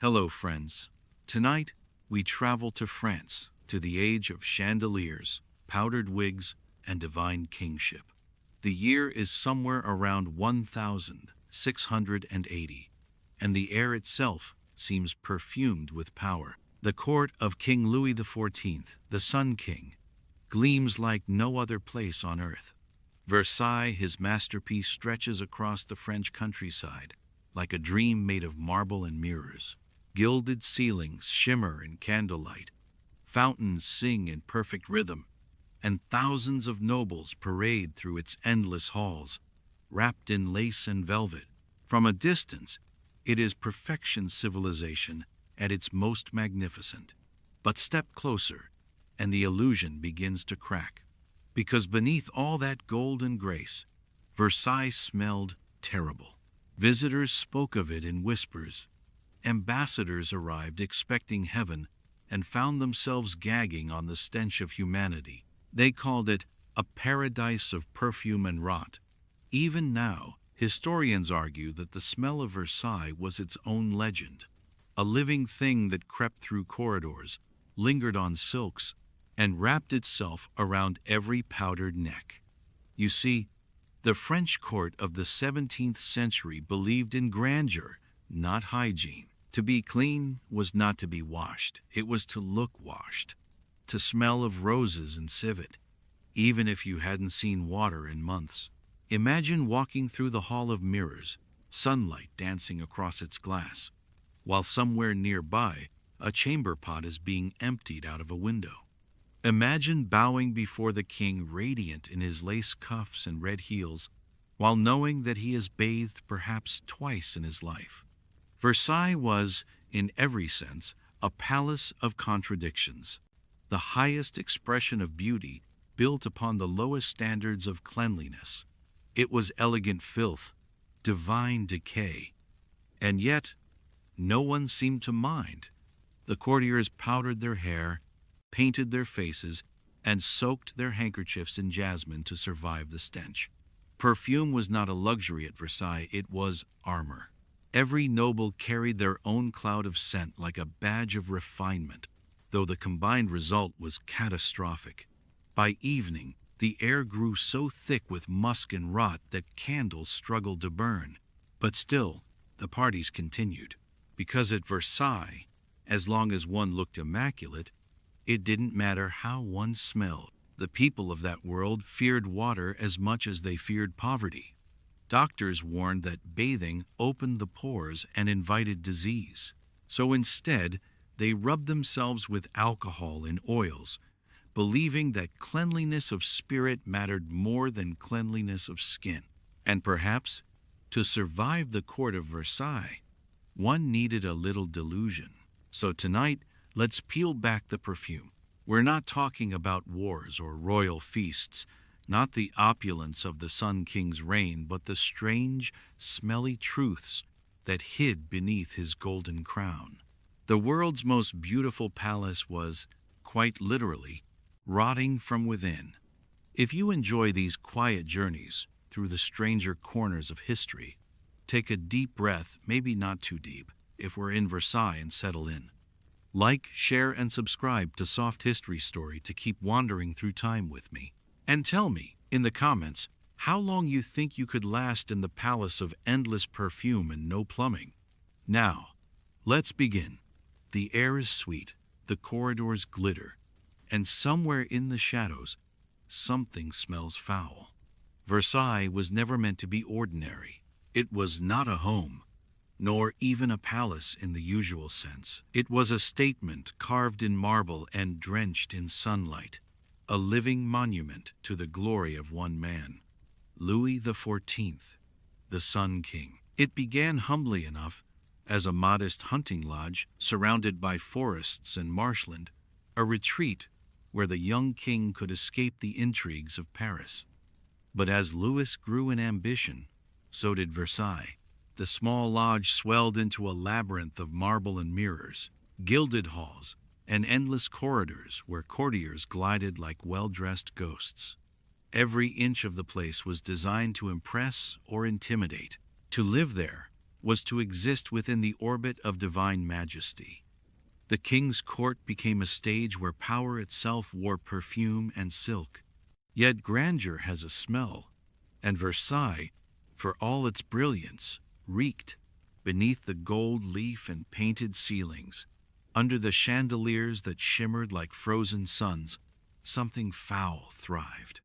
Hello, friends. Tonight, we travel to France, to the age of chandeliers, powdered wigs, and divine kingship. The year is somewhere around 1680, and the air itself seems perfumed with power. The court of King Louis XIV, the Sun King, gleams like no other place on earth. Versailles, his masterpiece, stretches across the French countryside, like a dream made of marble and mirrors. Gilded ceilings shimmer in candlelight, fountains sing in perfect rhythm, and thousands of nobles parade through its endless halls, wrapped in lace and velvet. From a distance, it is perfection civilization at its most magnificent. But step closer, and the illusion begins to crack. Because beneath all that golden grace, Versailles smelled terrible. Visitors spoke of it in whispers. Ambassadors arrived expecting heaven and found themselves gagging on the stench of humanity. They called it a paradise of perfume and rot. Even now, historians argue that the smell of Versailles was its own legend, a living thing that crept through corridors, lingered on silks, and wrapped itself around every powdered neck. You see, the French court of the 17th century believed in grandeur, not hygiene. To be clean was not to be washed, it was to look washed, to smell of roses and civet, even if you hadn't seen water in months. Imagine walking through the hall of mirrors, sunlight dancing across its glass, while somewhere nearby, a chamber pot is being emptied out of a window. Imagine bowing before the king radiant in his lace cuffs and red heels, while knowing that he has bathed perhaps twice in his life. Versailles was, in every sense, a palace of contradictions, the highest expression of beauty built upon the lowest standards of cleanliness. It was elegant filth, divine decay, and yet no one seemed to mind. The courtiers powdered their hair, painted their faces, and soaked their handkerchiefs in jasmine to survive the stench. Perfume was not a luxury at Versailles, it was armor. Every noble carried their own cloud of scent like a badge of refinement, though the combined result was catastrophic. By evening, the air grew so thick with musk and rot that candles struggled to burn. But still, the parties continued, because at Versailles, as long as one looked immaculate, it didn't matter how one smelled. The people of that world feared water as much as they feared poverty. Doctors warned that bathing opened the pores and invited disease. So instead, they rubbed themselves with alcohol and oils, believing that cleanliness of spirit mattered more than cleanliness of skin. And perhaps, to survive the court of Versailles, one needed a little delusion. So tonight, let's peel back the perfume. We're not talking about wars or royal feasts, not the opulence of the Sun King's reign, but the strange, smelly truths that hid beneath his golden crown. The world's most beautiful palace was, quite literally, rotting from within. If you enjoy these quiet journeys through the stranger corners of history, take a deep breath, maybe not too deep, if we're in Versailles, and settle in. Like, share, and subscribe to Soft History Story to keep wandering through time with me. And tell me, in the comments, how long you think you could last in the palace of endless perfume and no plumbing. Now, let's begin. The air is sweet, the corridors glitter, and somewhere in the shadows, something smells foul. Versailles was never meant to be ordinary. It was not a home, nor even a palace in the usual sense. It was a statement carved in marble and drenched in sunlight. A living monument to the glory of one man, Louis XIV, the Sun King. It began humbly enough, as a modest hunting lodge surrounded by forests and marshland, a retreat where the young king could escape the intrigues of Paris. But as Louis grew in ambition, so did Versailles. The small lodge swelled into a labyrinth of marble and mirrors, gilded halls, and endless corridors where courtiers glided like well-dressed ghosts. Every inch of the place was designed to impress or intimidate. To live there was to exist within the orbit of divine majesty. The king's court became a stage where power itself wore perfume and silk. Yet grandeur has a smell, and Versailles, for all its brilliance, reeked. Beneath the gold leaf and painted ceilings, under the chandeliers that shimmered like frozen suns, something foul thrived.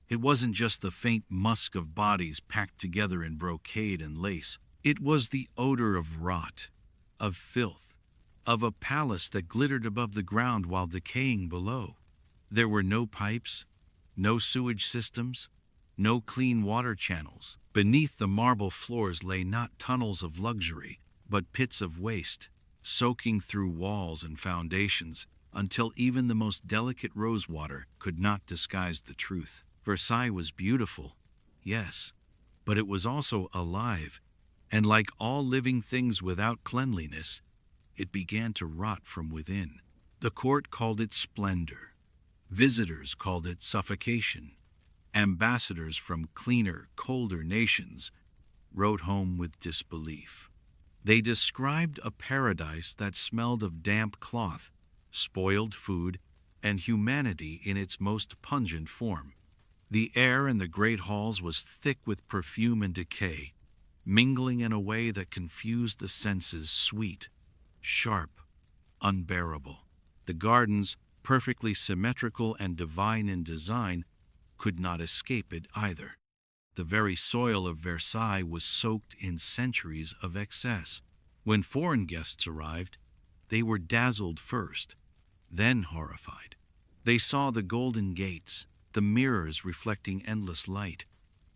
It wasn't just the faint musk of bodies packed together in brocade and lace. It was the odor of rot, of filth, of a palace that glittered above the ground while decaying below. There were no pipes, no sewage systems, no clean water channels. Beneath the marble floors lay not tunnels of luxury, but pits of waste, soaking through walls and foundations until even the most delicate rosewater could not disguise the truth. Versailles was beautiful, yes, but it was also alive, and like all living things without cleanliness, it began to rot from within. The court called it splendor. Visitors called it suffocation. Ambassadors from cleaner, colder nations wrote home with disbelief. They described a paradise that smelled of damp cloth, spoiled food, and humanity in its most pungent form. The air in the great halls was thick with perfume and decay, mingling in a way that confused the senses, sweet, sharp, unbearable. The gardens, perfectly symmetrical and divine in design, could not escape it either. The very soil of Versailles was soaked in centuries of excess. When foreign guests arrived, they were dazzled first, then horrified. They saw the golden gates, the mirrors reflecting endless light,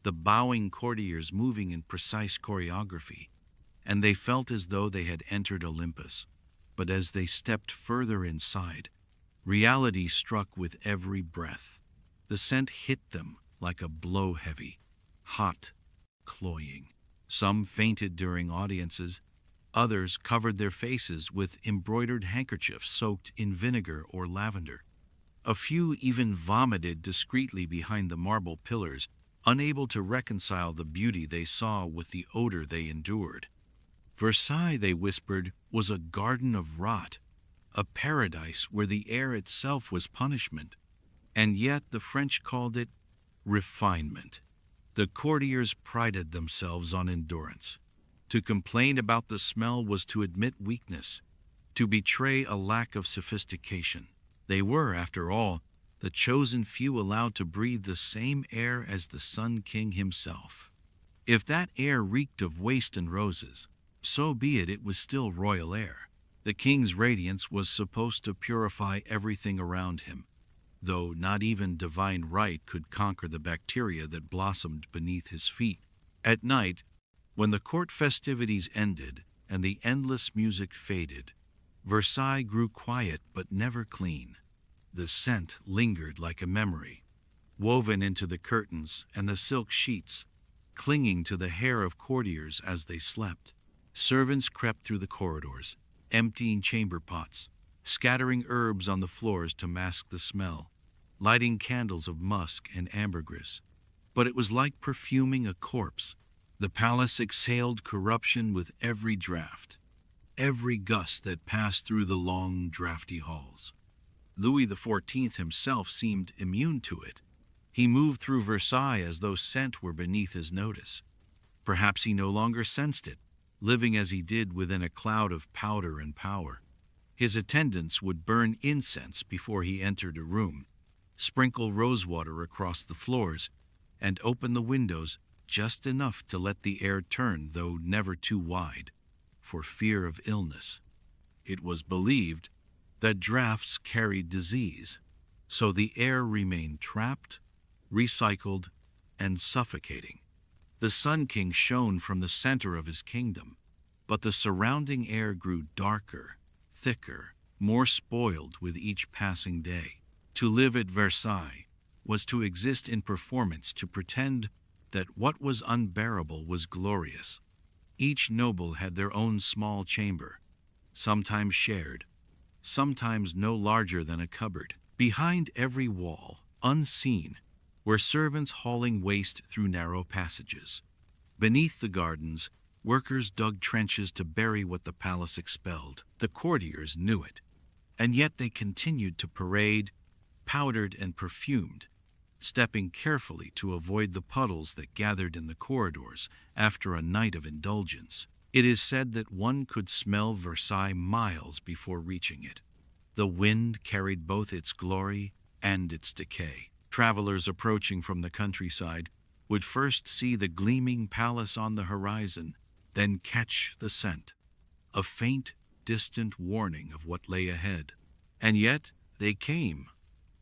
the bowing courtiers moving in precise choreography, and they felt as though they had entered Olympus. But as they stepped further inside, reality struck with every breath. The scent hit them like a blow, heavy, hot, cloying. Some fainted during audiences. Others covered their faces with embroidered handkerchiefs soaked in vinegar or lavender. A few even vomited discreetly behind the marble pillars, unable to reconcile the beauty they saw with the odor they endured. Versailles, they whispered, was a garden of rot, a paradise where the air itself was punishment. And yet the French called it refinement. The courtiers prided themselves on endurance. To complain about the smell was to admit weakness, to betray a lack of sophistication. They were, after all, the chosen few allowed to breathe the same air as the Sun King himself. If that air reeked of waste and roses, so be it, it was still royal air. The king's radiance was supposed to purify everything around him, though not even divine right could conquer the bacteria that blossomed beneath his feet. At night, when the court festivities ended and the endless music faded, Versailles grew quiet but never clean. The scent lingered like a memory, woven into the curtains and the silk sheets, clinging to the hair of courtiers as they slept. Servants crept through the corridors, emptying chamber pots, scattering herbs on the floors to mask the smell, lighting candles of musk and ambergris. But it was like perfuming a corpse. The palace exhaled corruption with every draft, every gust that passed through the long, drafty halls. Louis XIV himself seemed immune to it. He moved through Versailles as though scent were beneath his notice. Perhaps he no longer sensed it, living as he did within a cloud of powder and power. His attendants would burn incense before he entered a room, sprinkle rosewater across the floors, and open the windows just enough to let the air turn, though never too wide, for fear of illness. It was believed that drafts carried disease, so the air remained trapped, recycled, and suffocating. The Sun King shone from the center of his kingdom, but the surrounding air grew darker, thicker, more spoiled with each passing day. To live at Versailles was to exist in performance, to pretend that what was unbearable was glorious. Each noble had their own small chamber, sometimes shared, sometimes no larger than a cupboard. Behind every wall, unseen, were servants hauling waste through narrow passages. Beneath the gardens, Workers dug trenches to bury what the palace expelled. The courtiers knew it, and yet they continued to parade, powdered and perfumed, stepping carefully to avoid the puddles that gathered in the corridors after a night of indulgence. It is said that one could smell Versailles miles before reaching it. The wind carried both its glory and its decay. Travelers approaching from the countryside would first see the gleaming palace on the horizon, then catch the scent, a faint, distant warning of what lay ahead. And yet they came,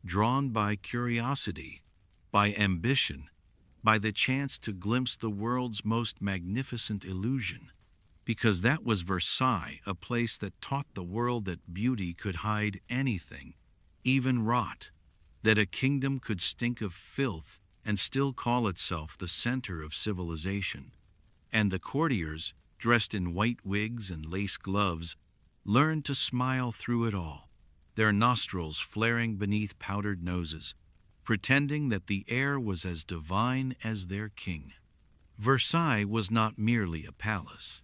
drawn by curiosity, by ambition, by the chance to glimpse the world's most magnificent illusion. Because that was Versailles, a place that taught the world that beauty could hide anything, even rot, that a kingdom could stink of filth and still call itself the center of civilization. And the courtiers, dressed in white wigs and lace gloves, learned to smile through it all, their nostrils flaring beneath powdered noses, pretending that the air was as divine as their king. Versailles was not merely a palace.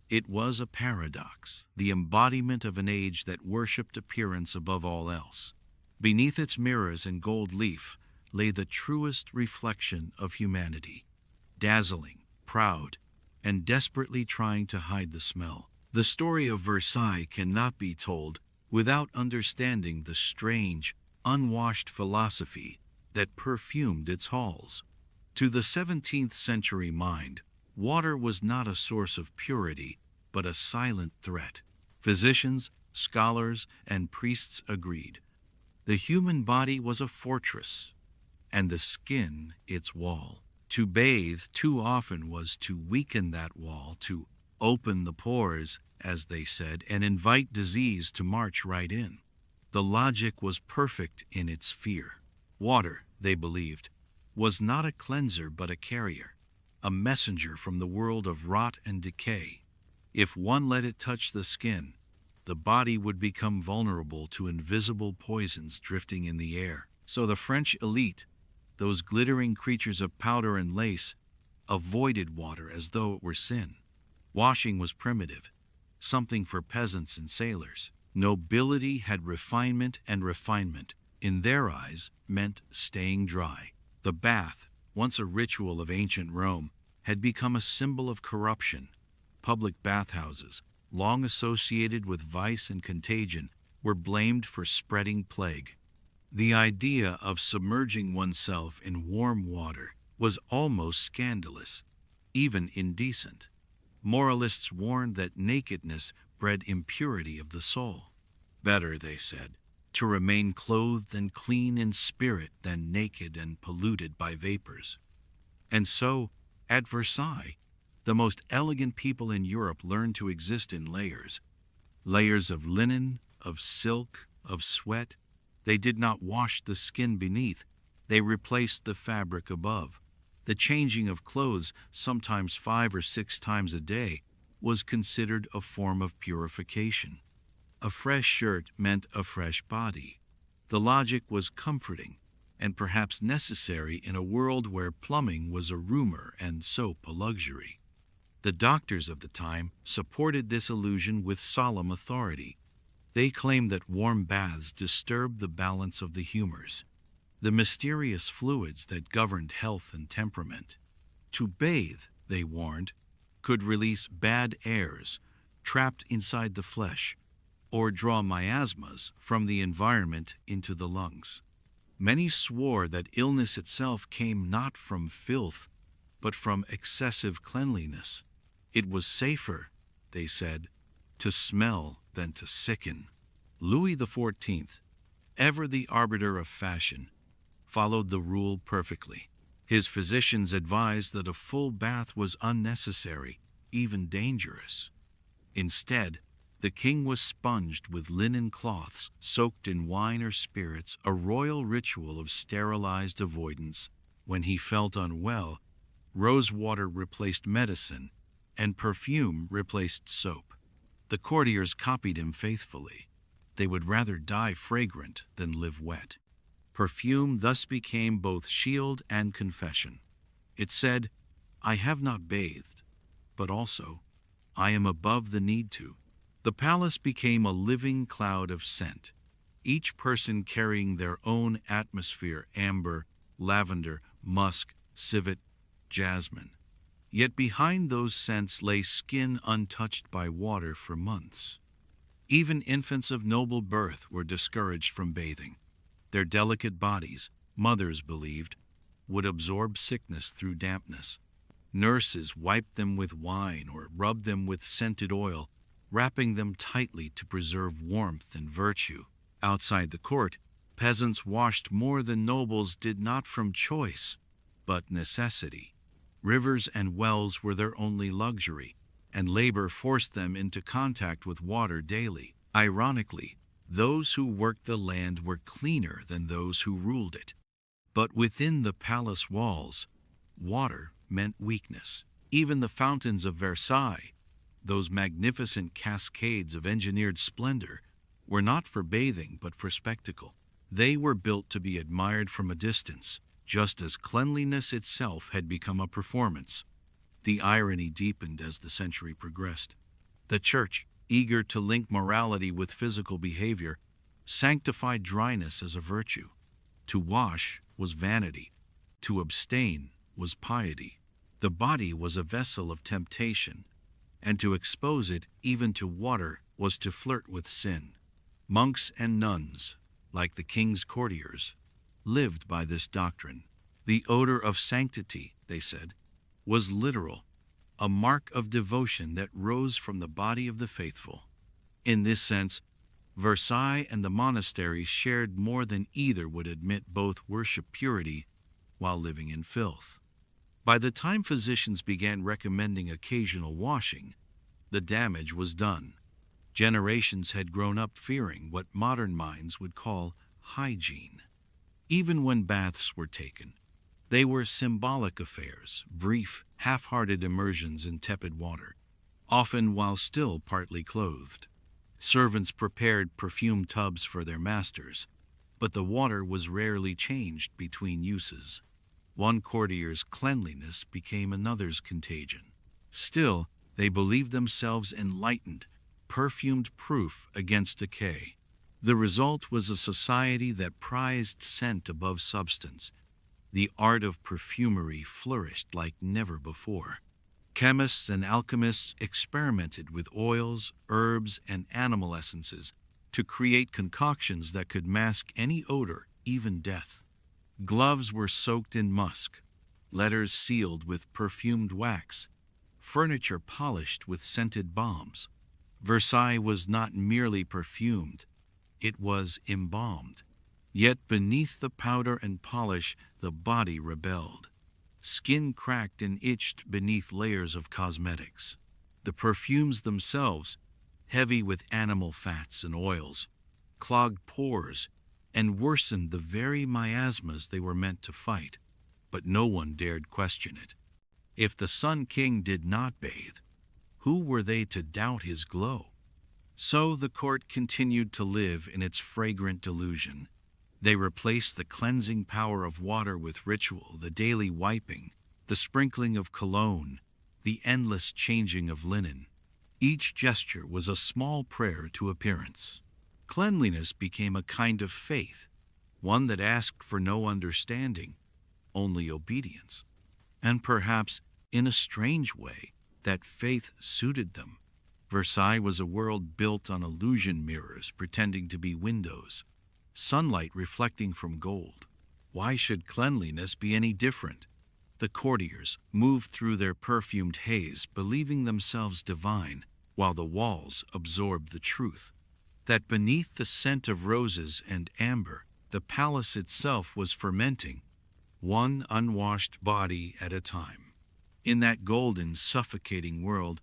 It was a paradox, the embodiment of an age that worshipped appearance above all else. Beneath its mirrors and gold leaf lay the truest reflection of humanity, dazzling, proud, and desperately trying to hide the smell. The story of Versailles cannot be told without understanding the strange, unwashed philosophy that perfumed its halls. To the 17th century mind, water was not a source of purity, but a silent threat. Physicians, scholars, and priests agreed. The human body was a fortress, and the skin its wall. To bathe too often was to weaken that wall, to open the pores, as they said, and invite disease to march right in. The logic was perfect in its fear. Water, they believed, was not a cleanser but a carrier, a messenger from the world of rot and decay. If one let it touch the skin, the body would become vulnerable to invisible poisons drifting in the air. So the French elite, those glittering creatures of powder and lace, avoided water as though it were sin. Washing was primitive, something for peasants and sailors. Nobility had refinement, and refinement, in their eyes, meant staying dry. The bath, once a ritual of ancient Rome, had become a symbol of corruption. Public bathhouses, long associated with vice and contagion, were blamed for spreading plague. The idea of submerging oneself in warm water was almost scandalous, even indecent. Moralists warned that nakedness bred impurity of the soul. Better, they said, to remain clothed and clean in spirit than naked and polluted by vapors. And so, at Versailles, the most elegant people in Europe learned to exist in layers. Layers of linen, of silk, of sweat. They did not wash the skin beneath, they replaced the fabric above. The changing of clothes, sometimes 5 or 6 times a day, was considered a form of purification. A fresh shirt meant a fresh body. The logic was comforting and perhaps necessary in a world where plumbing was a rumor and soap a luxury. The doctors of the time supported this illusion with solemn authority. They claimed that warm baths disturbed the balance of the humors, the mysterious fluids that governed health and temperament. To bathe, they warned, could release bad airs trapped inside the flesh, or draw miasmas from the environment into the lungs. Many swore that illness itself came not from filth, but from excessive cleanliness. It was safer, they said, to smell than to sicken. Louis XIV, ever the arbiter of fashion, followed the rule perfectly. His physicians advised that a full bath was unnecessary, even dangerous. Instead, the king was sponged with linen cloths soaked in wine or spirits, a royal ritual of sterilized avoidance. When he felt unwell, rose water replaced medicine, and perfume replaced soap. The courtiers copied him faithfully. They would rather die fragrant than live wet. Perfume thus became both shield and confession. It said, "I have not bathed, but also, I am above the need to. The palace became a living cloud of scent, each person carrying their own atmosphere: amber, lavender, musk, civet, jasmine. Yet behind those scents lay skin untouched by water for months. Even infants of noble birth were discouraged from bathing. Their delicate bodies, mothers believed, would absorb sickness through dampness. Nurses wiped them with wine or rubbed them with scented oil, wrapping them tightly to preserve warmth and virtue. Outside the court, peasants washed more than nobles did, not from choice, but necessity. Rivers and wells were their only luxury, and labor forced them into contact with water daily. Ironically, those who worked the land were cleaner than those who ruled it. But within the palace walls, water meant weakness. Even the fountains of Versailles, those magnificent cascades of engineered splendor, were not for bathing but for spectacle. They were built to be admired from a distance, just as cleanliness itself had become a performance. The irony deepened as the century progressed. The church, eager to link morality with physical behavior, sanctified dryness as a virtue. To wash was vanity. To abstain was piety. The body was a vessel of temptation, and to expose it, even to water, was to flirt with sin. Monks and nuns, like the king's courtiers, lived by this doctrine. The odor of sanctity, they said, was literal, a mark of devotion that rose from the body of the faithful. In this sense, Versailles and the monasteries shared more than either would admit. Both worship purity while living in filth. By the time physicians began recommending occasional washing, the damage was done. Generations had grown up fearing what modern minds would call hygiene. Even when baths were taken, they were symbolic affairs, brief, half-hearted immersions in tepid water, often while still partly clothed. Servants prepared perfume tubs for their masters, but the water was rarely changed between uses. One courtier's cleanliness became another's contagion. Still, they believed themselves enlightened, perfumed proof against decay. The result was a society that prized scent above substance. The art of perfumery flourished like never before. Chemists and alchemists experimented with oils, herbs, and animal essences to create concoctions that could mask any odor, even death. Gloves were soaked in musk, letters sealed with perfumed wax, furniture polished with scented balms. Versailles was not merely perfumed, it was embalmed. Yet beneath the powder and polish, the body rebelled. Skin cracked and itched beneath layers of cosmetics. The perfumes themselves, heavy with animal fats and oils, clogged pores and worsened the very miasmas they were meant to fight. But no one dared question it. If the Sun King did not bathe, who were they to doubt his glow? So the court continued to live in its fragrant delusion. They replaced the cleansing power of water with ritual, the daily wiping, the sprinkling of cologne, the endless changing of linen. Each gesture was a small prayer to appearance. Cleanliness became a kind of faith, one that asked for no understanding, only obedience. And perhaps, in a strange way, that faith suited them. Versailles was a world built on illusion mirrors pretending to be windows, sunlight reflecting from gold. Why should cleanliness be any different? The courtiers moved through their perfumed haze, believing themselves divine, while the walls absorbed the truth that beneath the scent of roses and amber, the palace itself was fermenting, one unwashed body at a time. In that golden, suffocating world,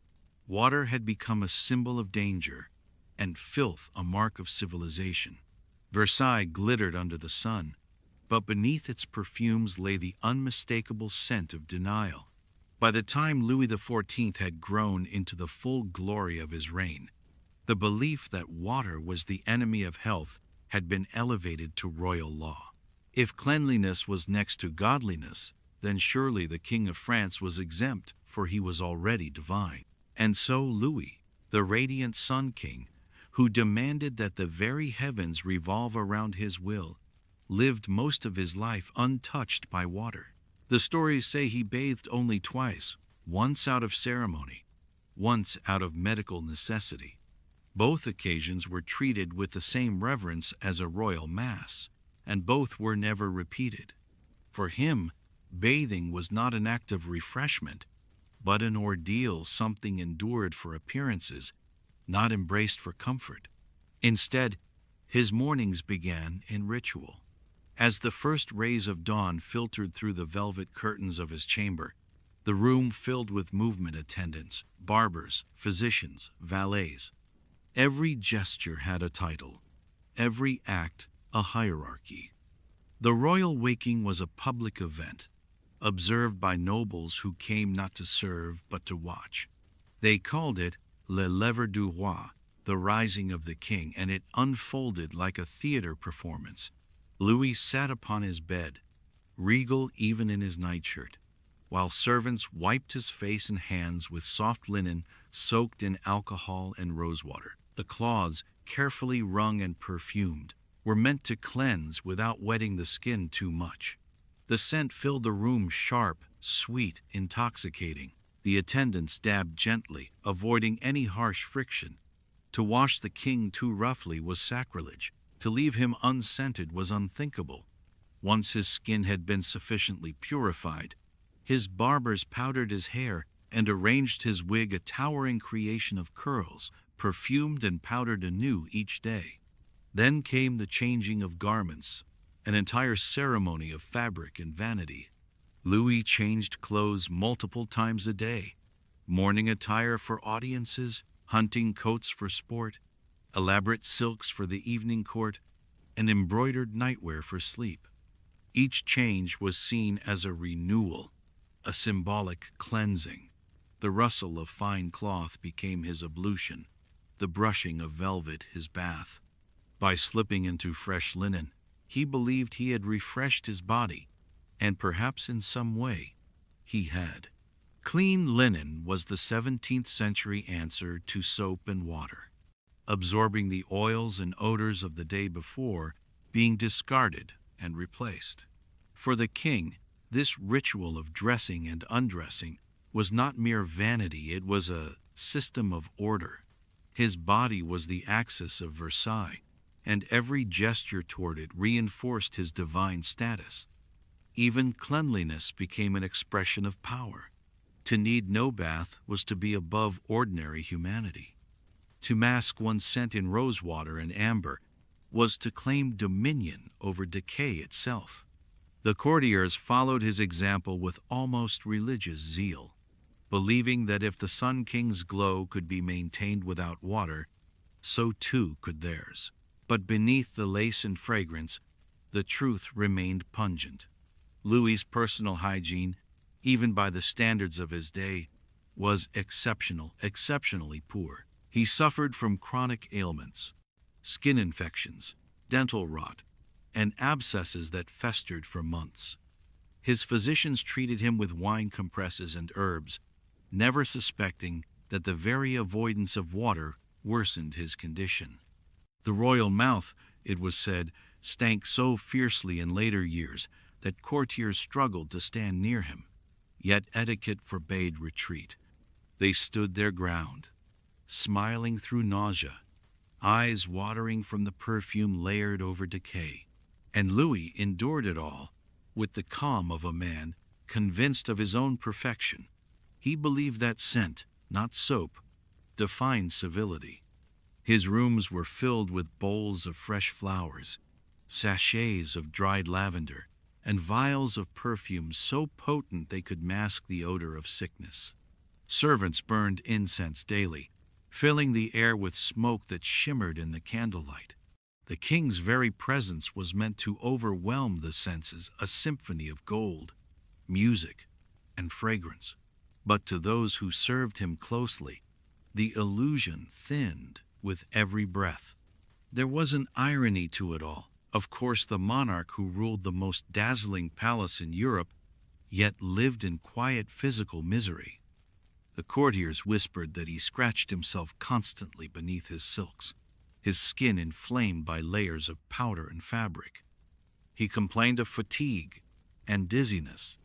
water had become a symbol of danger, and filth a mark of civilization. Versailles glittered under the sun, but beneath its perfumes lay the unmistakable scent of denial. By the time Louis XIV had grown into the full glory of his reign, the belief that water was the enemy of health had been elevated to royal law. If cleanliness was next to godliness, then surely the King of France was exempt for he was already divine. And so Louis, the radiant Sun King, who demanded that the very heavens revolve around his will, lived most of his life untouched by water. The stories say he bathed only twice, once out of ceremony, once out of medical necessity. Both occasions were treated with the same reverence as a royal mass, and both were never repeated. For him, bathing was not an act of refreshment, but an ordeal, something endured for appearances, not embraced for comfort. Instead, his mornings began in ritual. As the first rays of dawn filtered through the velvet curtains of his chamber, the room filled with movement attendants, barbers, physicians, valets. Every gesture had a title, every act a hierarchy. The royal waking was a public event, observed by nobles who came not to serve but to watch. They called it Le Lever du Roi, the rising of the king, and it unfolded like a theater performance. Louis sat upon his bed, regal even in his nightshirt, while servants wiped his face and hands with soft linen soaked in alcohol and rosewater. The cloths, carefully wrung and perfumed, were meant to cleanse without wetting the skin too much. The scent filled the room sharp, sweet, intoxicating. The attendants dabbed gently, avoiding any harsh friction. To wash the king too roughly was sacrilege. To leave him unscented was unthinkable. Once his skin had been sufficiently purified, his barbers powdered his hair and arranged his wig, a towering creation of curls, perfumed and powdered anew each day. Then came the changing of garments, an entire ceremony of fabric and vanity. Louis changed clothes multiple times a day, morning attire for audiences, hunting coats for sport, elaborate silks for the evening court, and embroidered nightwear for sleep. Each change was seen as a renewal, a symbolic cleansing. The rustle of fine cloth became his ablution, the brushing of velvet his bath. By slipping into fresh linen, he believed he had refreshed his body, and perhaps in some way he had. Clean linen was the 17th century answer to soap and water, absorbing the oils and odors of the day before, being discarded and replaced. For the king, this ritual of dressing and undressing was not mere vanity, it was a system of order. His body was the axis of Versailles, and every gesture toward it reinforced his divine status. Even cleanliness became an expression of power. To need no bath was to be above ordinary humanity. To mask one's scent in rosewater and amber was to claim dominion over decay itself. The courtiers followed his example with almost religious zeal, believing that if the Sun King's glow could be maintained without water, so too could theirs. But beneath the lace and fragrance, the truth remained pungent. Louis's personal hygiene, even by the standards of his day, was exceptionally poor. He suffered from chronic ailments, skin infections, dental rot, and abscesses that festered for months. His physicians treated him with wine compresses and herbs, never suspecting that the very avoidance of water worsened his condition. The royal mouth, it was said, stank so fiercely in later years that courtiers struggled to stand near him. Yet etiquette forbade retreat. They stood their ground, smiling through nausea, eyes watering from the perfume layered over decay. And Louis endured it all with the calm of a man convinced of his own perfection. He believed that scent, not soap, defined civility. His rooms were filled with bowls of fresh flowers, sachets of dried lavender, and vials of perfume so potent they could mask the odor of sickness. Servants burned incense daily, filling the air with smoke that shimmered in the candlelight. The king's very presence was meant to overwhelm the senses, a symphony of gold, music, and fragrance. But to those who served him closely, the illusion thinned with every breath. There was an irony to it all. Of course, the monarch who ruled the most dazzling palace in Europe, yet lived in quiet physical misery. The courtiers whispered that he scratched himself constantly beneath his silks, his skin inflamed by layers of powder and fabric. He complained of fatigue and dizziness,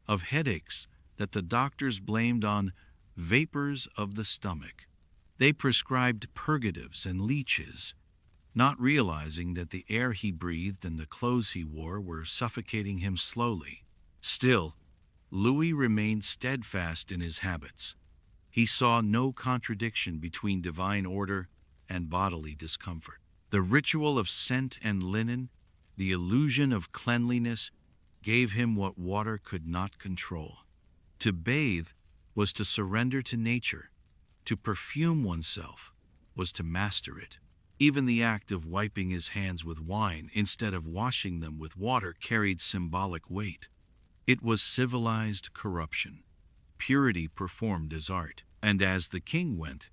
of headaches that the doctors blamed on vapors of the stomach. They prescribed purgatives and leeches, not realizing that the air he breathed and the clothes he wore were suffocating him slowly. Still, Louis remained steadfast in his habits. He saw no contradiction between divine order and bodily discomfort. The ritual of scent and linen, the illusion of cleanliness, gave him what water could not control. To bathe was to surrender to nature. To perfume oneself was to master it. Even the act of wiping his hands with wine instead of washing them with water carried symbolic weight. It was civilized corruption. Purity performed as art, and as the king went,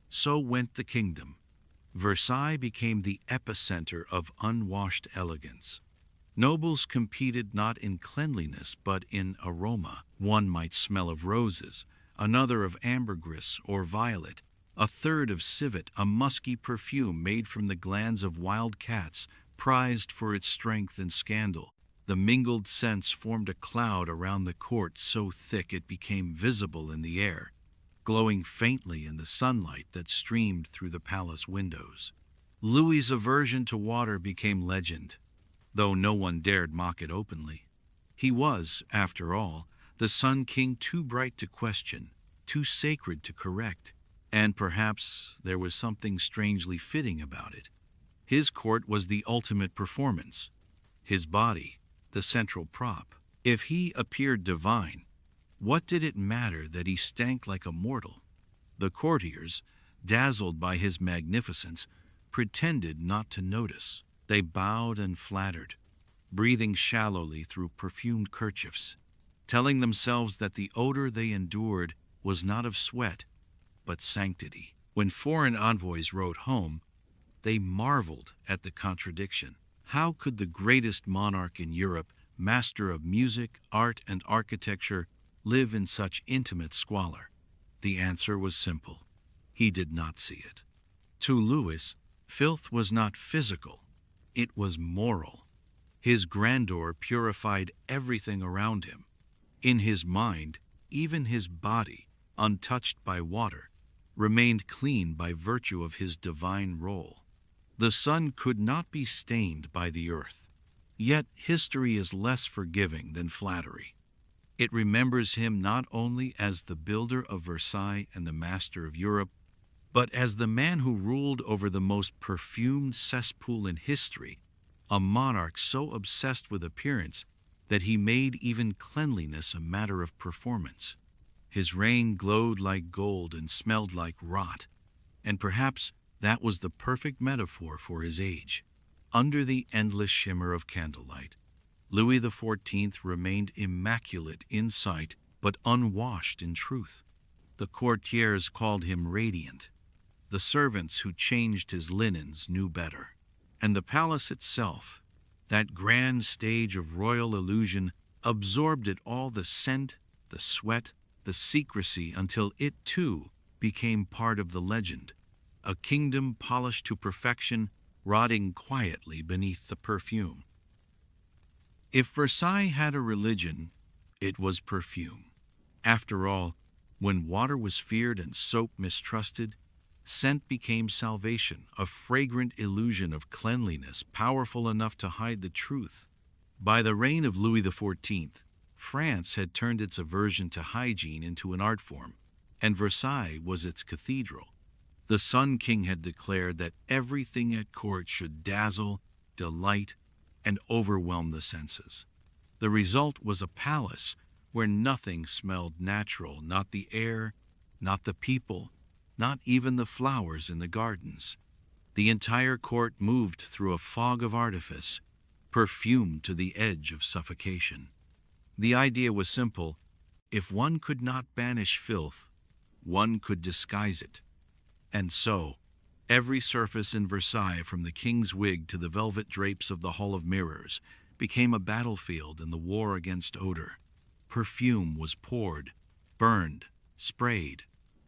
so went the kingdom. Versailles became the epicenter of unwashed elegance. Nobles competed not in cleanliness but in aroma. One might smell of roses, another of ambergris or violet, a third of civet, a musky perfume made from the glands of wild cats, prized for its strength and scandal. The mingled scents formed a cloud around the court so thick it became visible in the air, glowing faintly in the sunlight that streamed through the palace windows. Louis's aversion to water became legend, though no one dared mock it openly. He was, after all, the Sun King, too bright to question, too sacred to correct, and perhaps there was something strangely fitting about it. His court was the ultimate performance, his body the central prop. If he appeared divine, what did it matter that he stank like a mortal? The courtiers, dazzled by his magnificence, pretended not to notice. They bowed and flattered, breathing shallowly through perfumed kerchiefs, telling themselves that the odor they endured was not of sweat, but sanctity. When foreign envoys wrote home, they marveled at the contradiction. How could the greatest monarch in Europe, master of music, art, and architecture, live in such intimate squalor? The answer was simple. He did not see it. To Louis, filth was not physical, it was moral. His grandeur purified everything around him. In his mind, even his body, untouched by water, remained clean by virtue of his divine role. The sun could not be stained by the earth. Yet history is less forgiving than flattery. It remembers him not only as the builder of Versailles and the master of Europe, but as the man who ruled over the most perfumed cesspool in history, a monarch so obsessed with appearance that he made even cleanliness a matter of performance. His reign glowed like gold and smelled like rot, and perhaps that was the perfect metaphor for his age. Under the endless shimmer of candlelight, Louis XIV remained immaculate in sight but unwashed in truth. The courtiers called him radiant. The servants who changed his linens knew better. And the palace itself, that grand stage of royal illusion, absorbed it all, the scent, the sweat, the secrecy, until it too became part of the legend. A kingdom polished to perfection, rotting quietly beneath the perfume. If Versailles had a religion, it was perfume. After all, when water was feared and soap mistrusted, scent became salvation, a fragrant illusion of cleanliness, powerful enough to hide the truth. By the reign of Louis XIV, France had turned its aversion to hygiene into an art form, and Versailles was its cathedral. The Sun King had declared that everything at court should dazzle, delight, and overwhelm the senses. The result was a palace where nothing smelled natural, not the air, not the people, not even the flowers in the gardens. The entire court moved through a fog of artifice, perfumed to the edge of suffocation. The idea was simple. If one could not banish filth, one could disguise it. And so, every surface in Versailles, from the king's wig to the velvet drapes of the Hall of Mirrors, became a battlefield in the war against odor. Perfume was poured, burned, sprayed,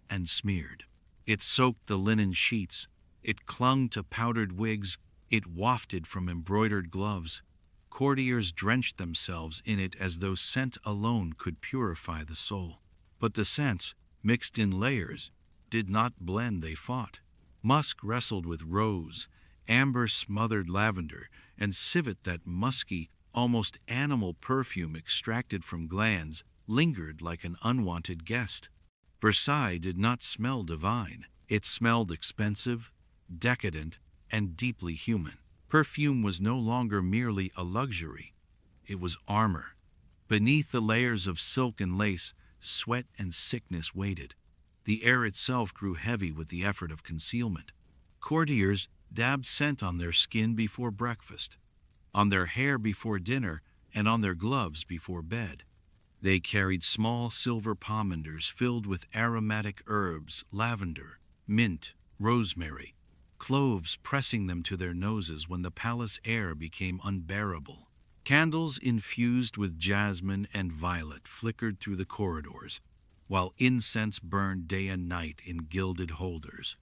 and smeared. It soaked the linen sheets, it clung to powdered wigs, it wafted from embroidered gloves. Courtiers drenched themselves in it as though scent alone could purify the soul. But the scents, mixed in layers, did not blend, they fought. Musk wrestled with rose, amber smothered lavender, and civet, that musky, almost animal perfume extracted from glands, lingered like an unwanted guest. Versailles did not smell divine. It smelled expensive, decadent, and deeply human. Perfume was no longer merely a luxury. It was armor. Beneath the layers of silk and lace, sweat and sickness waited. The air itself grew heavy with the effort of concealment. Courtiers dabbed scent on their skin before breakfast, on their hair before dinner, and on their gloves before bed. They carried small silver pomanders filled with aromatic herbs, lavender, mint, rosemary, cloves, pressing them to their noses when the palace air became unbearable. Candles infused with jasmine and violet flickered through the corridors, while incense burned day and night in gilded holders.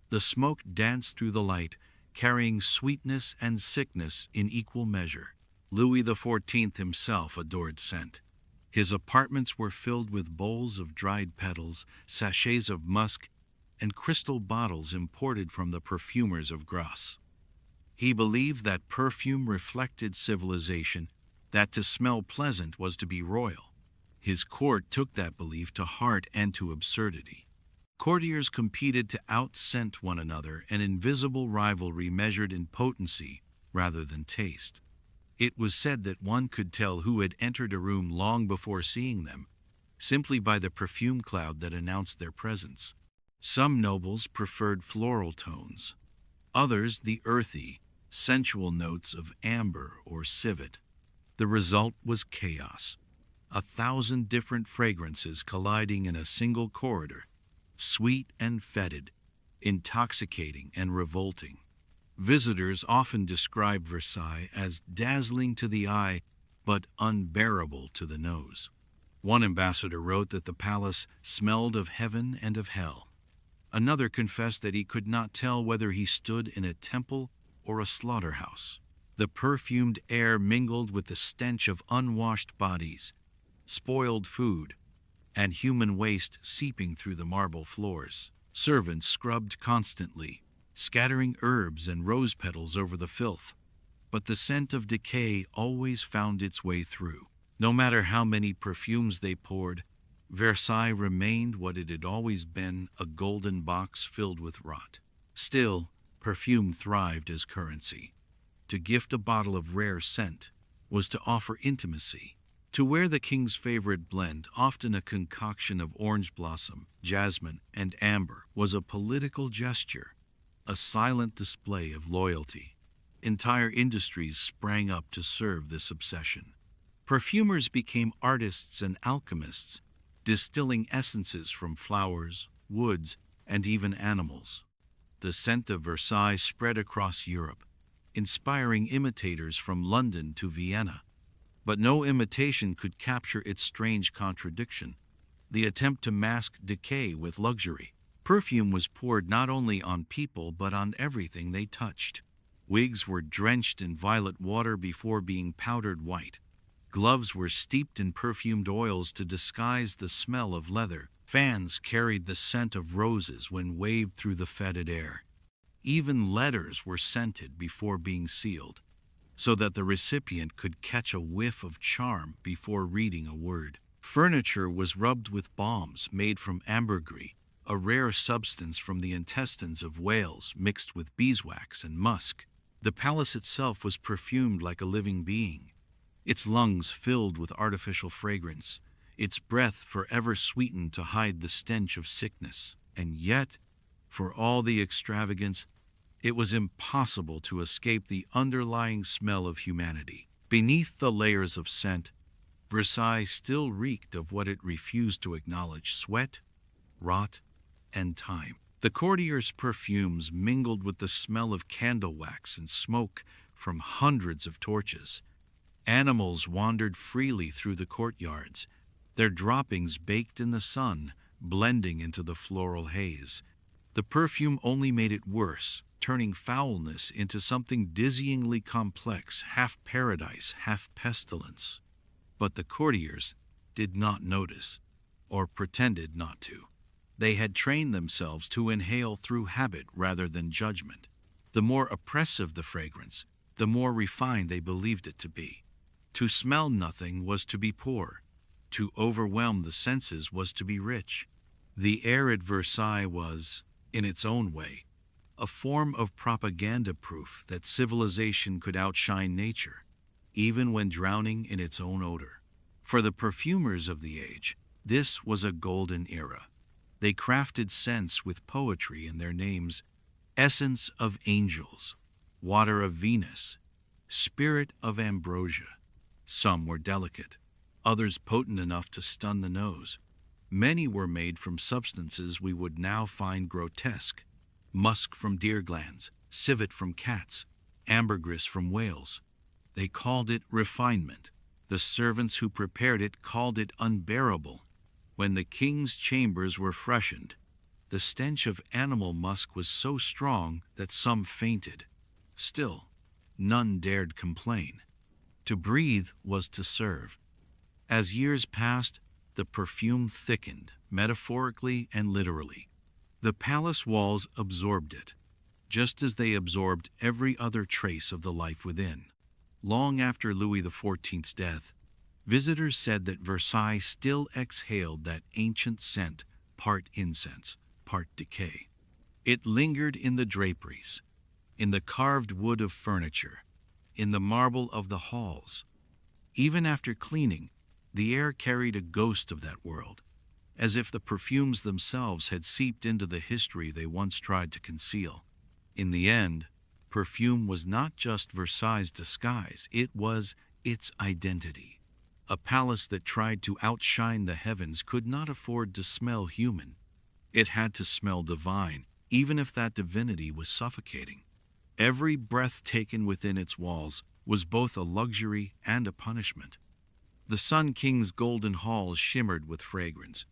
The smoke danced through the light, carrying sweetness and sickness in equal measure. Louis XIV himself adored scent. His apartments were filled with bowls of dried petals, sachets of musk, and crystal bottles imported from the perfumers of Grasse. He believed that perfume reflected civilization, that to smell pleasant was to be royal. His court took that belief to heart and to absurdity. Courtiers competed to out-scent one another, an invisible rivalry measured in potency rather than taste. It was said that one could tell who had entered a room long before seeing them, simply by the perfume cloud that announced their presence. Some nobles preferred floral tones, others the earthy, sensual notes of amber or civet. The result was chaos. 1,000 different fragrances colliding in a single corridor, sweet and fetid, intoxicating and revolting. Visitors often describe Versailles as dazzling to the eye, but unbearable to the nose. One ambassador wrote that the palace smelled of heaven and of hell. Another confessed that he could not tell whether he stood in a temple or a slaughterhouse. The perfumed air mingled with the stench of unwashed bodies, spoiled food, and human waste seeping through the marble floors. Servants scrubbed constantly, scattering herbs and rose petals over the filth. But the scent of decay always found its way through. No matter how many perfumes they poured, Versailles remained what it had always been, a golden box filled with rot. Still, perfume thrived as currency. To gift a bottle of rare scent was to offer intimacy. To wear the king's favorite blend, often a concoction of orange blossom, jasmine, and amber, was a political gesture, a silent display of loyalty. Entire industries sprang up to serve this obsession. Perfumers became artists and alchemists, distilling essences from flowers, woods, and even animals. The scent of Versailles spread across Europe, inspiring imitators from London to Vienna. But no imitation could capture its strange contradiction, the attempt to mask decay with luxury. Perfume was poured not only on people but on everything they touched. Wigs were drenched in violet water before being powdered white. Gloves were steeped in perfumed oils to disguise the smell of leather. Fans carried the scent of roses when waved through the fetid air. Even letters were scented before being sealed, so that the recipient could catch a whiff of charm before reading a word. Furniture was rubbed with balms made from ambergris, a rare substance from the intestines of whales mixed with beeswax and musk. The palace itself was perfumed like a living being, its lungs filled with artificial fragrance, its breath forever sweetened to hide the stench of sickness. And yet, for all the extravagance, it was impossible to escape the underlying smell of humanity. Beneath the layers of scent, Versailles still reeked of what it refused to acknowledge: sweat, rot, and time. The courtiers' perfumes mingled with the smell of candle wax and smoke from hundreds of torches. Animals wandered freely through the courtyards, their droppings baked in the sun, blending into the floral haze. The perfume only made it worse, turning foulness into something dizzyingly complex, half paradise, half pestilence. But the courtiers did not notice, or pretended not to. They had trained themselves to inhale through habit rather than judgment. The more oppressive the fragrance, the more refined they believed it to be. To smell nothing was to be poor. To overwhelm the senses was to be rich. The air at Versailles was, in its own way, a form of propaganda proof that civilization could outshine nature, even when drowning in its own odor. For the perfumers of the age, this was a golden era. They crafted scents with poetry in their names: essence of angels, water of Venus, spirit of ambrosia. Some were delicate, others potent enough to stun the nose. Many were made from substances we would now find grotesque: musk from deer glands, civet from cats, ambergris from whales. They called it refinement. The servants who prepared it called it unbearable. When the king's chambers were freshened, the stench of animal musk was so strong that some fainted. Still, none dared complain. To breathe was to serve. As years passed, the perfume thickened, metaphorically and literally. The palace walls absorbed it, just as they absorbed every other trace of the life within. Long after Louis XIV's death, visitors said that Versailles still exhaled that ancient scent, part incense, part decay. It lingered in the draperies, in the carved wood of furniture, in the marble of the halls. Even after cleaning, the air carried a ghost of that world, as if the perfumes themselves had seeped into the history they once tried to conceal. In the end, perfume was not just Versailles' disguise, it was its identity. A palace that tried to outshine the heavens could not afford to smell human. It had to smell divine, even if that divinity was suffocating. Every breath taken within its walls was both a luxury and a punishment. The Sun King's golden halls shimmered with fragrance,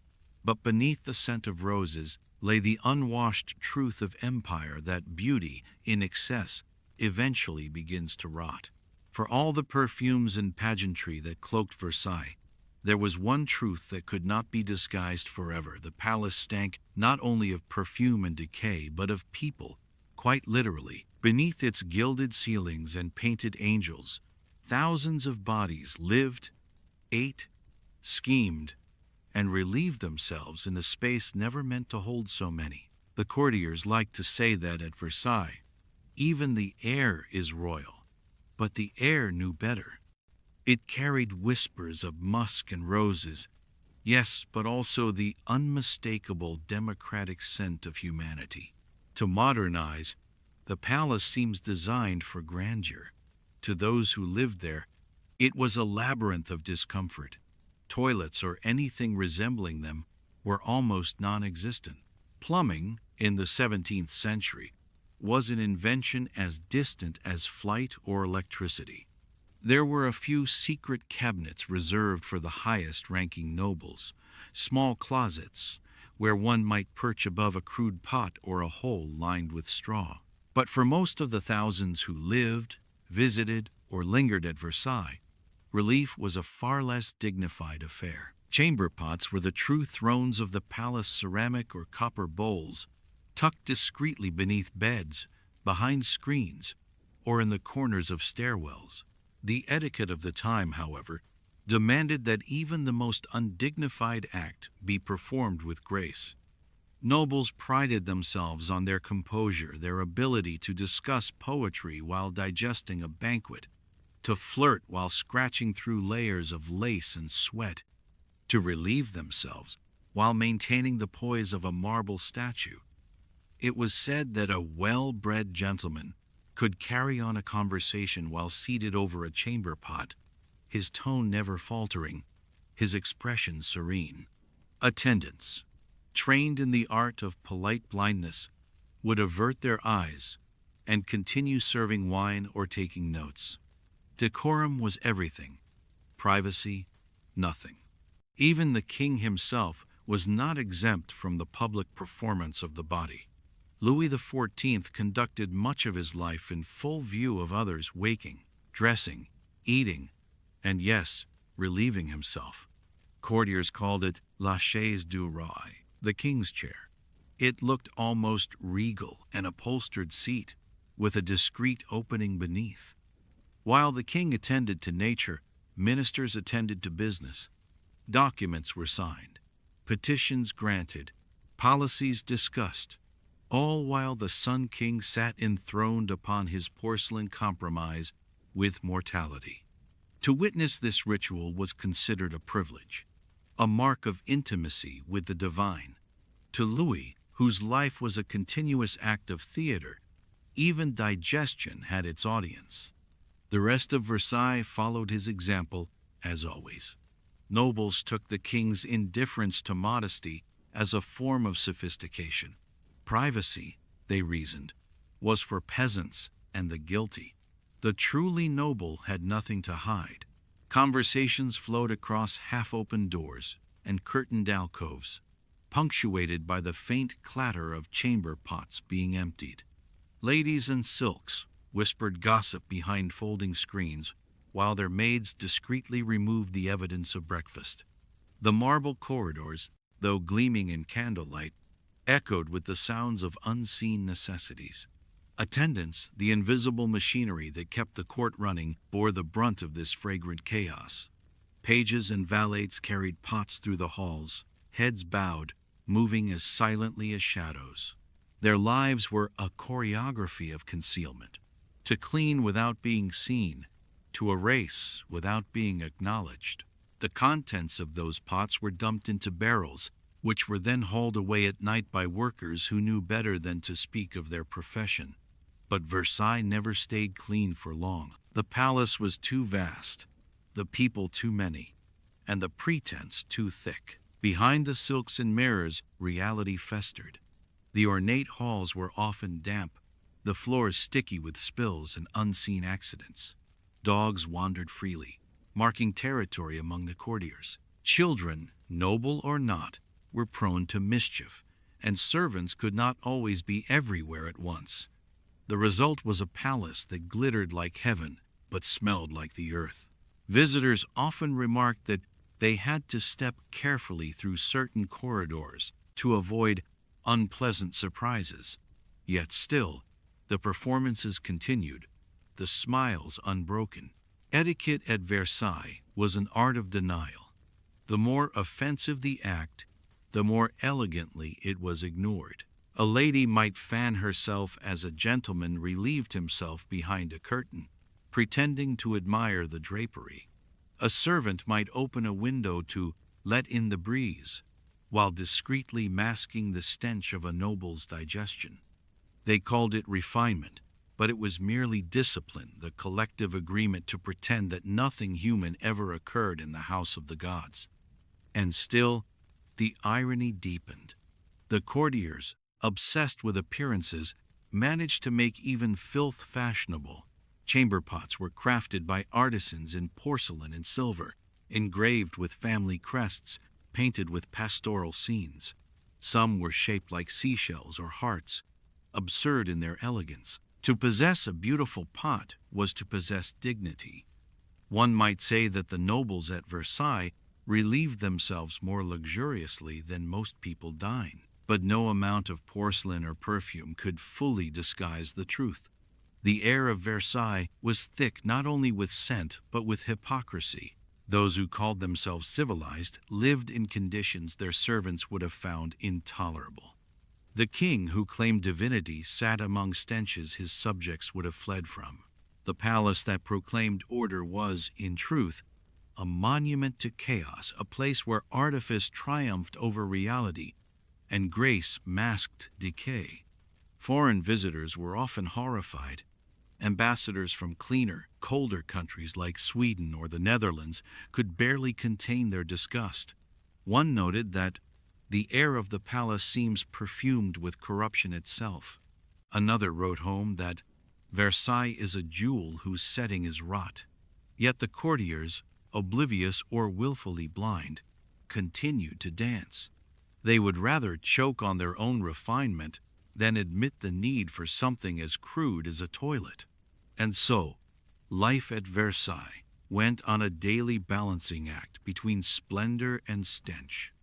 but beneath the scent of roses lay the unwashed truth of empire that beauty, in excess, eventually begins to rot. For all the perfumes and pageantry that cloaked Versailles, there was one truth that could not be disguised forever. The palace stank not only of perfume and decay, but of people, quite literally. Beneath its gilded ceilings and painted angels, thousands of bodies lived, ate, schemed, and relieved themselves in a space never meant to hold so many. The courtiers liked to say that at Versailles, even the air is royal, but the air knew better. It carried whispers of musk and roses, yes, but also the unmistakable democratic scent of humanity. To modernize, the palace seems designed for grandeur. To those who lived there, it was a labyrinth of discomfort. Toilets or anything resembling them were almost non-existent. Plumbing, in the 17th century, was an invention as distant as flight or electricity. There were a few secret cabinets reserved for the highest-ranking nobles, small closets where one might perch above a crude pot or a hole lined with straw. But for most of the thousands who lived, visited, or lingered at Versailles, relief was a far less dignified affair. Chamber pots were the true thrones of the palace: ceramic or copper bowls, tucked discreetly beneath beds, behind screens, or in the corners of stairwells. The etiquette of the time, however, demanded that even the most undignified act be performed with grace. Nobles prided themselves on their composure, their ability to discuss poetry while digesting a banquet, to flirt while scratching through layers of lace and sweat, to relieve themselves while maintaining the poise of a marble statue. It was said that a well-bred gentleman could carry on a conversation while seated over a chamber pot, his tone never faltering, his expression serene. Attendants, trained in the art of polite blindness, would avert their eyes and continue serving wine or taking notes. Decorum was everything, privacy, nothing. Even the king himself was not exempt from the public performance of the body. Louis XIV conducted much of his life in full view of others, waking, dressing, eating, and yes, relieving himself. Courtiers called it la chaise du roi, the king's chair. It looked almost regal, an upholstered seat, with a discreet opening beneath. While the king attended to nature, ministers attended to business. Documents were signed, petitions granted, policies discussed, all while the Sun King sat enthroned upon his porcelain compromise with mortality. To witness this ritual was considered a privilege, a mark of intimacy with the divine. To Louis, whose life was a continuous act of theater, even digestion had its audience. The rest of Versailles followed his example, as always. Nobles took the king's indifference to modesty as a form of sophistication. Privacy, they reasoned, was for peasants and the guilty. The truly noble had nothing to hide. Conversations flowed across half-open doors and curtained alcoves, punctuated by the faint clatter of chamber pots being emptied. Ladies in silks whispered gossip behind folding screens, while their maids discreetly removed the evidence of breakfast. The marble corridors, though gleaming in candlelight, echoed with the sounds of unseen necessities. Attendants, the invisible machinery that kept the court running, bore the brunt of this fragrant chaos. Pages and valets carried pots through the halls, heads bowed, moving as silently as shadows. Their lives were a choreography of concealment. To clean without being seen, to erase without being acknowledged. The contents of those pots were dumped into barrels, which were then hauled away at night by workers who knew better than to speak of their profession. But Versailles never stayed clean for long. The palace was too vast, the people too many, and the pretense too thick. Behind the silks and mirrors, reality festered. The ornate halls were often damp, the floors sticky with spills and unseen accidents. Dogs wandered freely, marking territory among the courtiers. Children, noble or not, were prone to mischief, and servants could not always be everywhere at once. The result was a palace that glittered like heaven, but smelled like the earth. Visitors often remarked that they had to step carefully through certain corridors to avoid unpleasant surprises. Yet still, the performances continued, the smiles unbroken. Etiquette at Versailles was an art of denial. The more offensive the act, the more elegantly it was ignored. A lady might fan herself as a gentleman relieved himself behind a curtain, pretending to admire the drapery. A servant might open a window to let in the breeze, while discreetly masking the stench of a noble's digestion. They called it refinement, but it was merely discipline, the collective agreement to pretend that nothing human ever occurred in the house of the gods. And still, the irony deepened. The courtiers, obsessed with appearances, managed to make even filth fashionable. Chamber pots were crafted by artisans in porcelain and silver, engraved with family crests, painted with pastoral scenes. Some were shaped like seashells or hearts, absurd in their elegance. To possess a beautiful pot was to possess dignity. One might say that the nobles at Versailles relieved themselves more luxuriously than most people dine. But no amount of porcelain or perfume could fully disguise the truth. The air of Versailles was thick not only with scent but with hypocrisy. Those who called themselves civilized lived in conditions their servants would have found intolerable. The king who claimed divinity sat among stenches his subjects would have fled from. The palace that proclaimed order was, in truth, a monument to chaos, a place where artifice triumphed over reality and grace masked decay. Foreign visitors were often horrified. Ambassadors from cleaner, colder countries like Sweden or the Netherlands could barely contain their disgust. One noted that the air of the palace seems perfumed with corruption itself. Another wrote home that Versailles is a jewel whose setting is rot. Yet the courtiers, oblivious or willfully blind, continued to dance. They would rather choke on their own refinement than admit the need for something as crude as a toilet. And so, life at Versailles went on a daily balancing act between splendor and stench.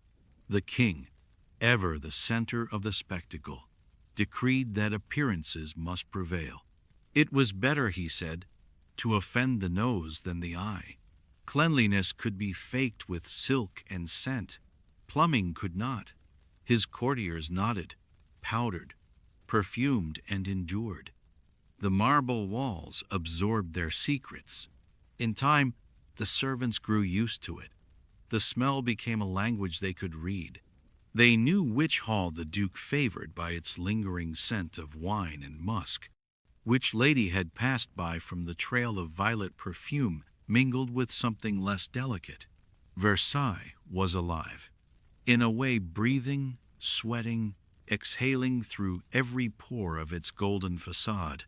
The king, ever the center of the spectacle, decreed that appearances must prevail. It was better, he said, to offend the nose than the eye. Cleanliness could be faked with silk and scent. Plumbing could not. His courtiers nodded, powdered, perfumed, and endured. The marble walls absorbed their secrets. In time, the servants grew used to it. The smell became a language they could read. They knew which hall the Duke favored by its lingering scent of wine and musk, which lady had passed by from the trail of violet perfume mingled with something less delicate. Versailles was alive, in a way breathing, sweating, exhaling through every pore of its golden facade.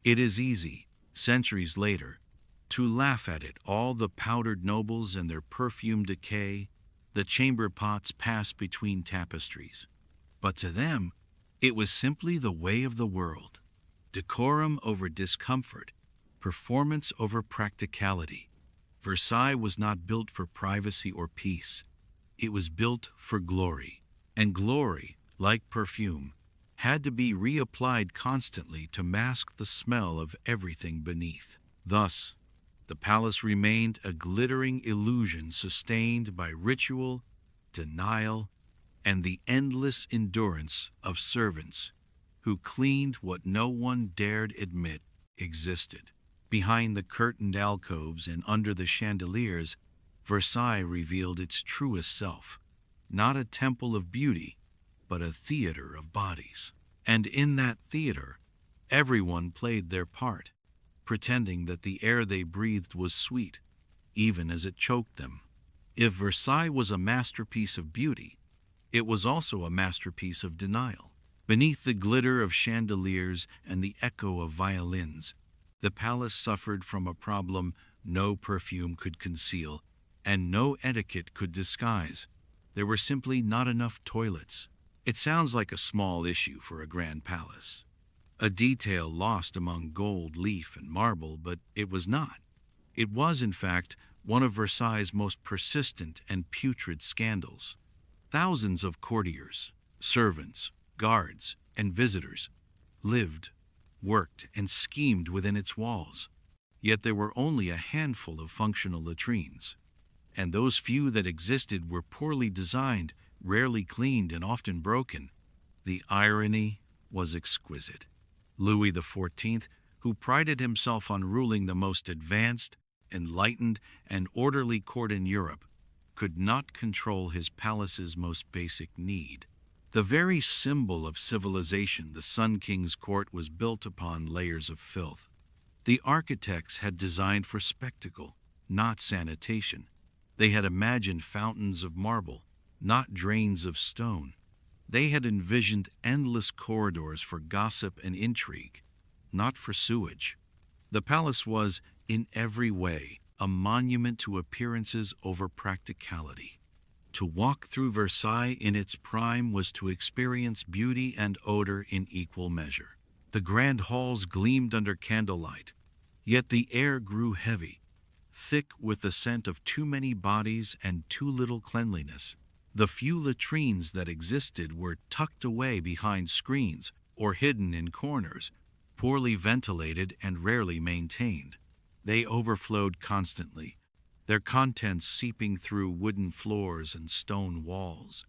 It is easy, centuries later, to laugh at it, all the powdered nobles and their perfume decay, the chamber pots pass between tapestries. But to them, it was simply the way of the world. Decorum over discomfort, performance over practicality. Versailles was not built for privacy or peace. It was built for glory. And glory, like perfume, had to be reapplied constantly to mask the smell of everything beneath. Thus, the palace remained a glittering illusion sustained by ritual, denial, and the endless endurance of servants who cleaned what no one dared admit existed. Behind the curtained alcoves and under the chandeliers, Versailles revealed its truest self, not a temple of beauty, but a theater of bodies. And in that theater, everyone played their part, pretending that the air they breathed was sweet, even as it choked them. If Versailles was a masterpiece of beauty, it was also a masterpiece of denial. Beneath the glitter of chandeliers and the echo of violins, the palace suffered from a problem no perfume could conceal and no etiquette could disguise. There were simply not enough toilets. It sounds like a small issue for a grand palace, a detail lost among gold, leaf, and marble, but it was not. It was, in fact, one of Versailles' most persistent and putrid scandals. Thousands of courtiers, servants, guards, and visitors lived, worked, and schemed within its walls. Yet there were only a handful of functional latrines, and those few that existed were poorly designed, rarely cleaned, and often broken. The irony was exquisite. Louis XIV, who prided himself on ruling the most advanced, enlightened, and orderly court in Europe, could not control his palace's most basic need. The very symbol of civilization, the Sun King's court, was built upon layers of filth. The architects had designed for spectacle, not sanitation. They had imagined fountains of marble, not drains of stone. They had envisioned endless corridors for gossip and intrigue, not for sewage. The palace was, in every way, a monument to appearances over practicality. To walk through Versailles in its prime was to experience beauty and odor in equal measure. The grand halls gleamed under candlelight, yet the air grew heavy, thick with the scent of too many bodies and too little cleanliness. The few latrines that existed were tucked away behind screens or hidden in corners, poorly ventilated and rarely maintained. They overflowed constantly, their contents seeping through wooden floors and stone walls,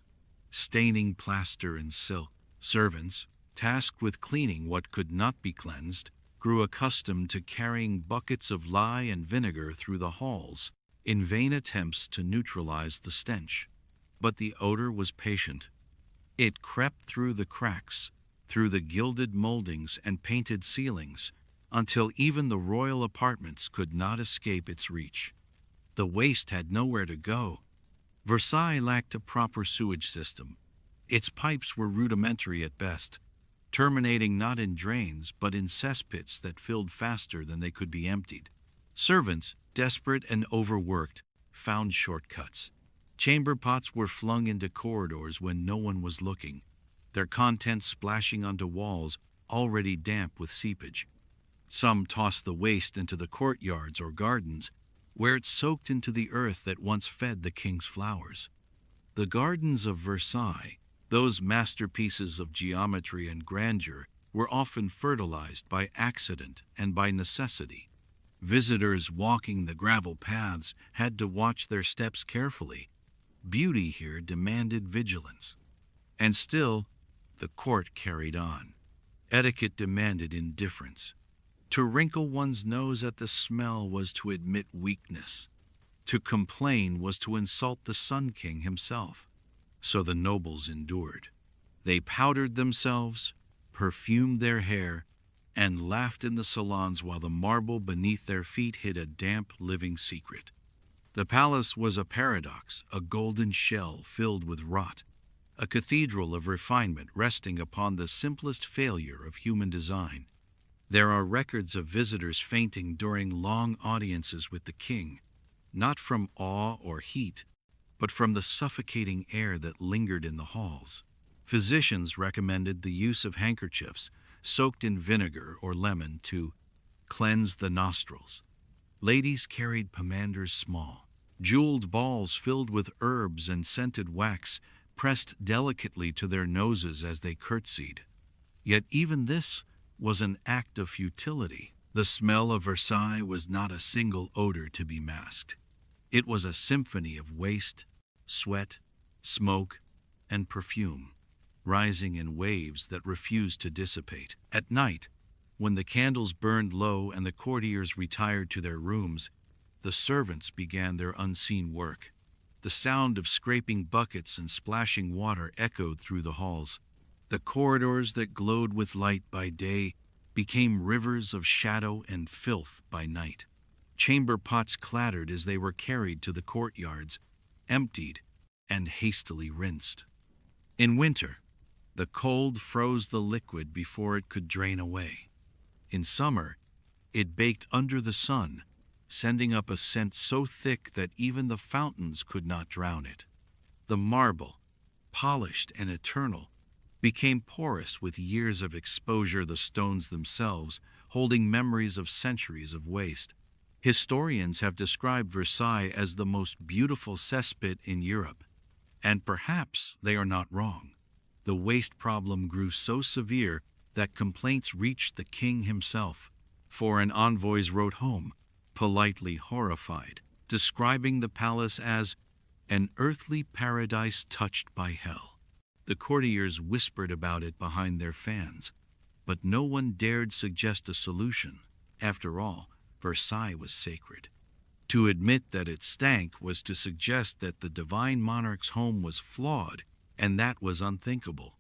staining plaster and silk. Servants, tasked with cleaning what could not be cleansed, grew accustomed to carrying buckets of lye and vinegar through the halls in vain attempts to neutralize the stench. But the odor was patient. It crept through the cracks, through the gilded moldings and painted ceilings, until even the royal apartments could not escape its reach. The waste had nowhere to go. Versailles lacked a proper sewage system. Its pipes were rudimentary at best, terminating not in drains but in cesspits that filled faster than they could be emptied. Servants, desperate and overworked, found shortcuts. Chamber pots were flung into corridors when no one was looking, their contents splashing onto walls already damp with seepage. Some tossed the waste into the courtyards or gardens, where it soaked into the earth that once fed the king's flowers. The gardens of Versailles, those masterpieces of geometry and grandeur, were often fertilized by accident and by necessity. Visitors walking the gravel paths had to watch their steps carefully. Beauty here demanded vigilance. And still, the court carried on. Etiquette demanded indifference. To wrinkle one's nose at the smell was to admit weakness. To complain was to insult the Sun King himself. So the nobles endured. They powdered themselves, perfumed their hair, and laughed in the salons while the marble beneath their feet hid a damp, living secret. The palace was a paradox, a golden shell filled with rot, a cathedral of refinement resting upon the simplest failure of human design. There are records of visitors fainting during long audiences with the king, not from awe or heat, but from the suffocating air that lingered in the halls. Physicians recommended the use of handkerchiefs soaked in vinegar or lemon to cleanse the nostrils. Ladies carried pomanders small, jeweled balls filled with herbs and scented wax pressed delicately to their noses as they curtsied. Yet even this was an act of futility. The smell of Versailles was not a single odor to be masked. It was a symphony of waste, sweat, smoke, and perfume, rising in waves that refused to dissipate. At night, when the candles burned low and the courtiers retired to their rooms, the servants began their unseen work. The sound of scraping buckets and splashing water echoed through the halls. The corridors that glowed with light by day became rivers of shadow and filth by night. Chamber pots clattered as they were carried to the courtyards, emptied, and hastily rinsed. In winter, the cold froze the liquid before it could drain away. In summer, it baked under the sun, sending up a scent so thick that even the fountains could not drown it. The marble, polished and eternal, became porous with years of exposure, the stones themselves holding memories of centuries of waste. Historians have described Versailles as the most beautiful cesspit in Europe, and perhaps they are not wrong. The waste problem grew so severe that complaints reached the king himself. Foreign envoys wrote home, politely horrified, describing the palace as an earthly paradise touched by hell. The courtiers whispered about it behind their fans, but no one dared suggest a solution. After all, Versailles was sacred. To admit that it stank was to suggest that the divine monarch's home was flawed, and that was unthinkable.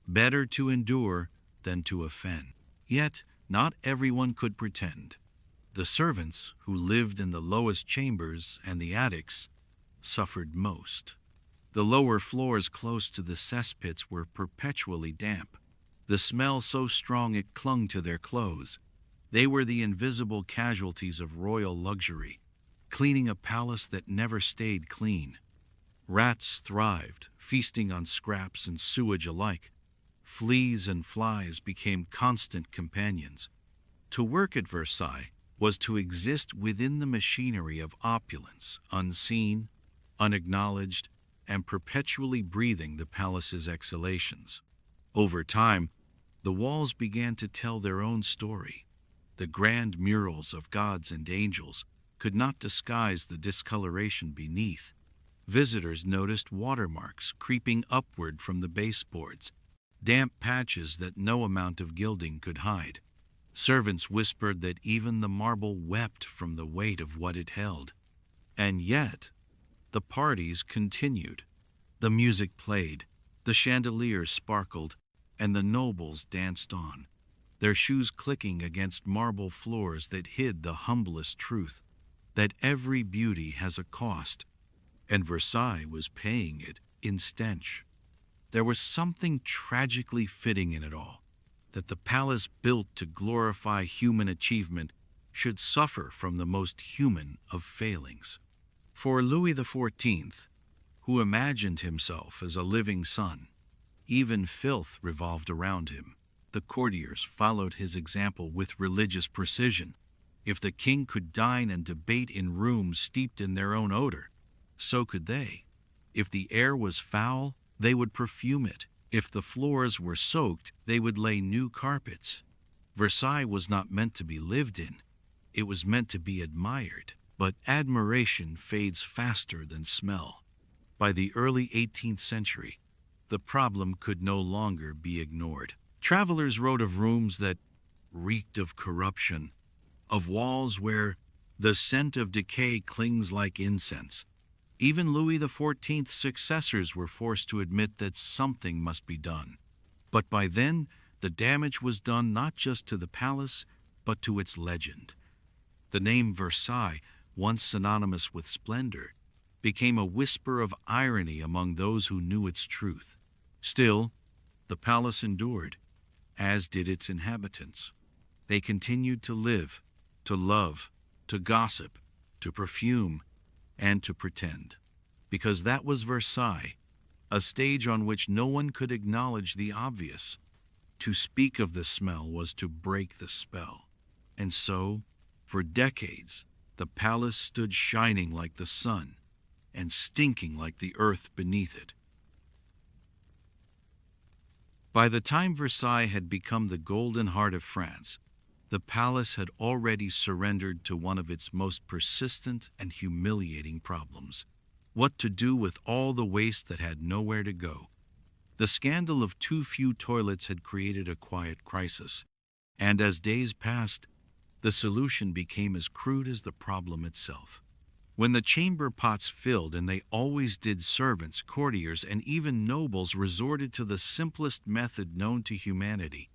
Better to endure than to offend. Yet, not everyone could pretend. The servants, who lived in the lowest chambers and the attics, suffered most. The lower floors close to the cesspits were perpetually damp, the smell so strong it clung to their clothes. They were the invisible casualties of royal luxury, cleaning a palace that never stayed clean. Rats thrived, feasting on scraps and sewage alike. Fleas and flies became constant companions. To work at Versailles was to exist within the machinery of opulence, unseen, unacknowledged, and perpetually breathing the palace's exhalations. Over time, the walls began to tell their own story. The grand murals of gods and angels could not disguise the discoloration beneath. Visitors noticed watermarks creeping upward from the baseboards, damp patches that no amount of gilding could hide. Servants whispered that even the marble wept from the weight of what it held. And yet, the parties continued. The music played, the chandeliers sparkled, and the nobles danced on, their shoes clicking against marble floors that hid the humblest truth, that every beauty has a cost, and Versailles was paying it in stench. There was something tragically fitting in it all, that the palace built to glorify human achievement should suffer from the most human of failings. For Louis XIV, who imagined himself as a living sun. Even filth revolved around him. The courtiers followed his example with religious precision. If the king could dine and debate in rooms steeped in their own odor, so could they. If the air was foul, they would perfume it. If the floors were soaked, they would lay new carpets. Versailles was not meant to be lived in. It was meant to be admired. But admiration fades faster than smell. By the early 18th century, the problem could no longer be ignored. Travelers wrote of rooms that reeked of corruption, of walls where the scent of decay clings like incense. Even Louis XIV's successors were forced to admit that something must be done. But by then, the damage was done not just to the palace, but to its legend. The name Versailles, once synonymous with splendor, became a whisper of irony among those who knew its truth. Still, the palace endured, as did its inhabitants. They continued to live, to love, to gossip, to perfume, and to pretend. Because that was Versailles, a stage on which no one could acknowledge the obvious. To speak of the smell was to break the spell. And so, for decades, the palace stood shining like the sun and stinking like the earth beneath it. By the time Versailles had become the golden heart of France, the palace had already surrendered to one of its most persistent and humiliating problems: what to do with all the waste that had nowhere to go. The scandal of too few toilets had created a quiet crisis, and as days passed, the solution became as crude as the problem itself. When the chamber pots filled, and they always did, servants, courtiers, and even nobles resorted to the simplest method known to humanity.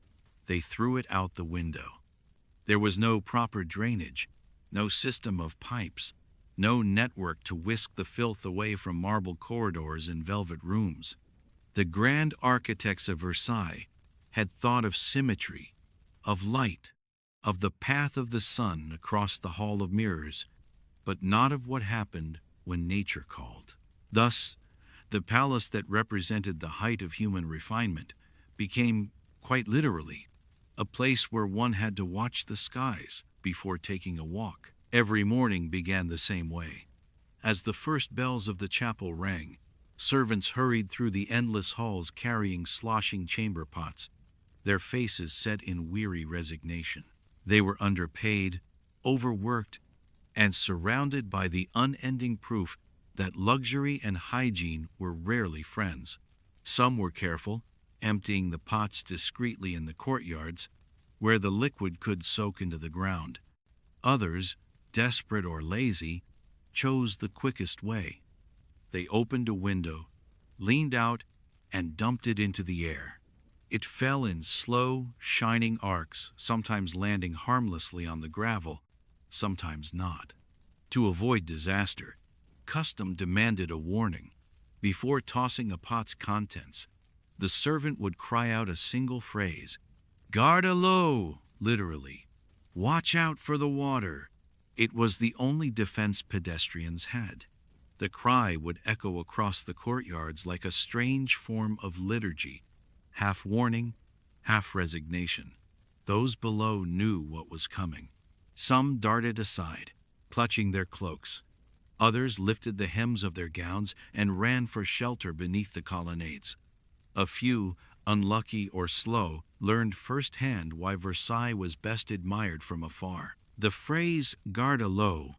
They threw it out the window. There was no proper drainage, no system of pipes, no network to whisk the filth away from marble corridors and velvet rooms. The grand architects of Versailles had thought of symmetry, of light, of the path of the sun across the hall of mirrors, but not of what happened when nature called. Thus, the palace that represented the height of human refinement became, quite literally, a place where one had to watch the skies before taking a walk. Every morning began the same way. As the first bells of the chapel rang, servants hurried through the endless halls carrying sloshing chamber pots, their faces set in weary resignation. They were underpaid, overworked, and surrounded by the unending proof that luxury and hygiene were rarely friends. Some were careful, emptying the pots discreetly in the courtyards, where the liquid could soak into the ground. Others, desperate or lazy, chose the quickest way. They opened a window, leaned out, and dumped it into the air. It fell in slow, shining arcs, sometimes landing harmlessly on the gravel, sometimes not. To avoid disaster, custom demanded a warning. Before tossing a pot's contents, the servant would cry out a single phrase: "Garde à l'eau," literally, "watch out for the water." It was the only defense pedestrians had. The cry would echo across the courtyards like a strange form of liturgy, half warning, half resignation. Those below knew what was coming. Some darted aside, clutching their cloaks. Others lifted the hems of their gowns and ran for shelter beneath the colonnades. A few, unlucky or slow, learned firsthand why Versailles was best admired from afar. The phrase "garde à l'eau"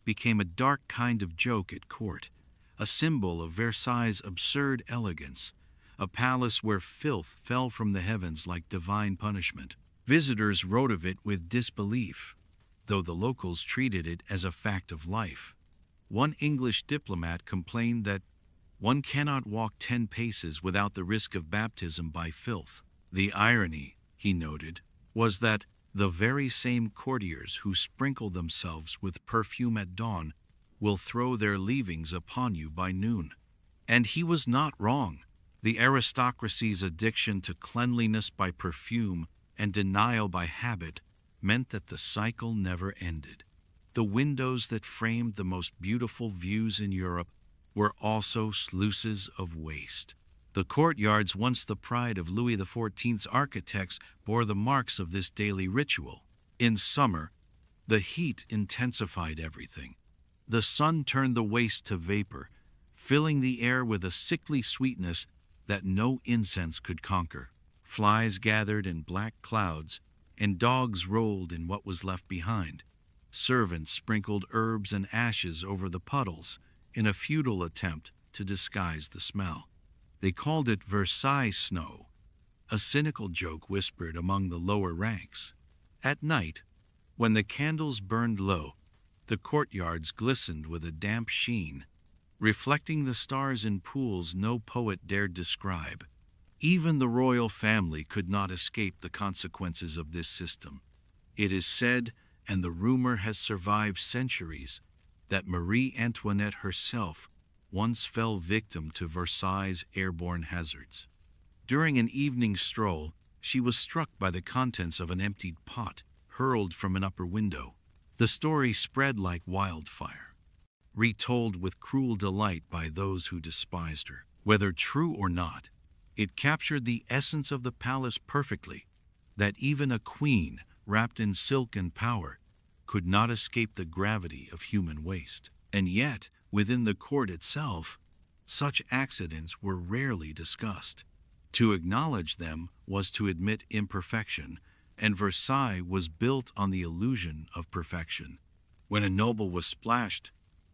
became a dark kind of joke at court, a symbol of Versailles' absurd elegance, a palace where filth fell from the heavens like divine punishment. Visitors wrote of it with disbelief, though the locals treated it as a fact of life. One English diplomat complained that one cannot walk 10 paces without the risk of baptism by filth. The irony, he noted, was that the very same courtiers who sprinkle themselves with perfume at dawn will throw their leavings upon you by noon. And he was not wrong. The aristocracy's addiction to cleanliness by perfume and denial by habit meant that the cycle never ended. The windows that framed the most beautiful views in Europe were also sluices of waste. The courtyards, once the pride of Louis XIV's architects, bore the marks of this daily ritual. In summer, the heat intensified everything. The sun turned the waste to vapor, filling the air with a sickly sweetness that no incense could conquer. Flies gathered in black clouds, and dogs rolled in what was left behind. Servants sprinkled herbs and ashes over the puddles in a futile attempt to disguise the smell. They called it Versailles snow, a cynical joke whispered among the lower ranks. At night, when the candles burned low, the courtyards glistened with a damp sheen, reflecting the stars in pools no poet dared describe. Even the royal family could not escape the consequences of this system. It is said, and the rumor has survived centuries, that Marie Antoinette herself once fell victim to Versailles' airborne hazards. During an evening stroll, she was struck by the contents of an emptied pot hurled from an upper window. The story spread like wildfire, retold with cruel delight by those who despised her. Whether true or not, it captured the essence of the palace perfectly, that even a queen wrapped in silk and power could not escape the gravity of human waste. And yet, within the court itself, such accidents were rarely discussed. To acknowledge them was to admit imperfection, and Versailles was built on the illusion of perfection. When a noble was splashed,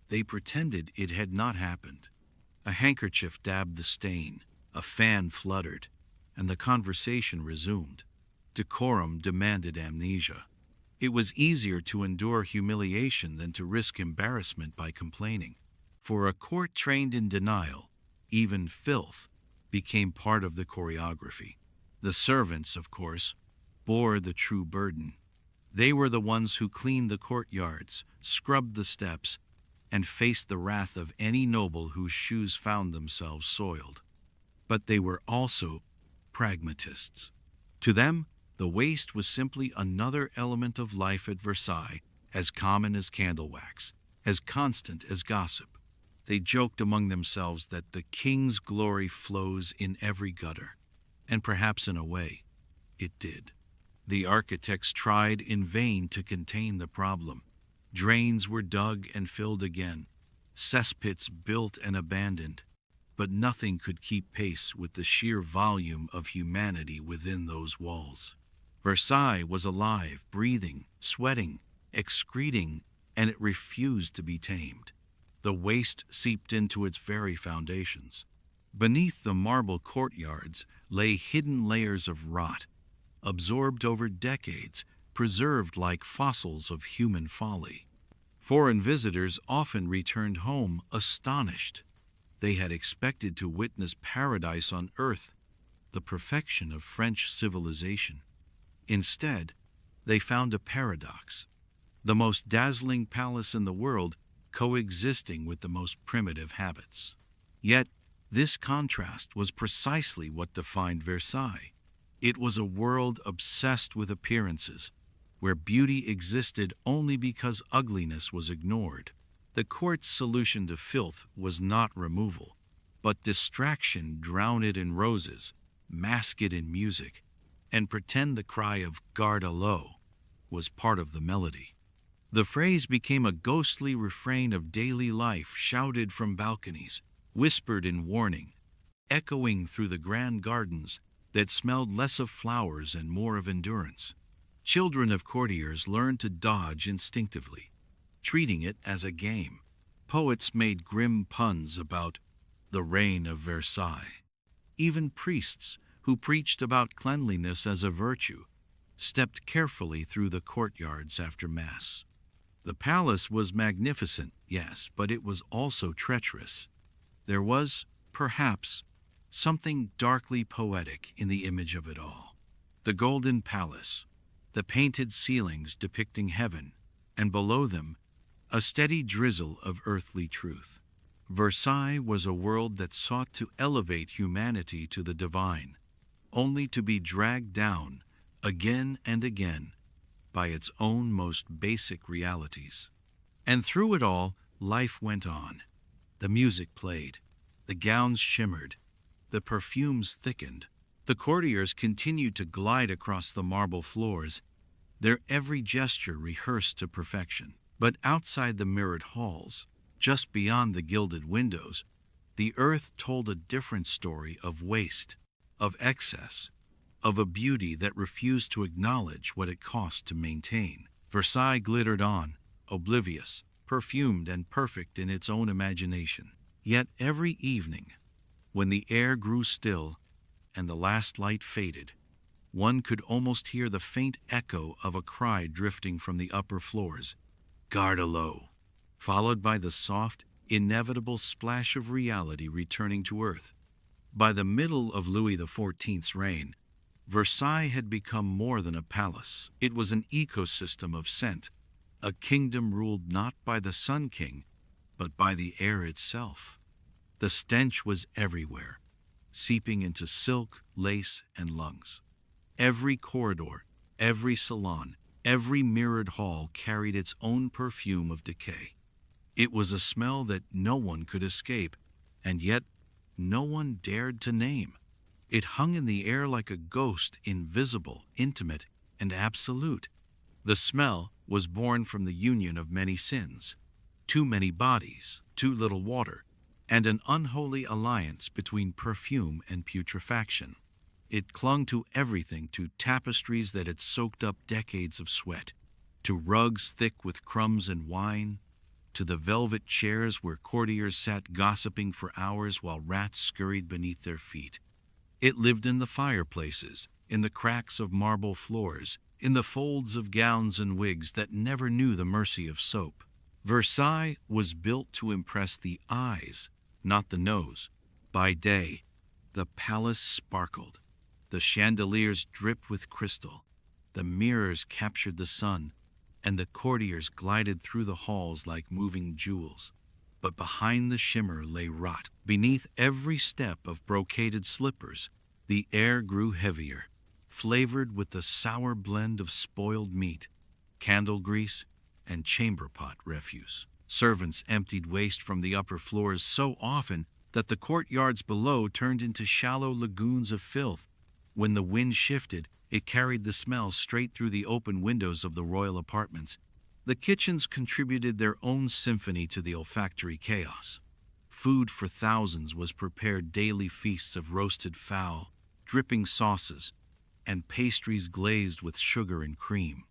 they pretended it had not happened. A handkerchief dabbed the stain, a fan fluttered, and the conversation resumed. Decorum demanded amnesia. It was easier to endure humiliation than to risk embarrassment by complaining. For a court trained in denial, even filth became part of the choreography. The servants, of course, bore the true burden. They were the ones who cleaned the courtyards, scrubbed the steps, and faced the wrath of any noble whose shoes found themselves soiled. But they were also pragmatists. To them, the waste was simply another element of life at Versailles, as common as candle wax, as constant as gossip. They joked among themselves that the king's glory flows in every gutter, and perhaps in a way, it did. The architects tried in vain to contain the problem. Drains were dug and filled again, cesspits built and abandoned, but nothing could keep pace with the sheer volume of humanity within those walls. Versailles was alive, breathing, sweating, excreting, and it refused to be tamed. The waste seeped into its very foundations. Beneath the marble courtyards lay hidden layers of rot, absorbed over decades, preserved like fossils of human folly. Foreign visitors often returned home astonished. They had expected to witness paradise on earth, the perfection of French civilization. Instead, they found a paradox: the most dazzling palace in the world coexisting with the most primitive habits. Yet, this contrast was precisely what defined Versailles. It was a world obsessed with appearances, where beauty existed only because ugliness was ignored. The court's solution to filth was not removal, but distraction. Drown it in roses, mask it in music, and pretend the cry of "Garde à l'eau" was part of the melody. The phrase became a ghostly refrain of daily life, shouted from balconies, whispered in warning, echoing through the grand gardens that smelled less of flowers and more of endurance. Children of courtiers learned to dodge instinctively, treating it as a game. Poets made grim puns about the reign of Versailles. Even priests, who preached about cleanliness as a virtue, stepped carefully through the courtyards after Mass. The palace was magnificent, yes, but it was also treacherous. There was, perhaps, something darkly poetic in the image of it all. The golden palace, the painted ceilings depicting heaven, and below them, a steady drizzle of earthly truth. Versailles was a world that sought to elevate humanity to the divine, only to be dragged down, again and again, by its own most basic realities. And through it all, life went on. The music played, the gowns shimmered, the perfumes thickened. The courtiers continued to glide across the marble floors, their every gesture rehearsed to perfection. But outside the mirrored halls, just beyond the gilded windows, the earth told a different story of waste, of excess, of a beauty that refused to acknowledge what it cost to maintain. Versailles glittered on, oblivious, perfumed and perfect in its own imagination. Yet every evening, when the air grew still and the last light faded, one could almost hear the faint echo of a cry drifting from the upper floors, "Garde-lo," followed by the soft, inevitable splash of reality returning to earth. By the middle of Louis XIV's reign, Versailles had become more than a palace. It was an ecosystem of scent, a kingdom ruled not by the Sun King, but by the air itself. The stench was everywhere, seeping into silk, lace, and lungs. Every corridor, every salon, every mirrored hall carried its own perfume of decay. It was a smell that no one could escape, and yet no one dared to name. It hung in the air like a ghost, invisible, intimate, and absolute. The smell was born from the union of many sins, too many bodies, too little water, and an unholy alliance between perfume and putrefaction. It clung to everything, to tapestries that had soaked up decades of sweat, to rugs thick with crumbs and wine, to the velvet chairs where courtiers sat gossiping for hours while rats scurried beneath their feet. It lived in the fireplaces, in the cracks of marble floors, in the folds of gowns and wigs that never knew the mercy of soap. Versailles was built to impress the eyes, not the nose. By day, the palace sparkled. The chandeliers dripped with crystal, the mirrors captured the sun, and the courtiers glided through the halls like moving jewels. But behind the shimmer lay rot. Beneath every step of brocaded slippers, the air grew heavier, flavored with the sour blend of spoiled meat, candle grease, and chamber pot refuse. Servants emptied waste from the upper floors so often that the courtyards below turned into shallow lagoons of filth. When the wind shifted, it carried the smell straight through the open windows of the royal apartments. The kitchens contributed their own symphony to the olfactory chaos. Food for thousands was prepared, daily feasts of roasted fowl, dripping sauces, and pastries glazed with sugar and cream.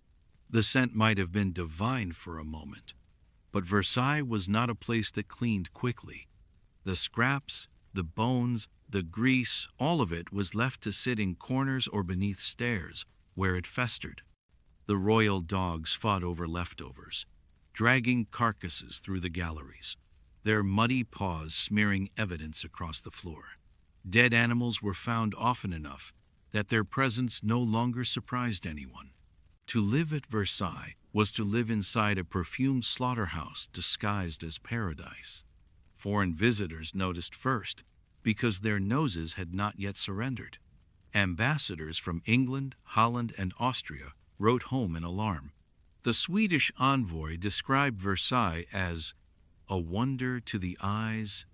The scent might have been divine for a moment, but Versailles was not a place that cleaned quickly. The scraps, the bones, the grease, all of it was left to sit in corners or beneath stairs, where it festered. The royal dogs fought over leftovers, dragging carcasses through the galleries, their muddy paws smearing evidence across the floor. Dead animals were found often enough that their presence no longer surprised anyone. To live at Versailles was to live inside a perfumed slaughterhouse disguised as paradise. Foreign visitors noticed first, because their noses had not yet surrendered. Ambassadors from England, Holland, and Austria wrote home in alarm. The Swedish envoy described Versailles as a wonder to the eyes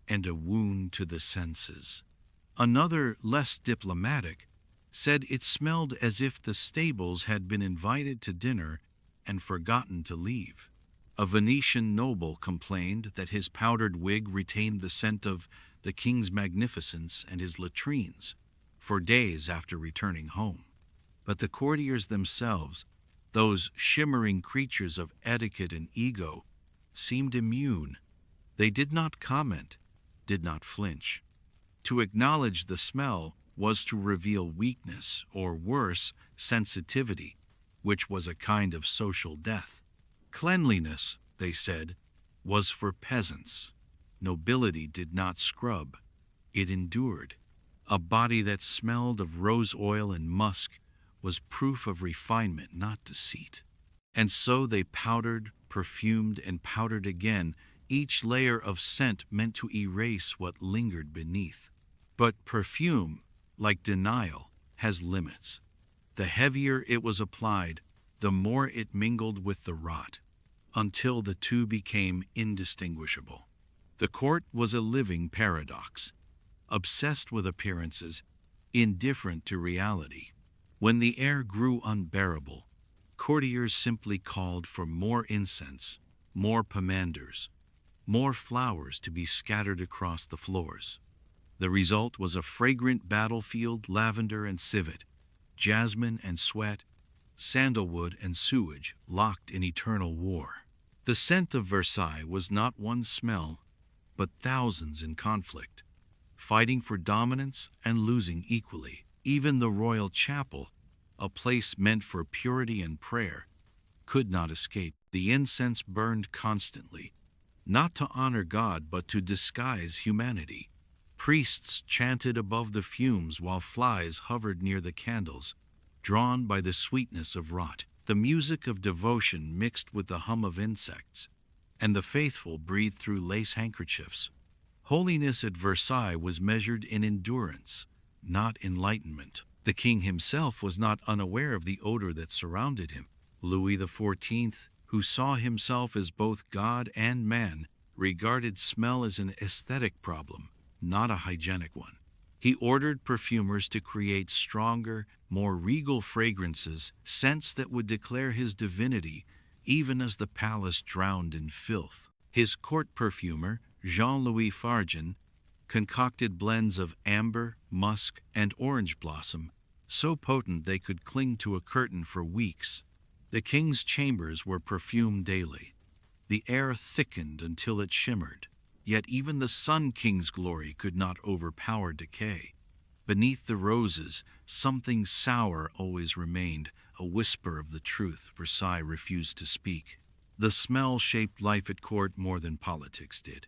and a wound to the senses. Another, less diplomatic, said it smelled as if the stables had been invited to dinner and forgotten to leave. A Venetian noble complained that his powdered wig retained the scent of the king's magnificence and his latrines for days after returning home. But the courtiers themselves, those shimmering creatures of etiquette and ego, seemed immune. They did not comment, did not flinch. To acknowledge the smell was to reveal weakness, or worse, sensitivity, which was a kind of social death. Cleanliness, they said, was for peasants. Nobility did not scrub, it endured. A body that smelled of rose oil and musk was proof of refinement, not deceit. And so they powdered, perfumed, and powdered again, each layer of scent meant to erase what lingered beneath. But perfume, like denial, has limits. The heavier it was applied, the more it mingled with the rot, until the two became indistinguishable. The court was a living paradox, obsessed with appearances, indifferent to reality. When the air grew unbearable, courtiers simply called for more incense, more pomanders, more flowers to be scattered across the floors. The result was a fragrant battlefield, lavender and civet, jasmine and sweat, sandalwood and sewage locked in eternal war. The scent of Versailles was not one smell, but thousands in conflict, fighting for dominance and losing equally. Even the royal chapel, a place meant for purity and prayer, could not escape. The incense burned constantly, not to honor God but to disguise humanity. Priests chanted above the fumes while flies hovered near the candles, drawn by the sweetness of rot. The music of devotion mixed with the hum of insects, and the faithful breathed through lace handkerchiefs. Holiness at Versailles was measured in endurance, not enlightenment. The king himself was not unaware of the odor that surrounded him. Louis XIV, who saw himself as both God and man, regarded smell as an aesthetic problem, not a hygienic one. He ordered perfumers to create stronger, more regal fragrances, scents that would declare his divinity, even as the palace drowned in filth. His court perfumer, Jean-Louis Fargin, concocted blends of amber, musk, and orange blossom, so potent they could cling to a curtain for weeks. The king's chambers were perfumed daily. The air thickened until it shimmered. Yet even the Sun King's glory could not overpower decay. Beneath the roses, something sour always remained, a whisper of the truth Versailles refused to speak. The smell shaped life at court more than politics did.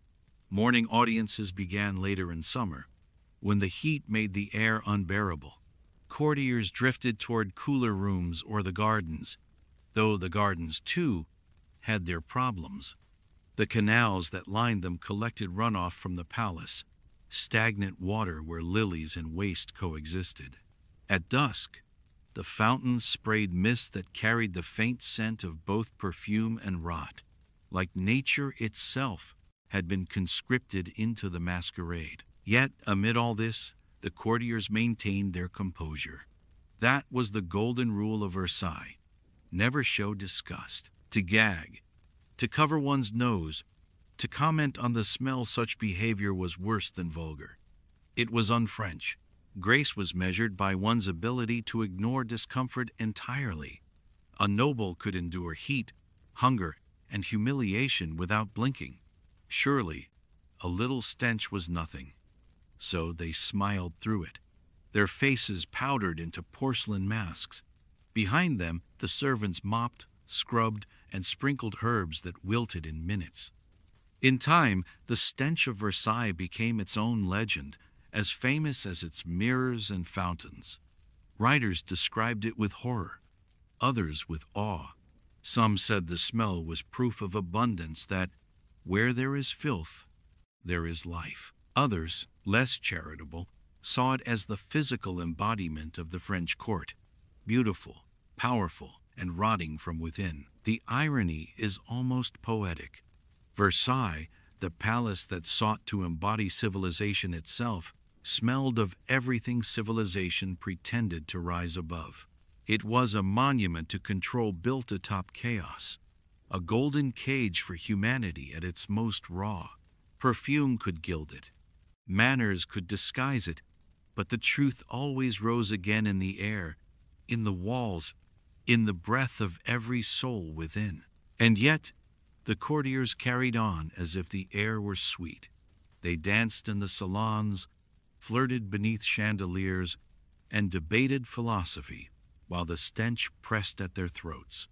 Morning audiences began later in summer, when the heat made the air unbearable. Courtiers drifted toward cooler rooms or the gardens, though the gardens, too, had their problems. The canals that lined them collected runoff from the palace, stagnant water where lilies and waste coexisted. At dusk, the fountains sprayed mist that carried the faint scent of both perfume and rot, like nature itself had been conscripted into the masquerade. Yet, amid all this, the courtiers maintained their composure. That was the golden rule of Versailles. Never show disgust. To gag, to cover one's nose, to comment on the smell, such behavior was worse than vulgar. It was un-French. Grace was measured by one's ability to ignore discomfort entirely. A noble could endure heat, hunger, and humiliation without blinking. Surely, a little stench was nothing. So they smiled through it, their faces powdered into porcelain masks. Behind them, the servants mopped, scrubbed, and sprinkled herbs that wilted in minutes. In time, the stench of Versailles became its own legend, as famous as its mirrors and fountains. Writers described it with horror, others with awe. Some said the smell was proof of abundance, that where there is filth, there is life. Others, less charitable, saw it as the physical embodiment of the French court, beautiful, powerful, and rotting from within. The irony is almost poetic. Versailles, the palace that sought to embody civilization itself, smelled of everything civilization pretended to rise above. It was a monument to control built atop chaos, a golden cage for humanity at its most raw. Perfume could gild it, manners could disguise it, but the truth always rose again in the air, in the walls, in the breath of every soul within. And yet, the courtiers carried on as if the air were sweet. They danced in the salons, flirted beneath chandeliers, and debated philosophy, while the stench pressed at their throats.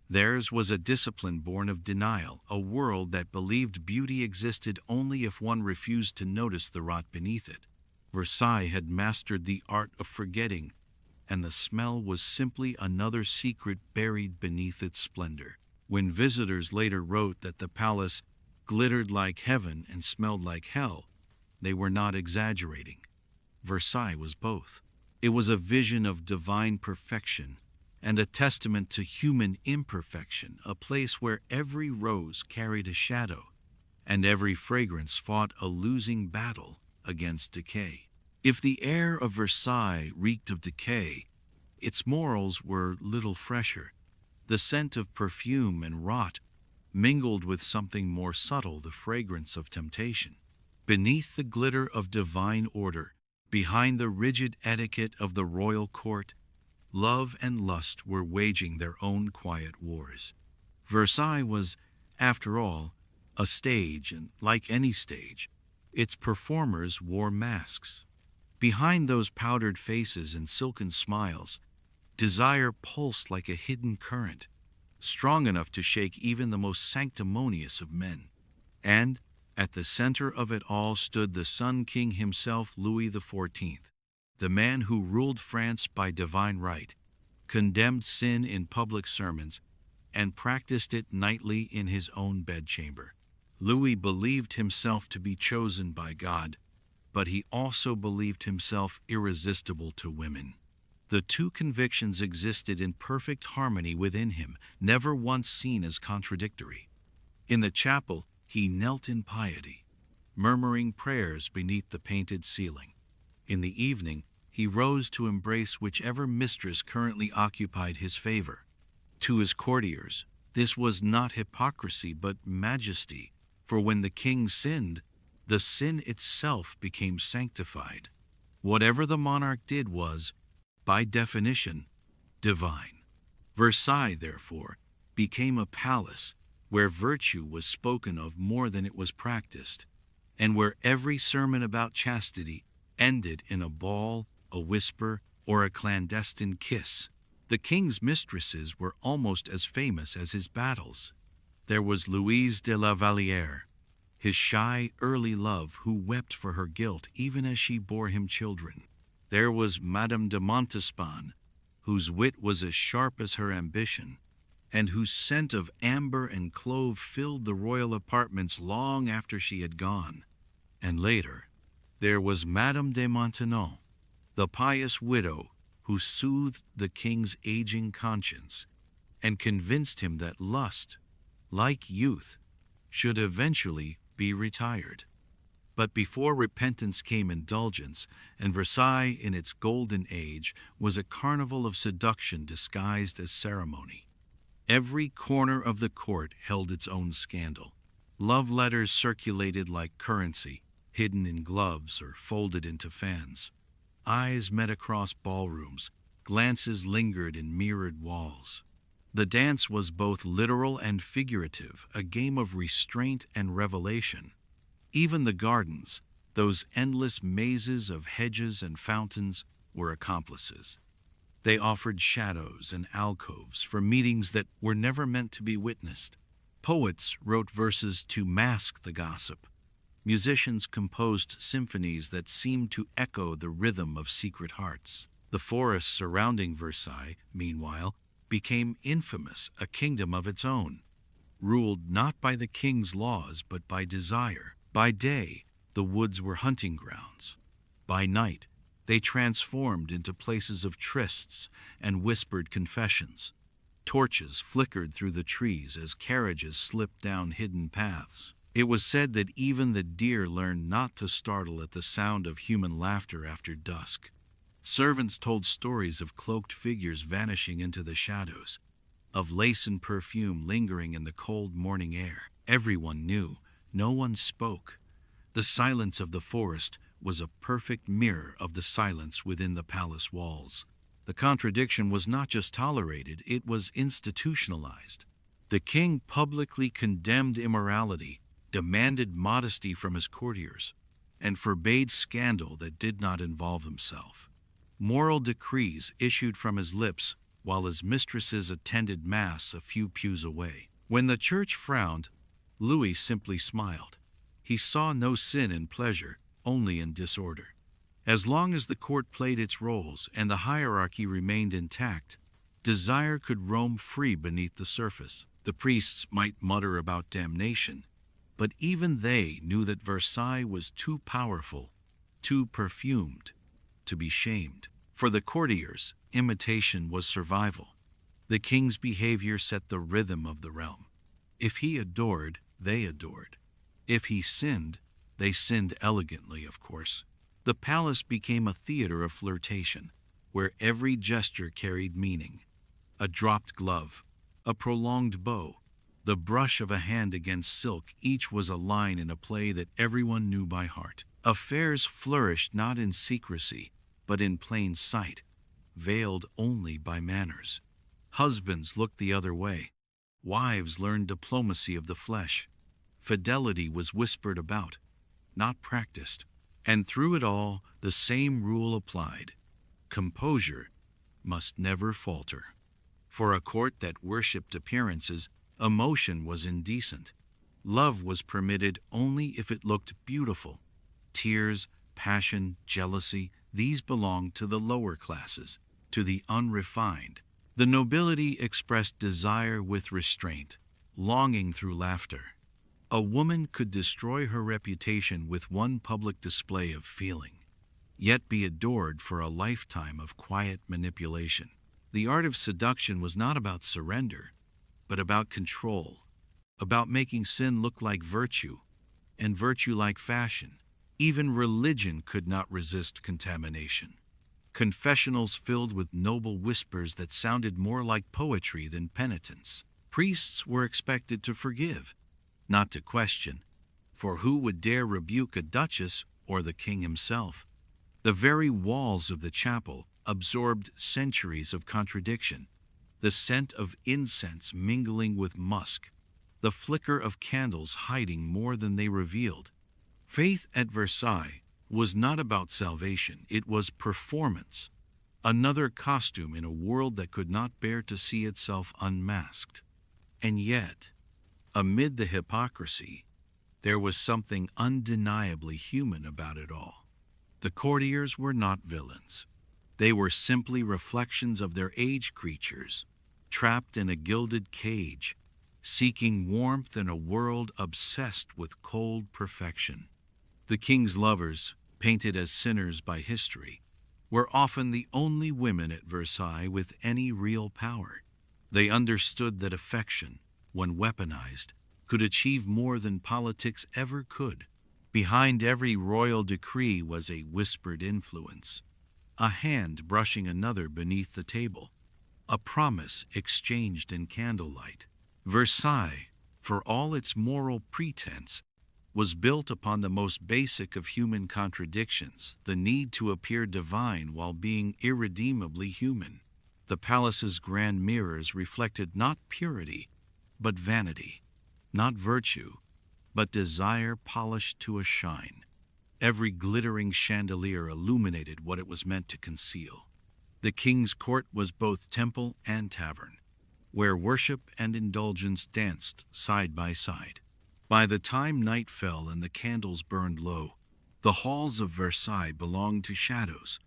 Theirs was a discipline born of denial, a world that believed beauty existed only if one refused to notice the rot beneath it. Versailles had mastered the art of forgetting, and the smell was simply another secret buried beneath its splendor. When visitors later wrote that the palace glittered like heaven and smelled like hell, they were not exaggerating. Versailles was both. It was a vision of divine perfection and a testament to human imperfection, a place where every rose carried a shadow and every fragrance fought a losing battle against decay. If the air of Versailles reeked of decay, its morals were little fresher. The scent of perfume and rot mingled with something more subtle, the fragrance of temptation. Beneath the glitter of divine order, behind the rigid etiquette of the royal court, love and lust were waging their own quiet wars. Versailles was, after all, a stage, and like any stage, its performers wore masks. Behind those powdered faces and silken smiles, desire pulsed like a hidden current, strong enough to shake even the most sanctimonious of men. And at the center of it all stood the Sun King himself, Louis XIV, the man who ruled France by divine right, condemned sin in public sermons, and practiced it nightly in his own bedchamber. Louis believed himself to be chosen by God, but he also believed himself irresistible to women. The two convictions existed in perfect harmony within him, never once seen as contradictory. In the chapel, he knelt in piety, murmuring prayers beneath the painted ceiling. In the evening, he rose to embrace whichever mistress currently occupied his favor. To his courtiers, this was not hypocrisy but majesty, for when the king sinned, the sin itself became sanctified. Whatever the monarch did was, by definition, divine. Versailles, therefore, became a palace where virtue was spoken of more than it was practiced, and where every sermon about chastity ended in a ball, a whisper, or a clandestine kiss. The king's mistresses were almost as famous as his battles. There was Louise de la Vallière, his shy, early love who wept for her guilt even as she bore him children. There was Madame de Montespan, whose wit was as sharp as her ambition, and whose scent of amber and clove filled the royal apartments long after she had gone. And later, there was Madame de Maintenon, the pious widow who soothed the king's aging conscience and convinced him that lust, like youth, should eventually be retired. But before repentance came indulgence, and Versailles in its golden age was a carnival of seduction disguised as ceremony. Every corner of the court held its own scandal. Love letters circulated like currency, hidden in gloves or folded into fans. Eyes met across ballrooms, glances lingered in mirrored walls. The dance was both literal and figurative, a game of restraint and revelation. Even the gardens, those endless mazes of hedges and fountains, were accomplices. They offered shadows and alcoves for meetings that were never meant to be witnessed. Poets wrote verses to mask the gossip. Musicians composed symphonies that seemed to echo the rhythm of secret hearts. The forest surrounding Versailles, meanwhile, became infamous, a kingdom of its own, ruled not by the king's laws but by desire. By day, the woods were hunting grounds. By night, they transformed into places of trysts and whispered confessions. Torches flickered through the trees as carriages slipped down hidden paths. It was said that even the deer learned not to startle at the sound of human laughter after dusk. Servants told stories of cloaked figures vanishing into the shadows, of lace and perfume lingering in the cold morning air. Everyone knew. No one spoke. The silence of the forest was a perfect mirror of the silence within the palace walls. The contradiction was not just tolerated, it was institutionalized. The king publicly condemned immorality, demanded modesty from his courtiers, and forbade scandal that did not involve himself. Moral decrees issued from his lips while his mistresses attended mass a few pews away. When the church frowned, Louis simply smiled. He saw no sin in pleasure, only in disorder. As long as the court played its roles and the hierarchy remained intact, desire could roam free beneath the surface. The priests might mutter about damnation, but even they knew that Versailles was too powerful, too perfumed, to be shamed. For the courtiers, imitation was survival. The king's behavior set the rhythm of the realm. If he adored, they adored. If he sinned, they sinned elegantly, of course. The palace became a theater of flirtation, where every gesture carried meaning. A dropped glove, a prolonged bow, the brush of a hand against silk, each was a line in a play that everyone knew by heart. Affairs flourished not in secrecy, but in plain sight, veiled only by manners. Husbands looked the other way. Wives learned diplomacy of the flesh. Fidelity was whispered about, not practiced. And through it all, the same rule applied. Composure must never falter. For a court that worshipped appearances, emotion was indecent. Love was permitted only if it looked beautiful. Tears, passion, jealousy, these belonged to the lower classes, to the unrefined. The nobility expressed desire with restraint, longing through laughter. A woman could destroy her reputation with one public display of feeling, yet be adored for a lifetime of quiet manipulation. The art of seduction was not about surrender, but about control, about making sin look like virtue, and virtue like fashion. Even religion could not resist contamination. Confessionals filled with noble whispers that sounded more like poetry than penitence. Priests were expected to forgive, not to question, for who would dare rebuke a duchess or the king himself? The very walls of the chapel absorbed centuries of contradiction, the scent of incense mingling with musk, the flicker of candles hiding more than they revealed. Faith at Versailles was not about salvation, it was performance, another costume in a world that could not bear to see itself unmasked. And yet, amid the hypocrisy, there was something undeniably human about it all. The courtiers were not villains. They were simply reflections of their age creatures, trapped in a gilded cage, seeking warmth in a world obsessed with cold perfection. The king's lovers, painted as sinners by history, were often the only women at Versailles with any real power. They understood that affection, when weaponized, could achieve more than politics ever could. Behind every royal decree was a whispered influence, a hand brushing another beneath the table, a promise exchanged in candlelight. Versailles, for all its moral pretense, was built upon the most basic of human contradictions, the need to appear divine while being irredeemably human. The palace's grand mirrors reflected not purity, but vanity, not virtue, but desire polished to a shine. Every glittering chandelier illuminated what it was meant to conceal. The king's court was both temple and tavern, where worship and indulgence danced side by side. By the time night fell and the candles burned low, the halls of Versailles belonged to shadows.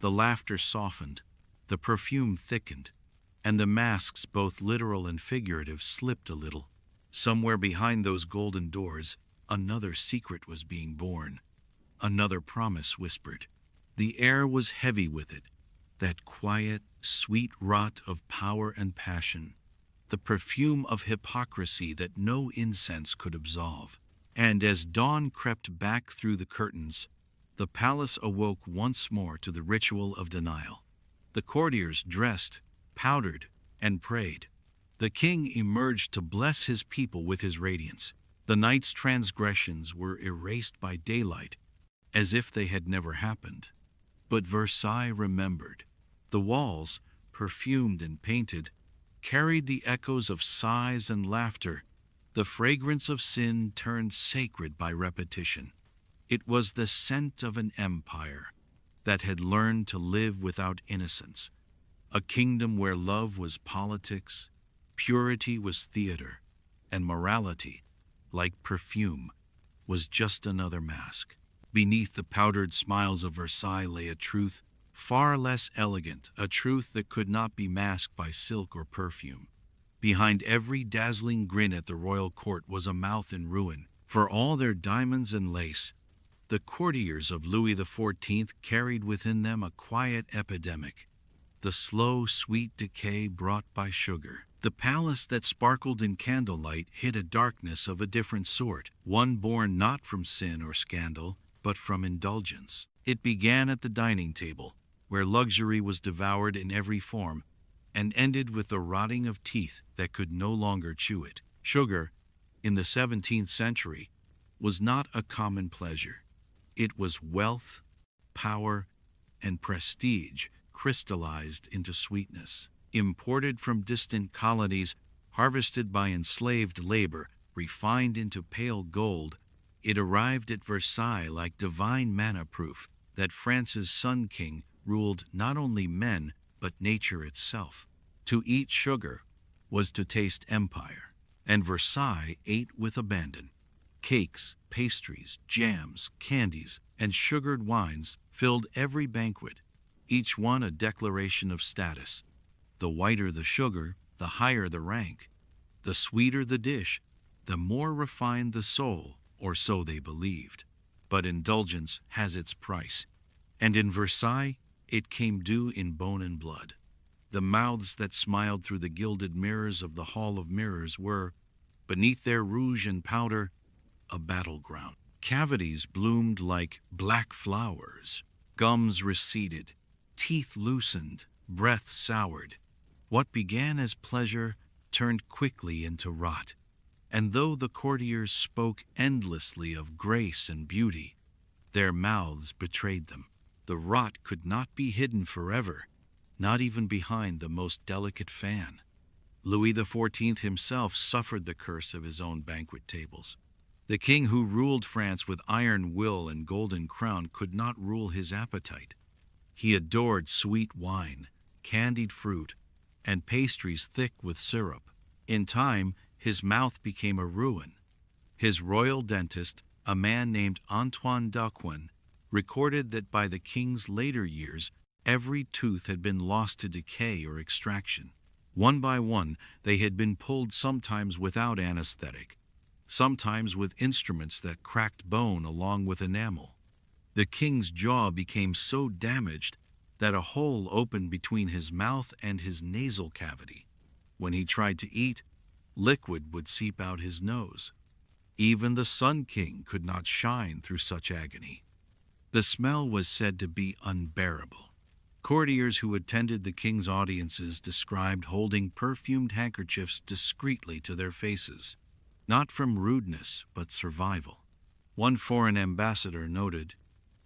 The laughter softened, the perfume thickened, and the masks, both literal and figurative, slipped a little. Somewhere behind those golden doors, another secret was being born, another promise whispered. The air was heavy with it, that quiet, sweet rot of power and passion, the perfume of hypocrisy that no incense could absolve. And as dawn crept back through the curtains, the palace awoke once more to the ritual of denial. The courtiers dressed, powdered, and prayed. The king emerged to bless his people with his radiance. The night's transgressions were erased by daylight, as if they had never happened. But Versailles remembered. The walls, perfumed and painted, carried the echoes of sighs and laughter, the fragrance of sin turned sacred by repetition. It was the scent of an empire that had learned to live without innocence, a kingdom where love was politics, purity was theater, and morality, like perfume, was just another mask. Beneath the powdered smiles of Versailles lay a truth far less elegant, a truth that could not be masked by silk or perfume. Behind every dazzling grin at the royal court was a mouth in ruin. For all their diamonds and lace, the courtiers of Louis XIV carried within them a quiet epidemic. the slow, sweet decay brought by sugar. The palace that sparkled in candlelight hid a darkness of a different sort, one born not from sin or scandal, but from indulgence. It began at the dining table, where luxury was devoured in every form, and ended with the rotting of teeth that could no longer chew it. Sugar, in the 17th century, was not a common pleasure. It was wealth, power, and prestige crystallized into sweetness. Imported from distant colonies, harvested by enslaved labor, refined into pale gold, it arrived at Versailles like divine manna, proof that France's Sun King ruled not only men but nature itself. To eat sugar was to taste empire, and Versailles ate with abandon. Cakes, pastries, jams, candies, and sugared wines filled every banquet, each one a declaration of status. The whiter the sugar, the higher the rank. The sweeter the dish, the more refined the soul, or so they believed. But indulgence has its price, and in Versailles it came due in bone and blood. The mouths that smiled through the gilded mirrors of the Hall of Mirrors were, beneath their rouge and powder, a battleground. Cavities bloomed like black flowers. Gums receded, teeth loosened, breath soured. What began as pleasure turned quickly into rot, and though the courtiers spoke endlessly of grace and beauty, their mouths betrayed them. The rot could not be hidden forever, not even behind the most delicate fan. Louis XIV himself suffered the curse of his own banquet tables. The king who ruled France with iron will and golden crown could not rule his appetite. He adored sweet wine, candied fruit, and pastries thick with syrup. In time, his mouth became a ruin. His royal dentist, a man named Antoine d'Aquin, recorded that by the king's later years, every tooth had been lost to decay or extraction. One by one, they had been pulled, sometimes without anesthetic, sometimes with instruments that cracked bone along with enamel. The king's jaw became so damaged that a hole opened between his mouth and his nasal cavity. When he tried to eat, liquid would seep out his nose. Even the Sun King could not shine through such agony. The smell was said to be unbearable. Courtiers who attended the king's audiences described holding perfumed handkerchiefs discreetly to their faces, not from rudeness but survival. One foreign ambassador noted,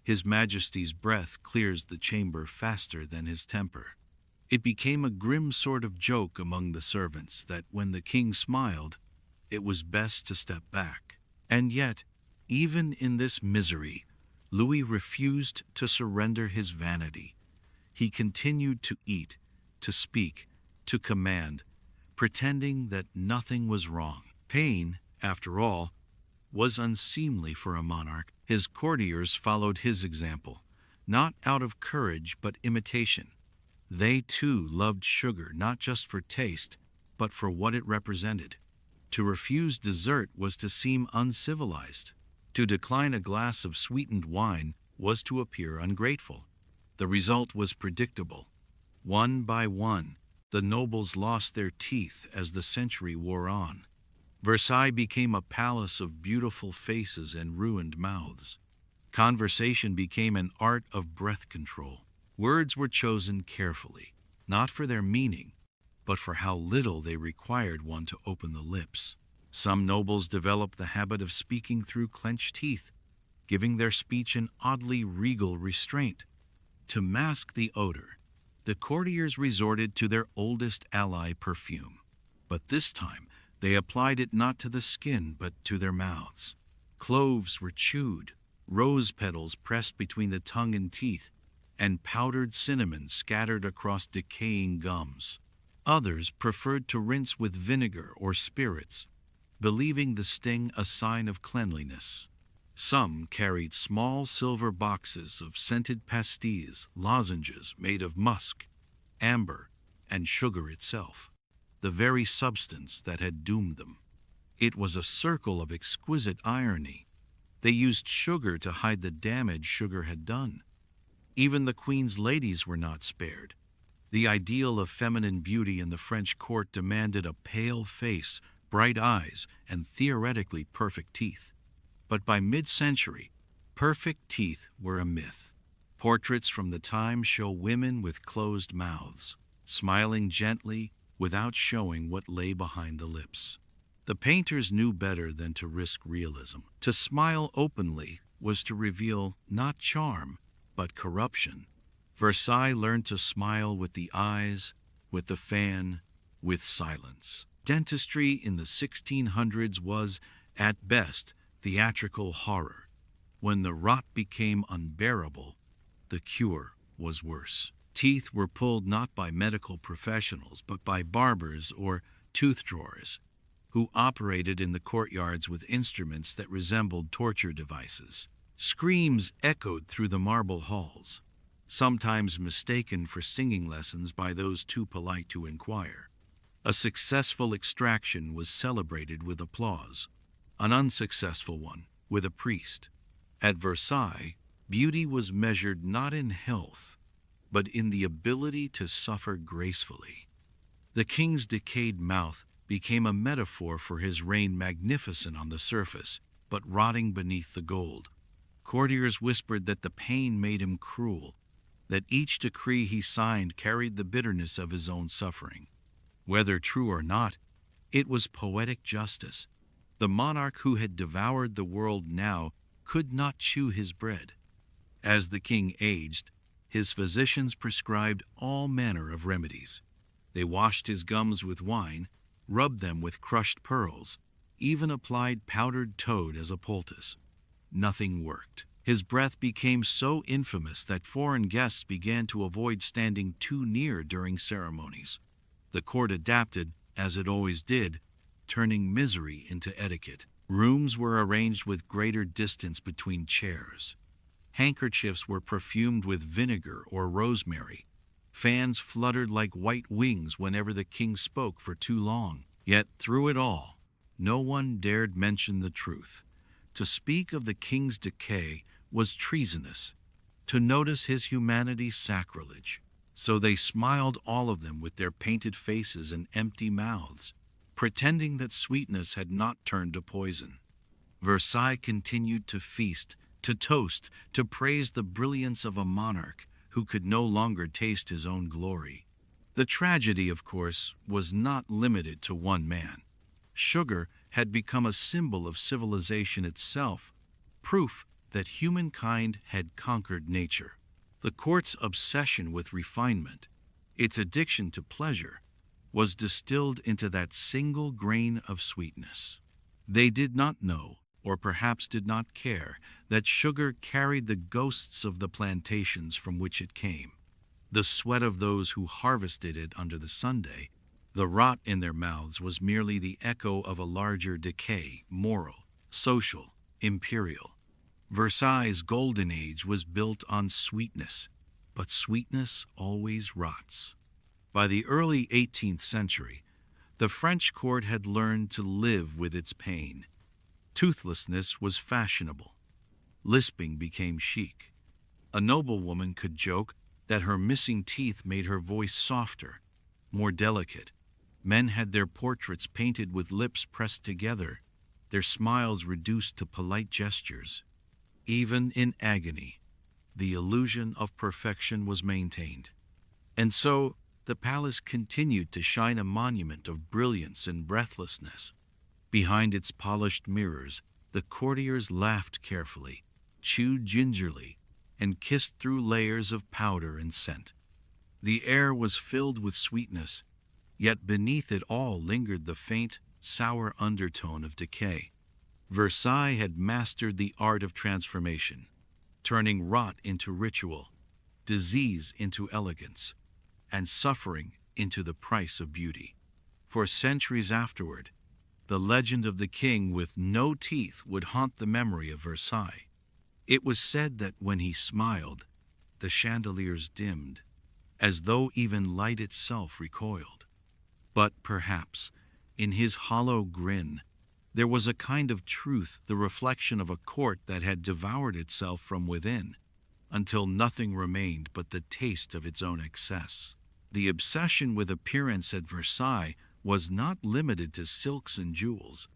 "His Majesty's breath clears the chamber faster than his temper." It became a grim sort of joke among the servants that when the king smiled, it was best to step back. And yet, even in this misery, Louis refused to surrender his vanity. He continued to eat, to speak, to command, pretending that nothing was wrong. Pain, after all, was unseemly for a monarch. His courtiers followed his example, not out of courage but imitation. They too loved sugar not just for taste, but for what it represented. To refuse dessert was to seem uncivilized. To decline a glass of sweetened wine was to appear ungrateful. The result was predictable. One by one, the nobles lost their teeth as the century wore on. Versailles became a palace of beautiful faces and ruined mouths. Conversation became an art of breath control. Words were chosen carefully, not for their meaning, but for how little they required one to open the lips. Some nobles developed the habit of speaking through clenched teeth, giving their speech an oddly regal restraint. To mask the odor, the courtiers resorted to their oldest ally, perfume. But this time, they applied it not to the skin, but to their mouths. Cloves were chewed, rose petals pressed between the tongue and teeth, and powdered cinnamon scattered across decaying gums. Others preferred to rinse with vinegar or spirits, believing the sting a sign of cleanliness. Some carried small silver boxes of scented pastilles, lozenges made of musk, amber, and sugar itself, the very substance that had doomed them. It was a circle of exquisite irony. They used sugar to hide the damage sugar had done. Even the queen's ladies were not spared. The ideal of feminine beauty in the French court demanded a pale face, bright eyes, and theoretically perfect teeth. But by mid-century, perfect teeth were a myth. Portraits from the time show women with closed mouths, smiling gently without showing what lay behind the lips. The painters knew better than to risk realism. To smile openly was to reveal not charm, but corruption. Versailles learned to smile with the eyes, with the fan, with silence. Dentistry in the 1600s was, at best, theatrical horror. When the rot became unbearable, the cure was worse. Teeth were pulled not by medical professionals, but by barbers or tooth drawers, who operated in the courtyards with instruments that resembled torture devices. Screams echoed through the marble halls, sometimes mistaken for singing lessons by those too polite to inquire. A successful extraction was celebrated with applause, an unsuccessful one with a priest. At Versailles, beauty was measured not in health, but in the ability to suffer gracefully. The king's decayed mouth became a metaphor for his reign, magnificent on the surface, but rotting beneath the gold. Courtiers whispered that the pain made him cruel, that each decree he signed carried the bitterness of his own suffering. Whether true or not, it was poetic justice. The monarch who had devoured the world now could not chew his bread. As the king aged, his physicians prescribed all manner of remedies. They washed his gums with wine, rubbed them with crushed pearls, even applied powdered toad as a poultice. Nothing worked. His breath became so infamous that foreign guests began to avoid standing too near during ceremonies. The court adapted, as it always did, turning misery into etiquette. Rooms were arranged with greater distance between chairs. Handkerchiefs were perfumed with vinegar or rosemary. Fans fluttered like white wings whenever the king spoke for too long. Yet through it all, no one dared mention the truth. To speak of the king's decay was treasonous. To notice his humanity sacrilege. So they smiled, all of them, with their painted faces and empty mouths, pretending that sweetness had not turned to poison. Versailles continued to feast, to toast, to praise the brilliance of a monarch who could no longer taste his own glory. The tragedy, of course, was not limited to one man. Sugar had become a symbol of civilization itself, proof that humankind had conquered nature. The court's obsession with refinement, its addiction to pleasure, was distilled into that single grain of sweetness. They did not know, or perhaps did not care, that sugar carried the ghosts of the plantations from which it came. The sweat of those who harvested it under the Sunday, the rot in their mouths was merely the echo of a larger decay, moral, social, imperial. Versailles' golden age was built on sweetness, but sweetness always rots. By the early 18th century, the French court had learned to live with its pain. Toothlessness was fashionable. Lisping became chic. A noblewoman could joke that her missing teeth made her voice softer, more delicate. Men had their portraits painted with lips pressed together, their smiles reduced to polite gestures. Even in agony, the illusion of perfection was maintained. And so, the palace continued to shine a monument of brilliance and breathlessness. Behind its polished mirrors, the courtiers laughed carefully, chewed gingerly, and kissed through layers of powder and scent. The air was filled with sweetness, yet beneath it all lingered the faint, sour undertone of decay. Versailles had mastered the art of transformation, turning rot into ritual, disease into elegance, and suffering into the price of beauty. For centuries afterward, the legend of the king with no teeth would haunt the memory of Versailles. It was said that when he smiled, the chandeliers dimmed, as though even light itself recoiled. But perhaps, in his hollow grin, there was a kind of truth, the reflection of a court that had devoured itself from within, until nothing remained but the taste of its own excess. The obsession with appearance at Versailles was not limited to silks and jewels.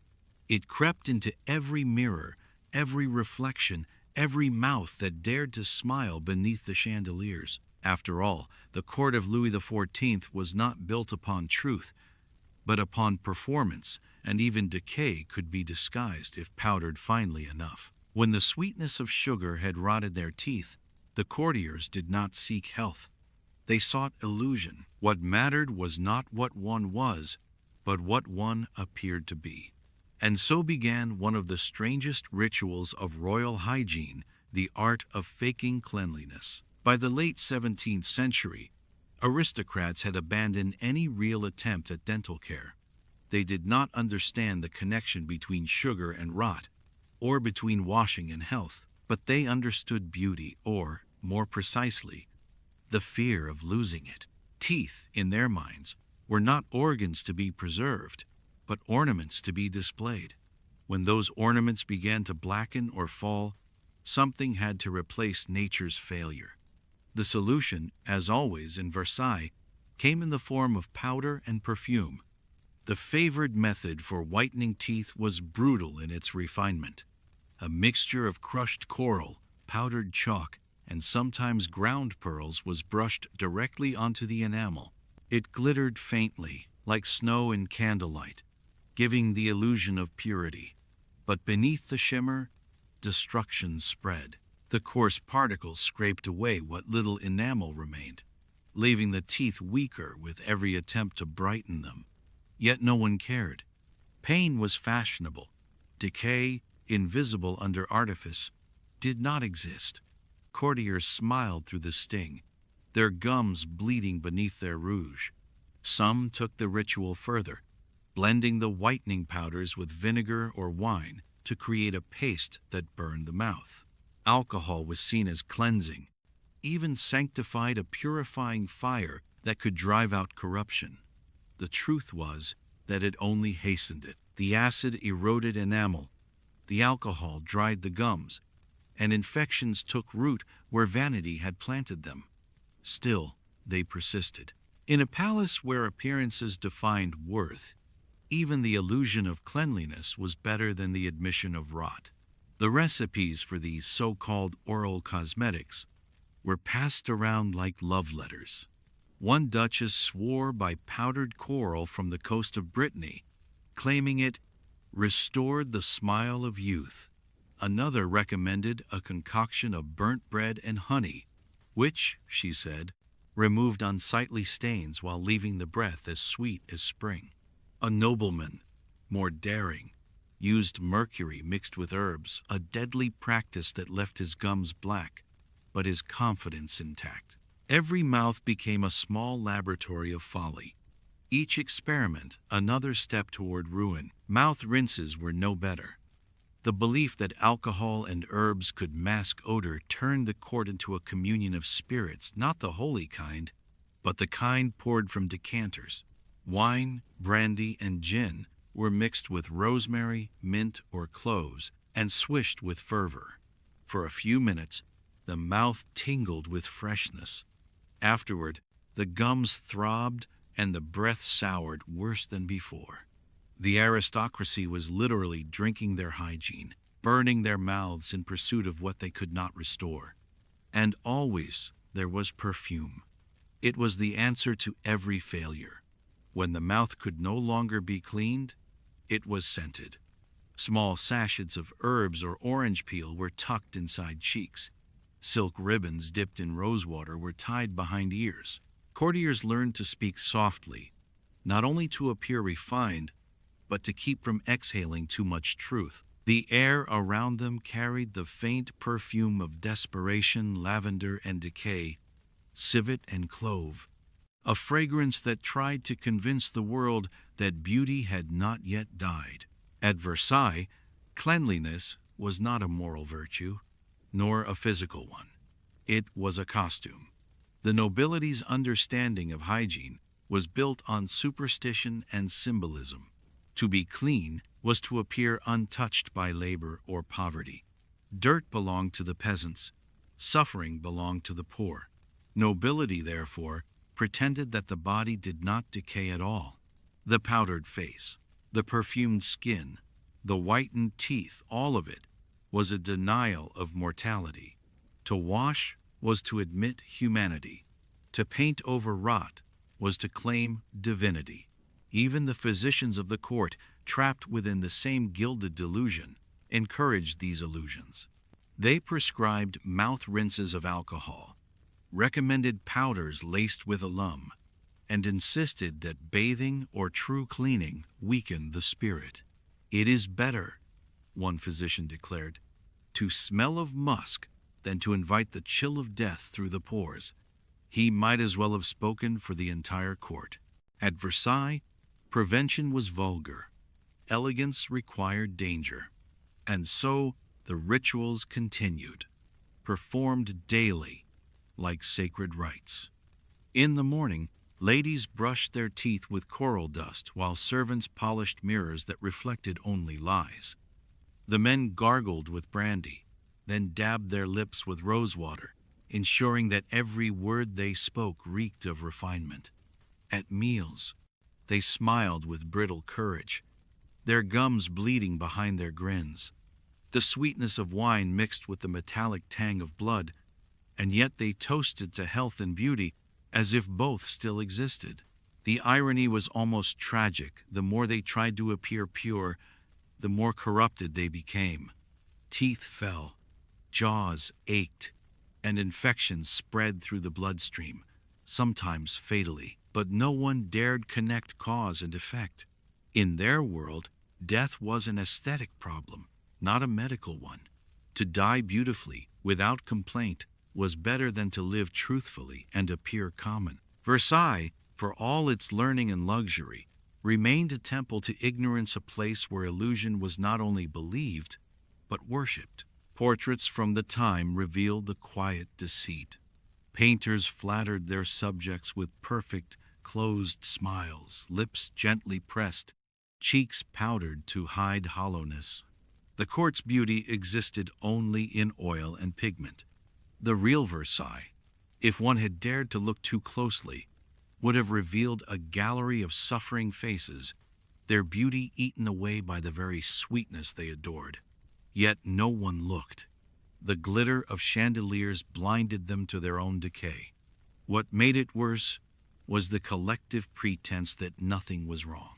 It crept into every mirror, every reflection, every mouth that dared to smile beneath the chandeliers. After all, the court of Louis XIV was not built upon truth, but upon performance, and even decay could be disguised if powdered finely enough. When the sweetness of sugar had rotted their teeth, the courtiers did not seek health. They sought illusion. What mattered was not what one was, but what one appeared to be. And so began one of the strangest rituals of royal hygiene, the art of faking cleanliness. By the late 17th century, aristocrats had abandoned any real attempt at dental care. They did not understand the connection between sugar and rot, or between washing and health, but they understood beauty, or, more precisely, the fear of losing it. Teeth, in their minds, were not organs to be preserved, but ornaments to be displayed. When those ornaments began to blacken or fall, something had to replace nature's failure. The solution, as always in Versailles, came in the form of powder and perfume. The favored method for whitening teeth was brutal in its refinement. A mixture of crushed coral, powdered chalk, and sometimes ground pearls was brushed directly onto the enamel. It glittered faintly, like snow in candlelight, giving the illusion of purity. But beneath the shimmer, destruction spread. The coarse particles scraped away what little enamel remained, leaving the teeth weaker with every attempt to brighten them. Yet no one cared. Pain was fashionable. Decay, invisible under artifice, did not exist. Courtiers smiled through the sting, their gums bleeding beneath their rouge. Some took the ritual further, blending the whitening powders with vinegar or wine to create a paste that burned the mouth. Alcohol was seen as cleansing, even sanctified a purifying fire that could drive out corruption. The truth was that it only hastened it. The acid eroded enamel, the alcohol dried the gums, and infections took root where vanity had planted them. Still, they persisted. In a palace where appearances defined worth, even the illusion of cleanliness was better than the admission of rot. The recipes for these so-called oral cosmetics were passed around like love letters. One duchess swore by powdered coral from the coast of Brittany, claiming it restored the smile of youth. Another recommended a concoction of burnt bread and honey, which, she said, removed unsightly stains while leaving the breath as sweet as spring. A nobleman, more daring, used mercury mixed with herbs, a deadly practice that left his gums black, but his confidence intact. Every mouth became a small laboratory of folly. Each experiment another step toward ruin. Mouth rinses were no better. The belief that alcohol and herbs could mask odor turned the court into a communion of spirits, not the holy kind, but the kind poured from decanters. Wine, brandy, and gin were mixed with rosemary, mint, or cloves, and swished with fervor. For a few minutes, the mouth tingled with freshness. Afterward, the gums throbbed and the breath soured worse than before. The aristocracy was literally drinking their hygiene, burning their mouths in pursuit of what they could not restore. And always there was perfume. It was the answer to every failure. When the mouth could no longer be cleaned, it was scented. Small sachets of herbs or orange peel were tucked inside cheeks. Silk ribbons dipped in rosewater were tied behind ears. Courtiers learned to speak softly, not only to appear refined, but to keep from exhaling too much truth. The air around them carried the faint perfume of desperation, lavender and decay, civet and clove, a fragrance that tried to convince the world that beauty had not yet died. At Versailles, cleanliness was not a moral virtue, nor a physical one. It was a costume. The nobility's understanding of hygiene was built on superstition and symbolism. To be clean was to appear untouched by labor or poverty. Dirt belonged to the peasants. Suffering belonged to the poor. Nobility, therefore, pretended that the body did not decay at all. The powdered face, the perfumed skin, the whitened teeth, all of it was a denial of mortality. To wash was to admit humanity. To paint over rot was to claim divinity. Even the physicians of the court, trapped within the same gilded delusion, encouraged these illusions. They prescribed mouth rinses of alcohol, recommended powders laced with alum, and insisted that bathing or true cleaning weakened the spirit. "It is better," one physician declared, "to smell of musk than to invite the chill of death through the pores." He might as well have spoken for the entire court. At Versailles, prevention was vulgar. Elegance required danger. And so the rituals continued, performed daily, like sacred rites. In the morning, ladies brushed their teeth with coral dust while servants polished mirrors that reflected only lies. The men gargled with brandy, then dabbed their lips with rosewater, ensuring that every word they spoke reeked of refinement. At meals, they smiled with brittle courage, their gums bleeding behind their grins. The sweetness of wine mixed with the metallic tang of blood, and yet they toasted to health and beauty as if both still existed. The irony was almost tragic. The more they tried to appear pure, the more corrupted they became. Teeth fell, jaws ached, and infections spread through the bloodstream, sometimes fatally. But no one dared connect cause and effect. In their world, death was an aesthetic problem, not a medical one. To die beautifully, without complaint, was better than to live truthfully and appear common. Versailles, for all its learning and luxury, remained a temple to ignorance, a place where illusion was not only believed, but worshipped. Portraits from the time revealed the quiet deceit. Painters flattered their subjects with perfect, closed smiles, lips gently pressed, cheeks powdered to hide hollowness. The court's beauty existed only in oil and pigment. The real Versailles, if one had dared to look too closely, would have revealed a gallery of suffering faces, their beauty eaten away by the very sweetness they adored. Yet no one looked. The glitter of chandeliers blinded them to their own decay. What made it worse was the collective pretense that nothing was wrong.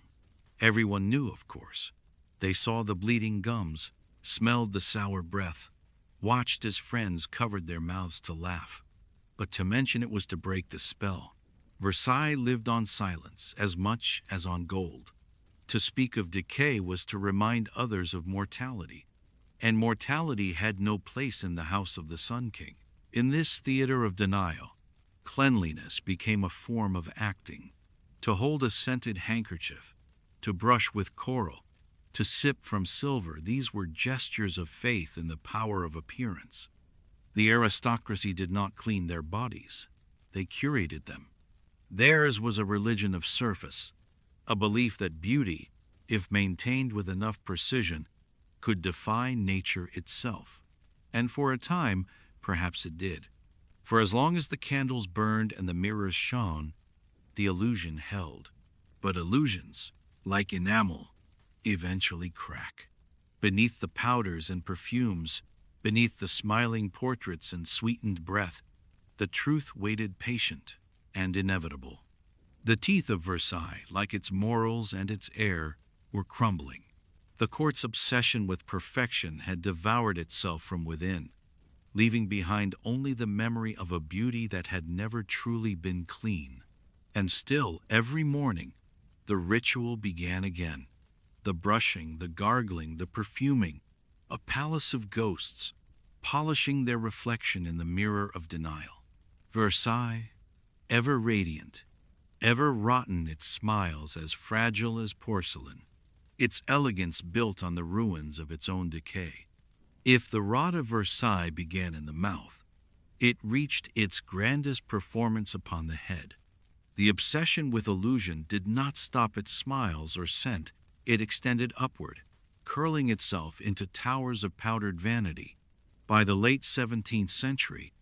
Everyone knew, of course. They saw the bleeding gums, smelled the sour breath, watched as friends covered their mouths to laugh. But to mention it was to break the spell. Versailles lived on silence as much as on gold. To speak of decay was to remind others of mortality. And mortality had no place in the house of the Sun King. In this theater of denial, cleanliness became a form of acting. To hold a scented handkerchief, to brush with coral, to sip from silver, these were gestures of faith in the power of appearance. The aristocracy did not clean their bodies. They curated them. Theirs was a religion of surface, a belief that beauty, if maintained with enough precision, could defy nature itself. And for a time, perhaps it did. For as long as the candles burned and the mirrors shone, the illusion held. But illusions, like enamel, eventually crack. Beneath the powders and perfumes, beneath the smiling portraits and sweetened breath, the truth waited patient and inevitable. The teeth of Versailles, like its morals and its air, were crumbling. The court's obsession with perfection had devoured itself from within, leaving behind only the memory of a beauty that had never truly been clean. And still, every morning, the ritual began again. The brushing, the gargling, the perfuming, a palace of ghosts, polishing their reflection in the mirror of denial. Versailles, ever radiant, ever rotten, its smiles as fragile as porcelain, its elegance built on the ruins of its own decay. If the rot of Versailles began in the mouth, it reached its grandest performance upon the head. The obsession with illusion did not stop at smiles or scent. It extended upward, curling itself into towers of powdered vanity. By the late 17th century,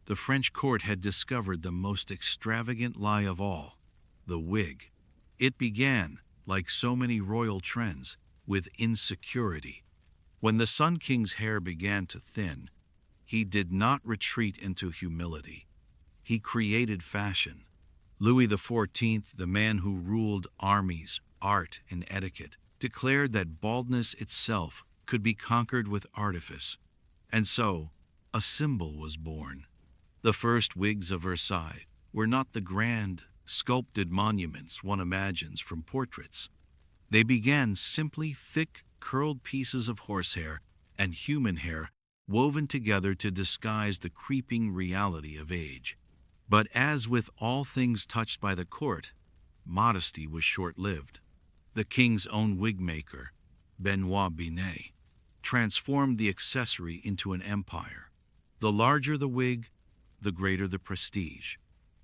the French court had discovered the most extravagant lie of all, the wig. It began, like so many royal trends, with insecurity. When the Sun King's hair began to thin, he did not retreat into humility. He created fashion. Louis XIV, the man who ruled armies, art, and etiquette, declared that baldness itself could be conquered with artifice. And so, a symbol was born. The first wigs of Versailles were not the grand, sculpted monuments one imagines from portraits. They began simply thick, curled pieces of horsehair and human hair woven together to disguise the creeping reality of age. But as with all things touched by the court, modesty was short-lived. The king's own wig maker, Benoit Binet, transformed the accessory into an empire. The larger the wig, the greater the prestige.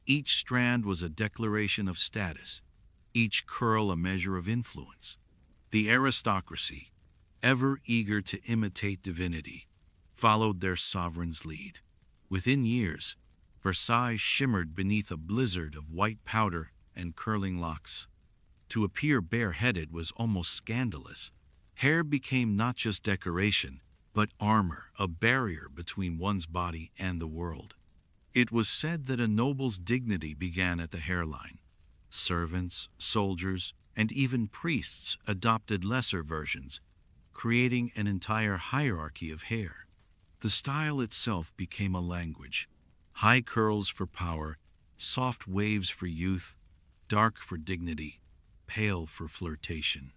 Each strand was a declaration of status, each curl a measure of influence. The aristocracy, ever eager to imitate divinity, followed their sovereign's lead. Within years, Versailles shimmered beneath a blizzard of white powder and curling locks. To appear bareheaded was almost scandalous. Hair became not just decoration, but armor, a barrier between one's body and the world. It was said that a noble's dignity began at the hairline. Servants, soldiers, and even priests adopted lesser versions, creating an entire hierarchy of hair. The style itself became a language. High curls for power, soft waves for youth, dark for dignity, pale for flirtation.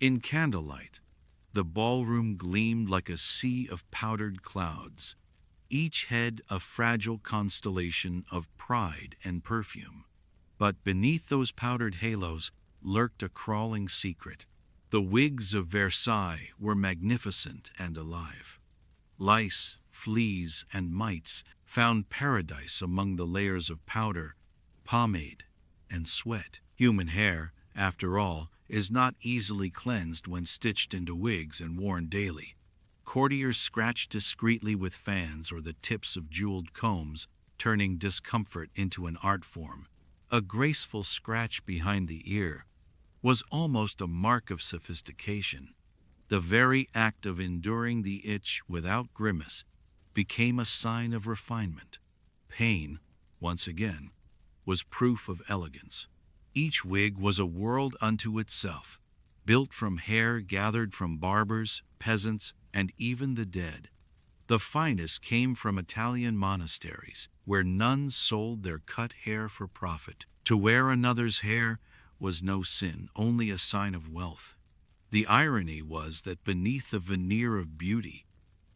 In candlelight, the ballroom gleamed like a sea of powdered clouds, each head a fragile constellation of pride and perfume. But beneath those powdered halos lurked a crawling secret. The wigs of Versailles were magnificent and alive. Lice, fleas, and mites found paradise among the layers of powder, pomade, and sweat. Human hair, after all, is not easily cleansed when stitched into wigs and worn daily. Courtiers scratched discreetly with fans or the tips of jeweled combs, turning discomfort into an art form. A graceful scratch behind the ear was almost a mark of sophistication. The very act of enduring the itch without grimace became a sign of refinement. Pain, once again, was proof of elegance. Each wig was a world unto itself, built from hair gathered from barbers, peasants, and even the dead. The finest came from Italian monasteries, where nuns sold their cut hair for profit. To wear another's hair was no sin, only a sign of wealth. The irony was that beneath the veneer of beauty,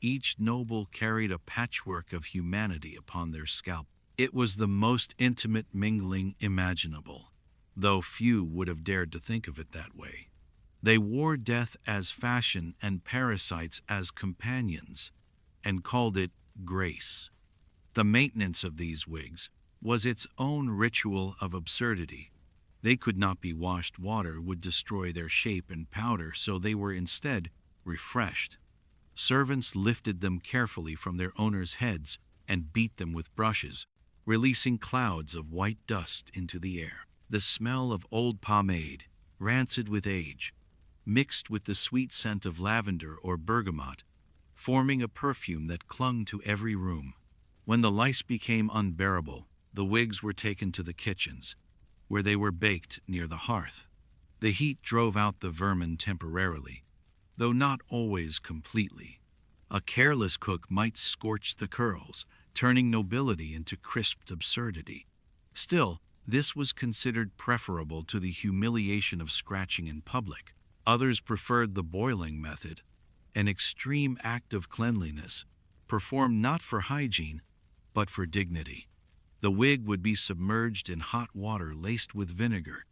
each noble carried a patchwork of humanity upon their scalp. It was the most intimate mingling imaginable, though few would have dared to think of it that way. They wore death as fashion and parasites as companions, and called it grace. The maintenance of these wigs was its own ritual of absurdity. They could not be washed. Water would destroy their shape and powder, so they were instead refreshed. Servants lifted them carefully from their owners' heads and beat them with brushes, releasing clouds of white dust into the air. The smell of old pomade, rancid with age, mixed with the sweet scent of lavender or bergamot, forming a perfume that clung to every room. When the lice became unbearable, the wigs were taken to the kitchens, where they were baked near the hearth. The heat drove out the vermin temporarily, though not always completely. A careless cook might scorch the curls, turning nobility into crisped absurdity. Still, this was considered preferable to the humiliation of scratching in public. Others preferred the boiling method, an extreme act of cleanliness, performed not for hygiene, but for dignity. The wig would be submerged in hot water laced with vinegar,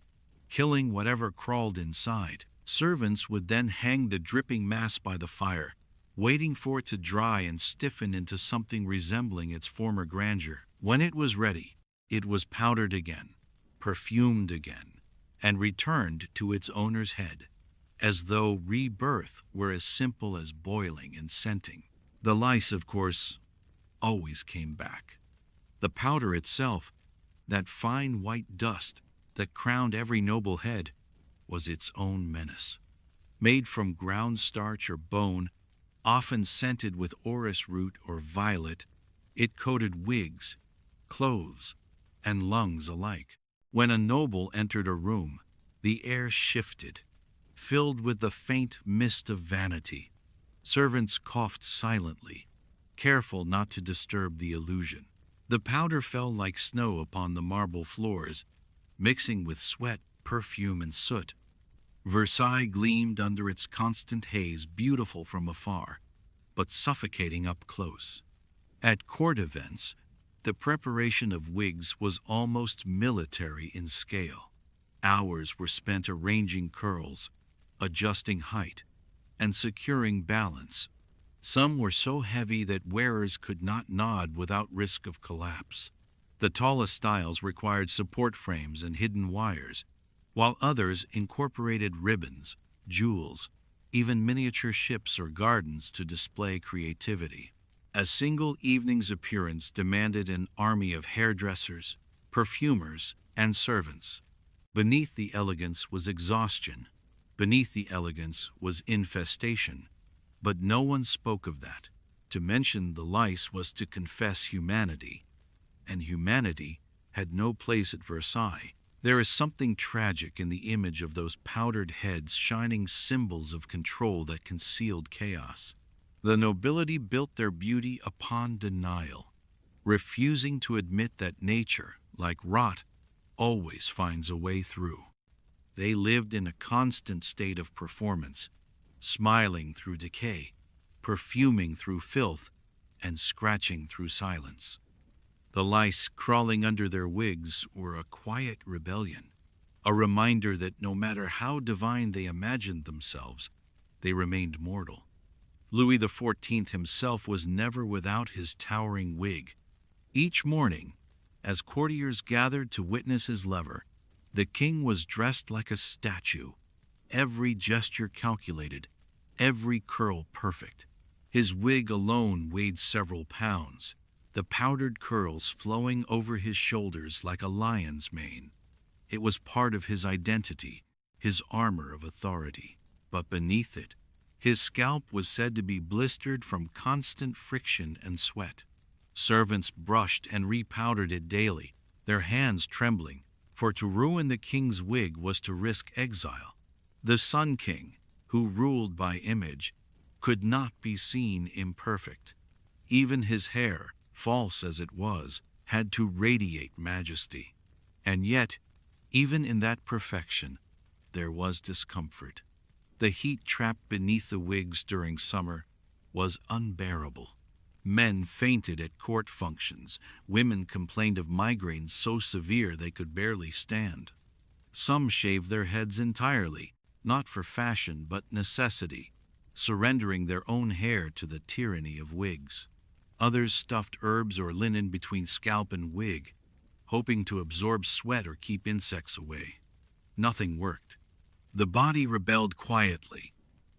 killing whatever crawled inside. Servants would then hang the dripping mass by the fire, waiting for it to dry and stiffen into something resembling its former grandeur. When it was ready, it was powdered again, perfumed again, and returned to its owner's head, as though rebirth were as simple as boiling and scenting. The lice, of course, always came back. The powder itself, that fine white dust that crowned every noble head, was its own menace. Made from ground starch or bone, often scented with orris root or violet, it coated wigs, clothes, and lungs alike. When a noble entered a room, the air shifted, filled with the faint mist of vanity. Servants coughed silently, careful not to disturb the illusion. The powder fell like snow upon the marble floors, mixing with sweat, perfume, and soot. Versailles gleamed under its constant haze, beautiful from afar, but suffocating up close. At court events, the preparation of wigs was almost military in scale. Hours were spent arranging curls, adjusting height, and securing balance. Some were so heavy that wearers could not nod without risk of collapse. The tallest styles required support frames and hidden wires, while others incorporated ribbons, jewels, even miniature ships or gardens to display creativity. A single evening's appearance demanded an army of hairdressers, perfumers, and servants. Beneath the elegance was exhaustion. Beneath the elegance was infestation. But no one spoke of that. To mention the lice was to confess humanity, and humanity had no place at Versailles. There is something tragic in the image of those powdered heads, shining symbols of control that concealed chaos. The nobility built their beauty upon denial, refusing to admit that nature, like rot, always finds a way through. They lived in a constant state of performance, smiling through decay, perfuming through filth, and scratching through silence. The lice crawling under their wigs were a quiet rebellion, a reminder that no matter how divine they imagined themselves, they remained mortal. Louis XIV himself was never without his towering wig. Each morning, as courtiers gathered to witness his lever, the king was dressed like a statue, every gesture calculated, every curl perfect. His wig alone weighed several pounds, the powdered curls flowing over his shoulders like a lion's mane. It was part of his identity, his armor of authority. But beneath it, his scalp was said to be blistered from constant friction and sweat. Servants brushed and repowdered it daily, their hands trembling, for to ruin the king's wig was to risk exile. The Sun King, who ruled by image, could not be seen imperfect. Even his hair, false as it was, had to radiate majesty. And yet, even in that perfection, there was discomfort. The heat trapped beneath the wigs during summer was unbearable. Men fainted at court functions. Women complained of migraines so severe they could barely stand. Some shaved their heads entirely, not for fashion but necessity, surrendering their own hair to the tyranny of wigs. Others stuffed herbs or linen between scalp and wig, hoping to absorb sweat or keep insects away. Nothing worked. The body rebelled quietly,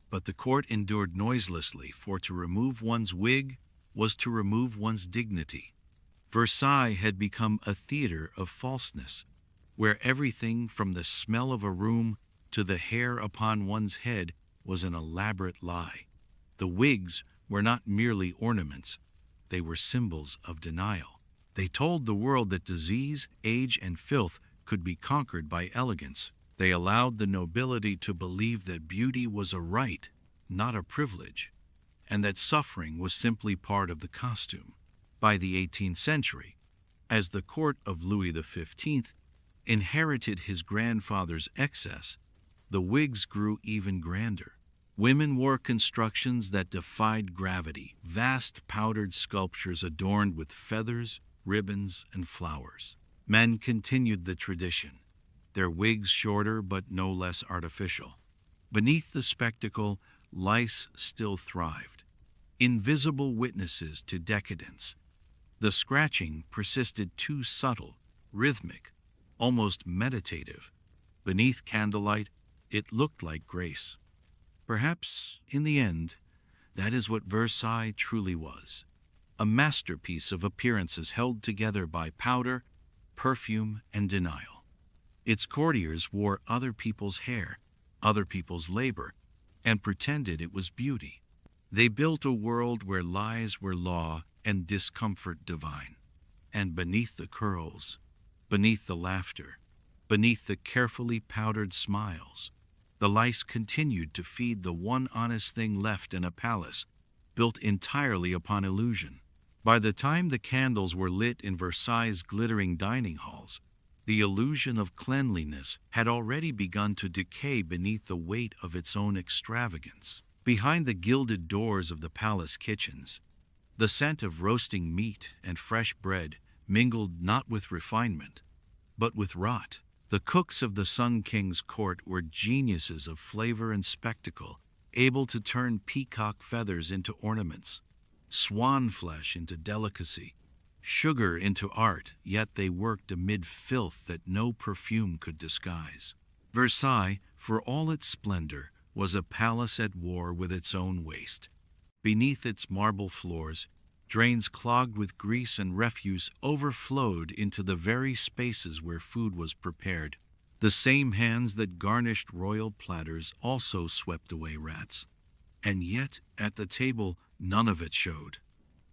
but the court endured noiselessly, for to remove one's wig was to remove one's dignity. Versailles had become a theater of falseness, where everything from the smell of a room to the hair upon one's head was an elaborate lie. The wigs were not merely ornaments, they were symbols of denial. They told the world that disease, age, and filth could be conquered by elegance. They allowed the nobility to believe that beauty was a right, not a privilege, and that suffering was simply part of the costume. By the 18th century, as the court of Louis XV inherited his grandfather's excess, the wigs grew even grander. Women wore constructions that defied gravity, vast powdered sculptures adorned with feathers, ribbons, and flowers. Men continued the tradition, their wigs shorter but no less artificial. Beneath the spectacle, lice still thrived, invisible witnesses to decadence. The scratching persisted, too subtle, rhythmic, almost meditative. Beneath candlelight, it looked like grace. Perhaps, in the end, that is what Versailles truly was. a masterpiece of appearances held together by powder, perfume, and denial. Its courtiers wore other people's hair, other people's labor, and pretended it was beauty. They built a world where lies were law and discomfort divine. And beneath the curls, beneath the laughter, beneath the carefully powdered smiles, the lice continued to feed the one honest thing left in a palace built entirely upon illusion. By the time the candles were lit in Versailles' glittering dining halls, the illusion of cleanliness had already begun to decay beneath the weight of its own extravagance. Behind the gilded doors of the palace kitchens, the scent of roasting meat and fresh bread mingled not with refinement, but with rot. The cooks of the Sun King's court were geniuses of flavor and spectacle, able to turn peacock feathers into ornaments, swan flesh into delicacy, sugar into art, yet they worked amid filth that no perfume could disguise. Versailles, for all its splendor, was a palace at war with its own waste. Beneath its marble floors, drains clogged with grease and refuse overflowed into the very spaces where food was prepared. The same hands that garnished royal platters also swept away rats. And yet, at the table, none of it showed.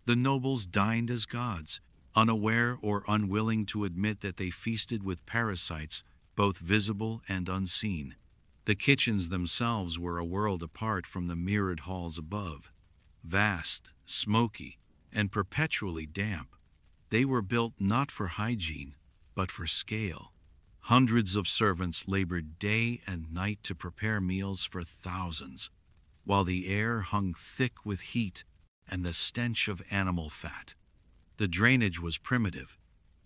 The nobles dined as gods, unaware or unwilling to admit that they feasted with parasites, both visible and unseen. The kitchens themselves were a world apart from the mirrored halls above. Vast, smoky, and perpetually damp, they were built not for hygiene, but for scale. Hundreds of servants labored day and night to prepare meals for thousands, while the air hung thick with heat and the stench of animal fat. The drainage was primitive,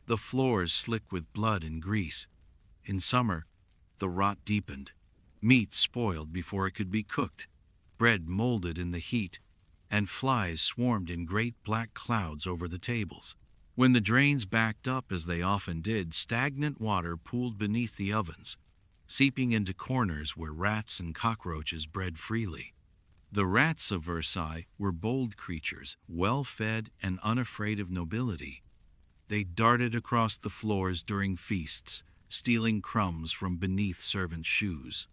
the floors slick with blood and grease. In summer, the rot deepened, meat spoiled before it could be cooked, bread molded in the heat, and flies swarmed in great black clouds over the tables. When the drains backed up, as they often did, stagnant water pooled beneath the ovens, seeping into corners where rats and cockroaches bred freely. The rats of Versailles were bold creatures, well-fed and unafraid of nobility. They darted across the floors during feasts, stealing crumbs from beneath servants' shoes.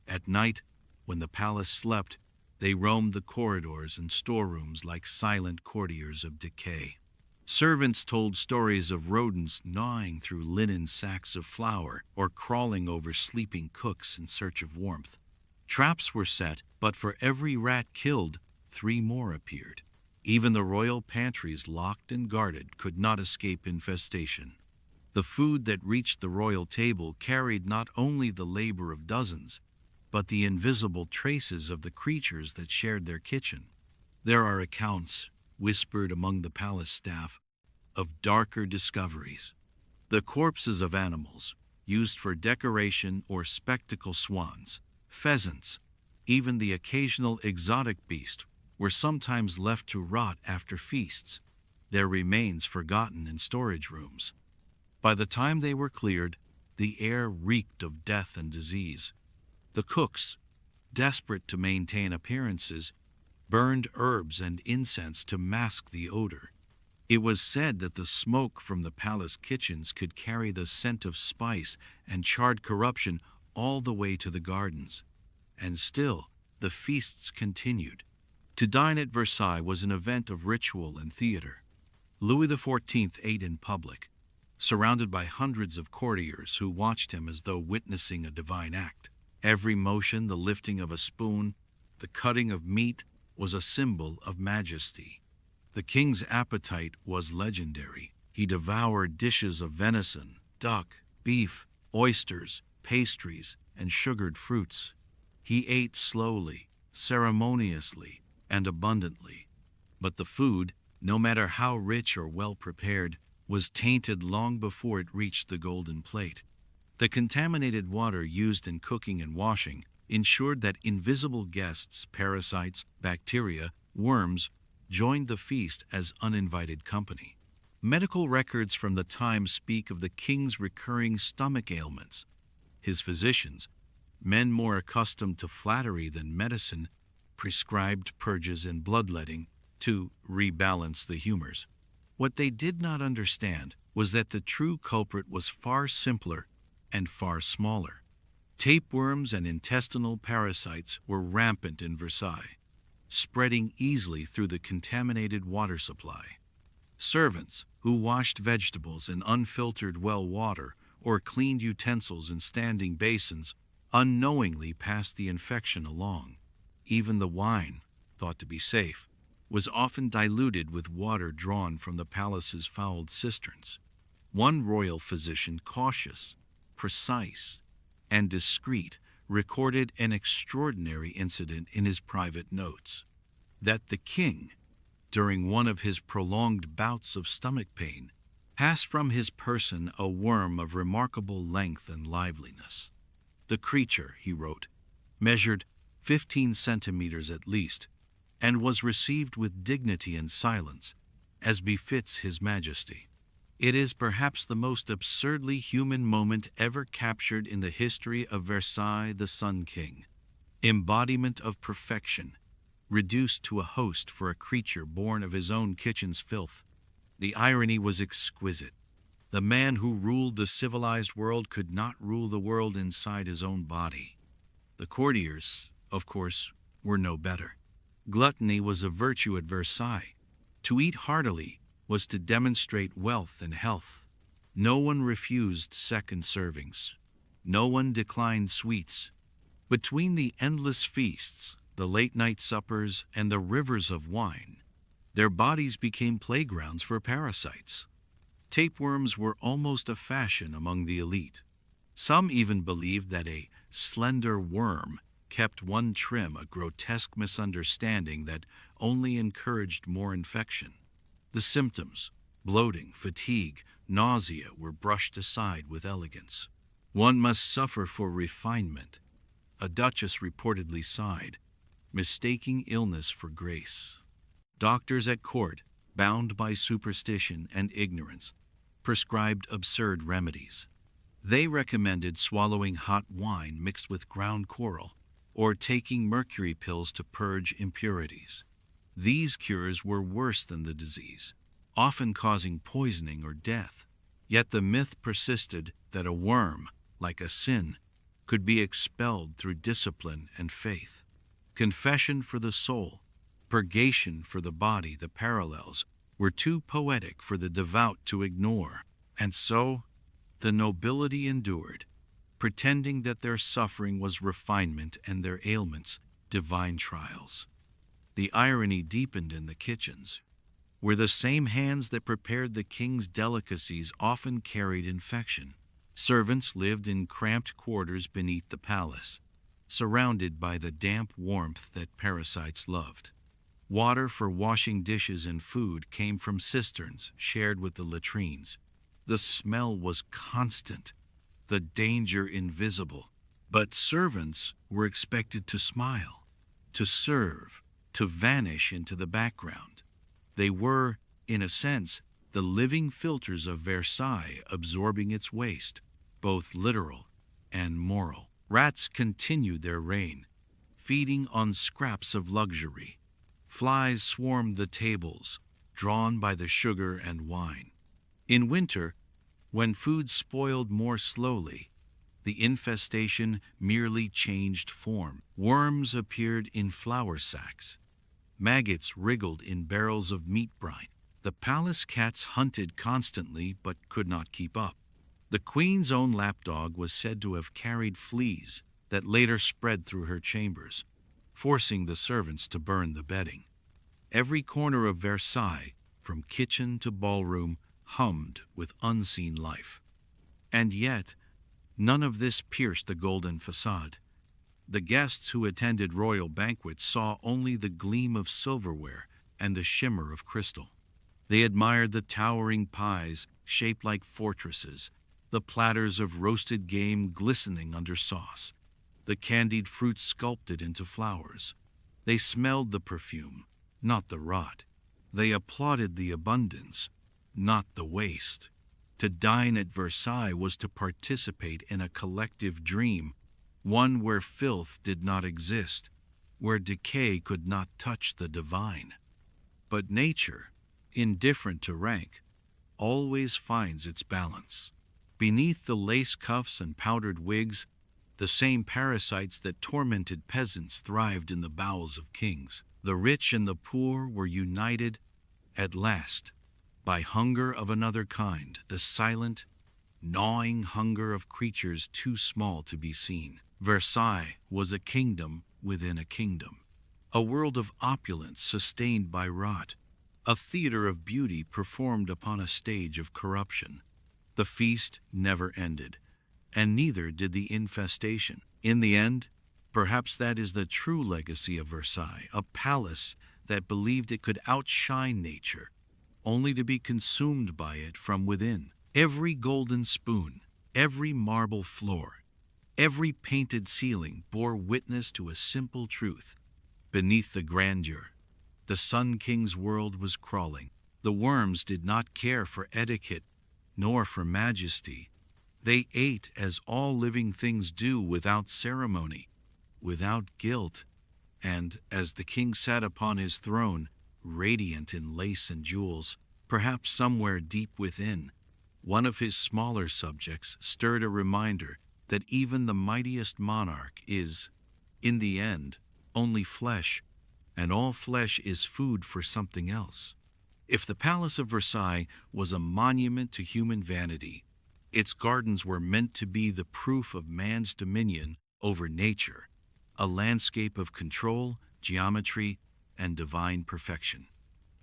At night, when the palace slept, they roamed the corridors and storerooms like silent courtiers of decay. Servants told stories of rodents gnawing through linen sacks of flour or crawling over sleeping cooks in search of warmth. Traps were set, but for every rat killed, 3 more appeared. Even the royal pantries, locked and guarded, could not escape infestation. The food that reached the royal table carried not only the labor of dozens, but the invisible traces of the creatures that shared their kitchen. There are accounts, whispered among the palace staff, of darker discoveries. The corpses of animals, used for decoration or spectacle swans, pheasants, even the occasional exotic beast, were sometimes left to rot after feasts, their remains forgotten in storage rooms. By the time they were cleared, the air reeked of death and disease. The cooks, desperate to maintain appearances, burned herbs and incense to mask the odor. It was said that the smoke from the palace kitchens could carry the scent of spice and charred corruption all the way to the gardens. And still, the feasts continued. To dine at Versailles was an event of ritual and theater. Louis XIV ate in public, surrounded by hundreds of courtiers who watched him as though witnessing a divine act. Every motion, the lifting of a spoon, the cutting of meat, was a symbol of majesty. The king's appetite was legendary. He devoured dishes of venison, duck, beef, oysters, pastries, and sugared fruits. He ate slowly, ceremoniously, and abundantly. But the food, no matter how rich or well prepared, was tainted long before it reached the golden plate. The contaminated water used in cooking and washing ensured that invisible guests, parasites, bacteria, worms, joined the feast as uninvited company. Medical records from the time speak of the king's recurring stomach ailments. His physicians, men more accustomed to flattery than medicine, prescribed purges and bloodletting to rebalance the humors. What they did not understand was that the true culprit was far simpler and far smaller. Tapeworms and intestinal parasites were rampant in Versailles, spreading easily through the contaminated water supply. Servants who washed vegetables in unfiltered well water or cleaned utensils in standing basins unknowingly passed the infection along. Even the wine, thought to be safe, was often diluted with water drawn from the palace's fouled cisterns. One royal physician, cautious, precise, and discreet, recorded an extraordinary incident in his private notes: that the king, during one of his prolonged bouts of stomach pain, passed from his person a worm of remarkable length and liveliness. The creature, he wrote, measured 15 centimeters at least, and was received with dignity and silence, as befits his majesty. It is perhaps the most absurdly human moment ever captured in the history of Versailles, the Sun King. Embodiment of perfection, reduced to a host for a creature born of his own kitchen's filth. The irony was exquisite. The man who ruled the civilized world could not rule the world inside his own body. The courtiers, of course, were no better. Gluttony was a virtue at Versailles. To eat heartily was to demonstrate wealth and health. No one refused second servings. No one declined sweets. Between the endless feasts, the late-night suppers, and the rivers of wine, their bodies became playgrounds for parasites. Tapeworms were almost a fashion among the elite. Some even believed that a slender worm kept one trim, a grotesque misunderstanding that only encouraged more infection. The symptoms, bloating, fatigue, nausea, were brushed aside with elegance. One must suffer for refinement, a duchess reportedly sighed, mistaking illness for grace. Doctors at court, bound by superstition and ignorance, prescribed absurd remedies. They recommended swallowing hot wine mixed with ground coral, or taking mercury pills to purge impurities. These cures were worse than the disease, often causing poisoning or death. Yet the myth persisted that a worm, like a sin, could be expelled through discipline and faith. Confession for the soul, purgation for the body, the parallels were too poetic for the devout to ignore. And so, the nobility endured, pretending that their suffering was refinement and their ailments divine trials. The irony deepened in the kitchens, where the same hands that prepared the king's delicacies often carried infection. Servants lived in cramped quarters beneath the palace, surrounded by the damp warmth that parasites loved. Water for washing dishes and food came from cisterns shared with the latrines. The smell was constant, the danger invisible. But servants were expected to smile, to serve, to vanish into the background. They were, in a sense, the living filters of Versailles, absorbing its waste, both literal and moral. Rats continued their reign, feeding on scraps of luxury. Flies swarmed the tables, drawn by the sugar and wine. In winter, when food spoiled more slowly, the infestation merely changed form. Worms appeared in flour sacks. Maggots wriggled in barrels of meat brine. The palace cats hunted constantly but could not keep up. The queen's own lapdog was said to have carried fleas that later spread through her chambers, forcing the servants to burn the bedding. Every corner of Versailles, from kitchen to ballroom, hummed with unseen life. And yet, none of this pierced the golden facade. The guests who attended royal banquets saw only the gleam of silverware and the shimmer of crystal. They admired the towering pies shaped like fortresses, the platters of roasted game glistening under sauce, the candied fruit sculpted into flowers. They smelled the perfume, not the rot. They applauded the abundance, not the waste. To dine at Versailles was to participate in a collective dream, one where filth did not exist, where decay could not touch the divine. But nature, indifferent to rank, always finds its balance. Beneath the lace cuffs and powdered wigs, the same parasites that tormented peasants thrived in the bowels of kings. The rich and the poor were united, at last, by hunger of another kind, the silent, gnawing hunger of creatures too small to be seen. Versailles was a kingdom within a kingdom, a world of opulence sustained by rot, a theater of beauty performed upon a stage of corruption. The feast never ended, and neither did the infestation. In the end, perhaps that is the true legacy of Versailles, a palace that believed it could outshine nature, only to be consumed by it from within. Every golden spoon, every marble floor, every painted ceiling bore witness to a simple truth. Beneath the grandeur, the Sun King's world was crawling. The worms did not care for etiquette nor for majesty. They ate as all living things do, without ceremony, without guilt, and as the king sat upon his throne, radiant in lace and jewels, perhaps somewhere deep within, one of his smaller subjects stirred a reminder that even the mightiest monarch is, in the end, only flesh, and all flesh is food for something else. If the Palace of Versailles was a monument to human vanity, its gardens were meant to be the proof of man's dominion over nature, a landscape of control, geometry, and divine perfection.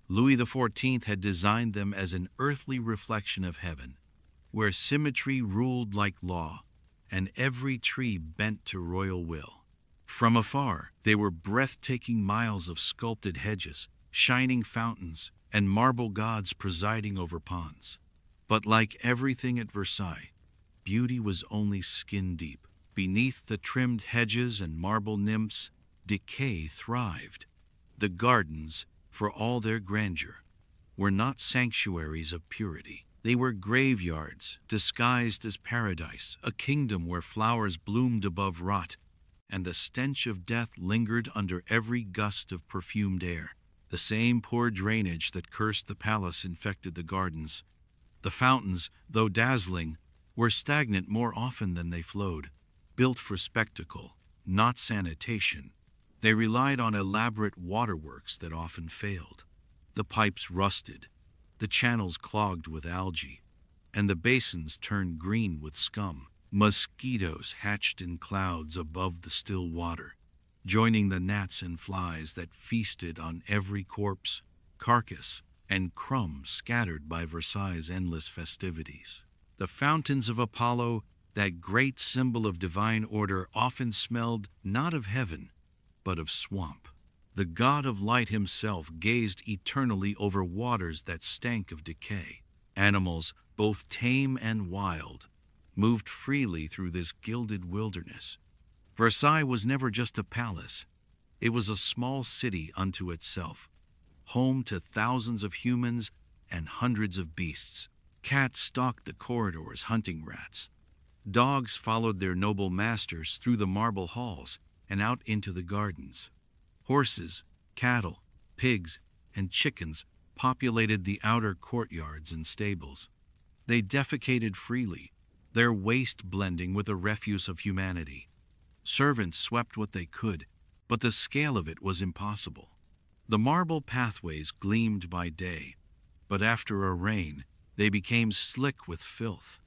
Louis XIV had designed them as an earthly reflection of heaven, where symmetry ruled like law, and every tree bent to royal will. From afar, they were breathtaking miles of sculpted hedges, shining fountains, and marble gods presiding over ponds. But like everything at Versailles, beauty was only skin deep. Beneath the trimmed hedges and marble nymphs, decay thrived. The gardens, for all their grandeur, were not sanctuaries of purity. They were graveyards disguised as paradise, a kingdom where flowers bloomed above rot, and the stench of death lingered under every gust of perfumed air. The same poor drainage that cursed the palace infected the gardens. The fountains, though dazzling, were stagnant more often than they flowed. Built for spectacle, not sanitation, they relied on elaborate waterworks that often failed. The pipes rusted, the channels clogged with algae, and the basins turned green with scum. Mosquitoes hatched in clouds above the still water, joining the gnats and flies that feasted on every corpse, carcass, and crumb scattered by Versailles' endless festivities. The fountains of Apollo, that great symbol of divine order, often smelled not of heaven, but of swamp. The god of light himself gazed eternally over waters that stank of decay. Animals, both tame and wild, moved freely through this gilded wilderness. Versailles was never just a palace. It was a small city unto itself, home to thousands of humans and hundreds of beasts. Cats stalked the corridors hunting rats. Dogs followed their noble masters through the marble halls and out into the gardens. Horses, cattle, pigs, and chickens populated the outer courtyards and stables. They defecated freely, their waste blending with the refuse of humanity. Servants swept what they could, but the scale of it was impossible. The marble pathways gleamed by day, but after a rain, they became slick with filth.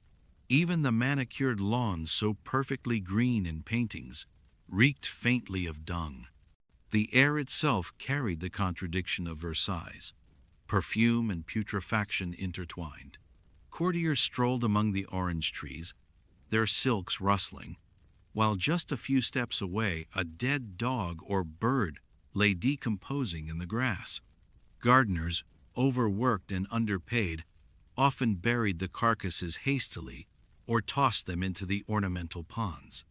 Even the manicured lawns, so perfectly green in paintings, reeked faintly of dung. The air itself carried the contradiction of Versailles, perfume and putrefaction intertwined. Courtiers strolled among the orange trees, their silks rustling, while just a few steps away a dead dog or bird lay decomposing in the grass. Gardeners, overworked and underpaid, often buried the carcasses hastily or tossed them into the ornamental ponds.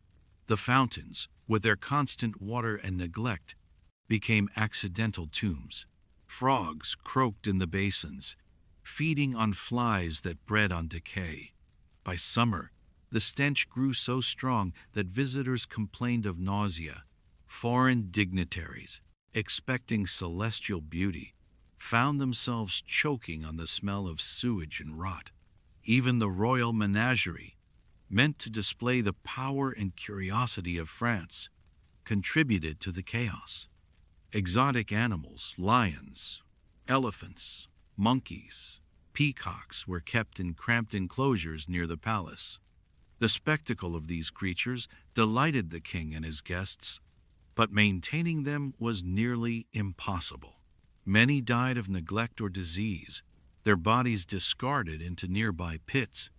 The fountains, with their constant water and neglect, became accidental tombs. Frogs croaked in the basins, feeding on flies that bred on decay. By summer, the stench grew so strong that visitors complained of nausea. Foreign dignitaries, expecting celestial beauty, found themselves choking on the smell of sewage and rot. Even the royal menagerie, meant to display the power and curiosity of France, contributed to the chaos. Exotic animals, lions, elephants, monkeys, peacocks were kept in cramped enclosures near the palace. The spectacle of these creatures delighted the king and his guests, but maintaining them was nearly impossible. Many died of neglect or disease, their bodies discarded into nearby pits.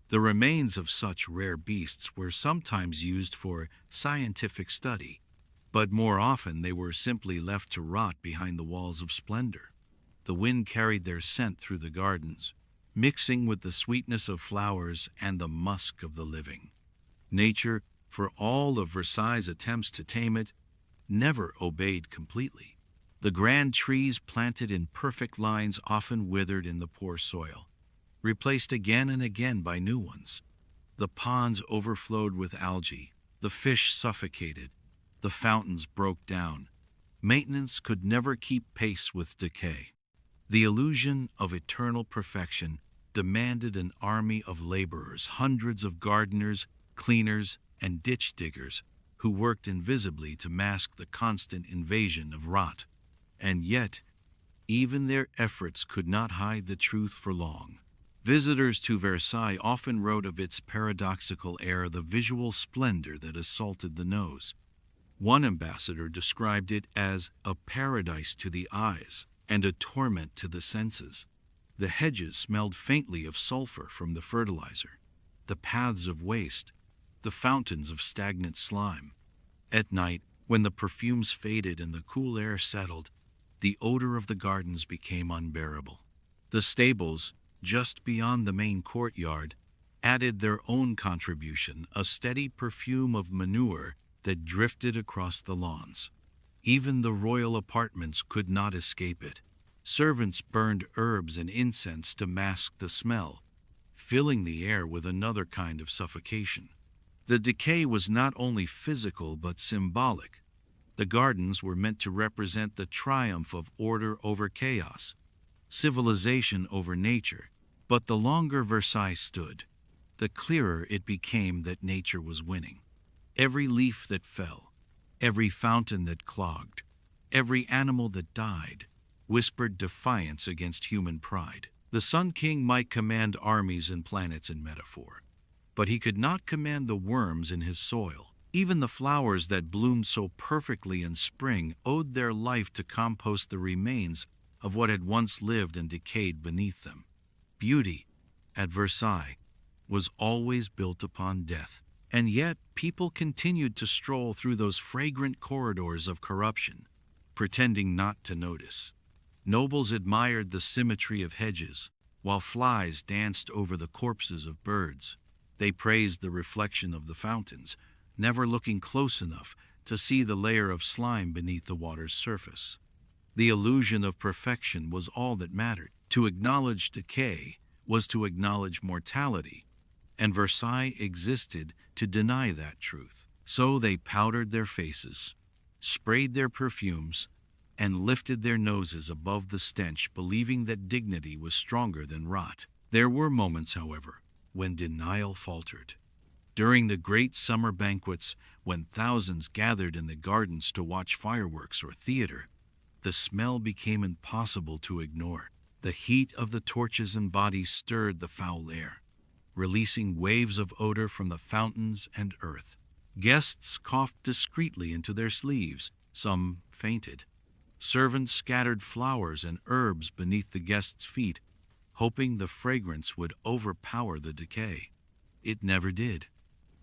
The remains of such rare beasts were sometimes used for scientific study, but more often they were simply left to rot behind the walls of splendor. The wind carried their scent through the gardens, mixing with the sweetness of flowers and the musk of the living. Nature, for all of Versailles' attempts to tame it, never obeyed completely. The grand trees planted in perfect lines often withered in the poor soil, replaced again and again by new ones. The ponds overflowed with algae, the fish suffocated, the fountains broke down. Maintenance could never keep pace with decay. The illusion of eternal perfection demanded an army of laborers, hundreds of gardeners, cleaners, and ditch diggers who worked invisibly to mask the constant invasion of rot. And yet, even their efforts could not hide the truth for long. Visitors to Versailles often wrote of its paradoxical air, the visual splendor that assaulted the nose. One ambassador described it as a paradise to the eyes and a torment to the senses. The hedges smelled faintly of sulfur from the fertilizer, the paths of waste, the fountains of stagnant slime. At night, when the perfumes faded and the cool air settled, the odor of the gardens became unbearable. The stables, just beyond the main courtyard, added their own contribution, a steady perfume of manure that drifted across the lawns. Even the royal apartments could not escape it. Servants burned herbs and incense to mask the smell, filling the air with another kind of suffocation. The decay was not only physical but symbolic. The gardens were meant to represent the triumph of order over chaos, civilization over nature. But the longer Versailles stood, the clearer it became that nature was winning. Every leaf that fell, every fountain that clogged, every animal that died, whispered defiance against human pride. The Sun King might command armies and planets in metaphor, but he could not command the worms in his soil. Even the flowers that bloomed so perfectly in spring owed their life to compost the remains of what had once lived and decayed beneath them. Beauty, at Versailles, was always built upon death, and yet people continued to stroll through those fragrant corridors of corruption, pretending not to notice. Nobles admired the symmetry of hedges, while flies danced over the corpses of birds. They praised the reflection of the fountains, never looking close enough to see the layer of slime beneath the water's surface. The illusion of perfection was all that mattered. To acknowledge decay was to acknowledge mortality, and Versailles existed to deny that truth. So they powdered their faces, sprayed their perfumes, and lifted their noses above the stench, believing that dignity was stronger than rot. There were moments, however, when denial faltered. During the great summer banquets, when thousands gathered in the gardens to watch fireworks or theater, the smell became impossible to ignore. The heat of the torches and bodies stirred the foul air, releasing waves of odor from the fountains and earth. Guests coughed discreetly into their sleeves. Some fainted. Servants scattered flowers and herbs beneath the guests' feet, hoping the fragrance would overpower the decay. It never did.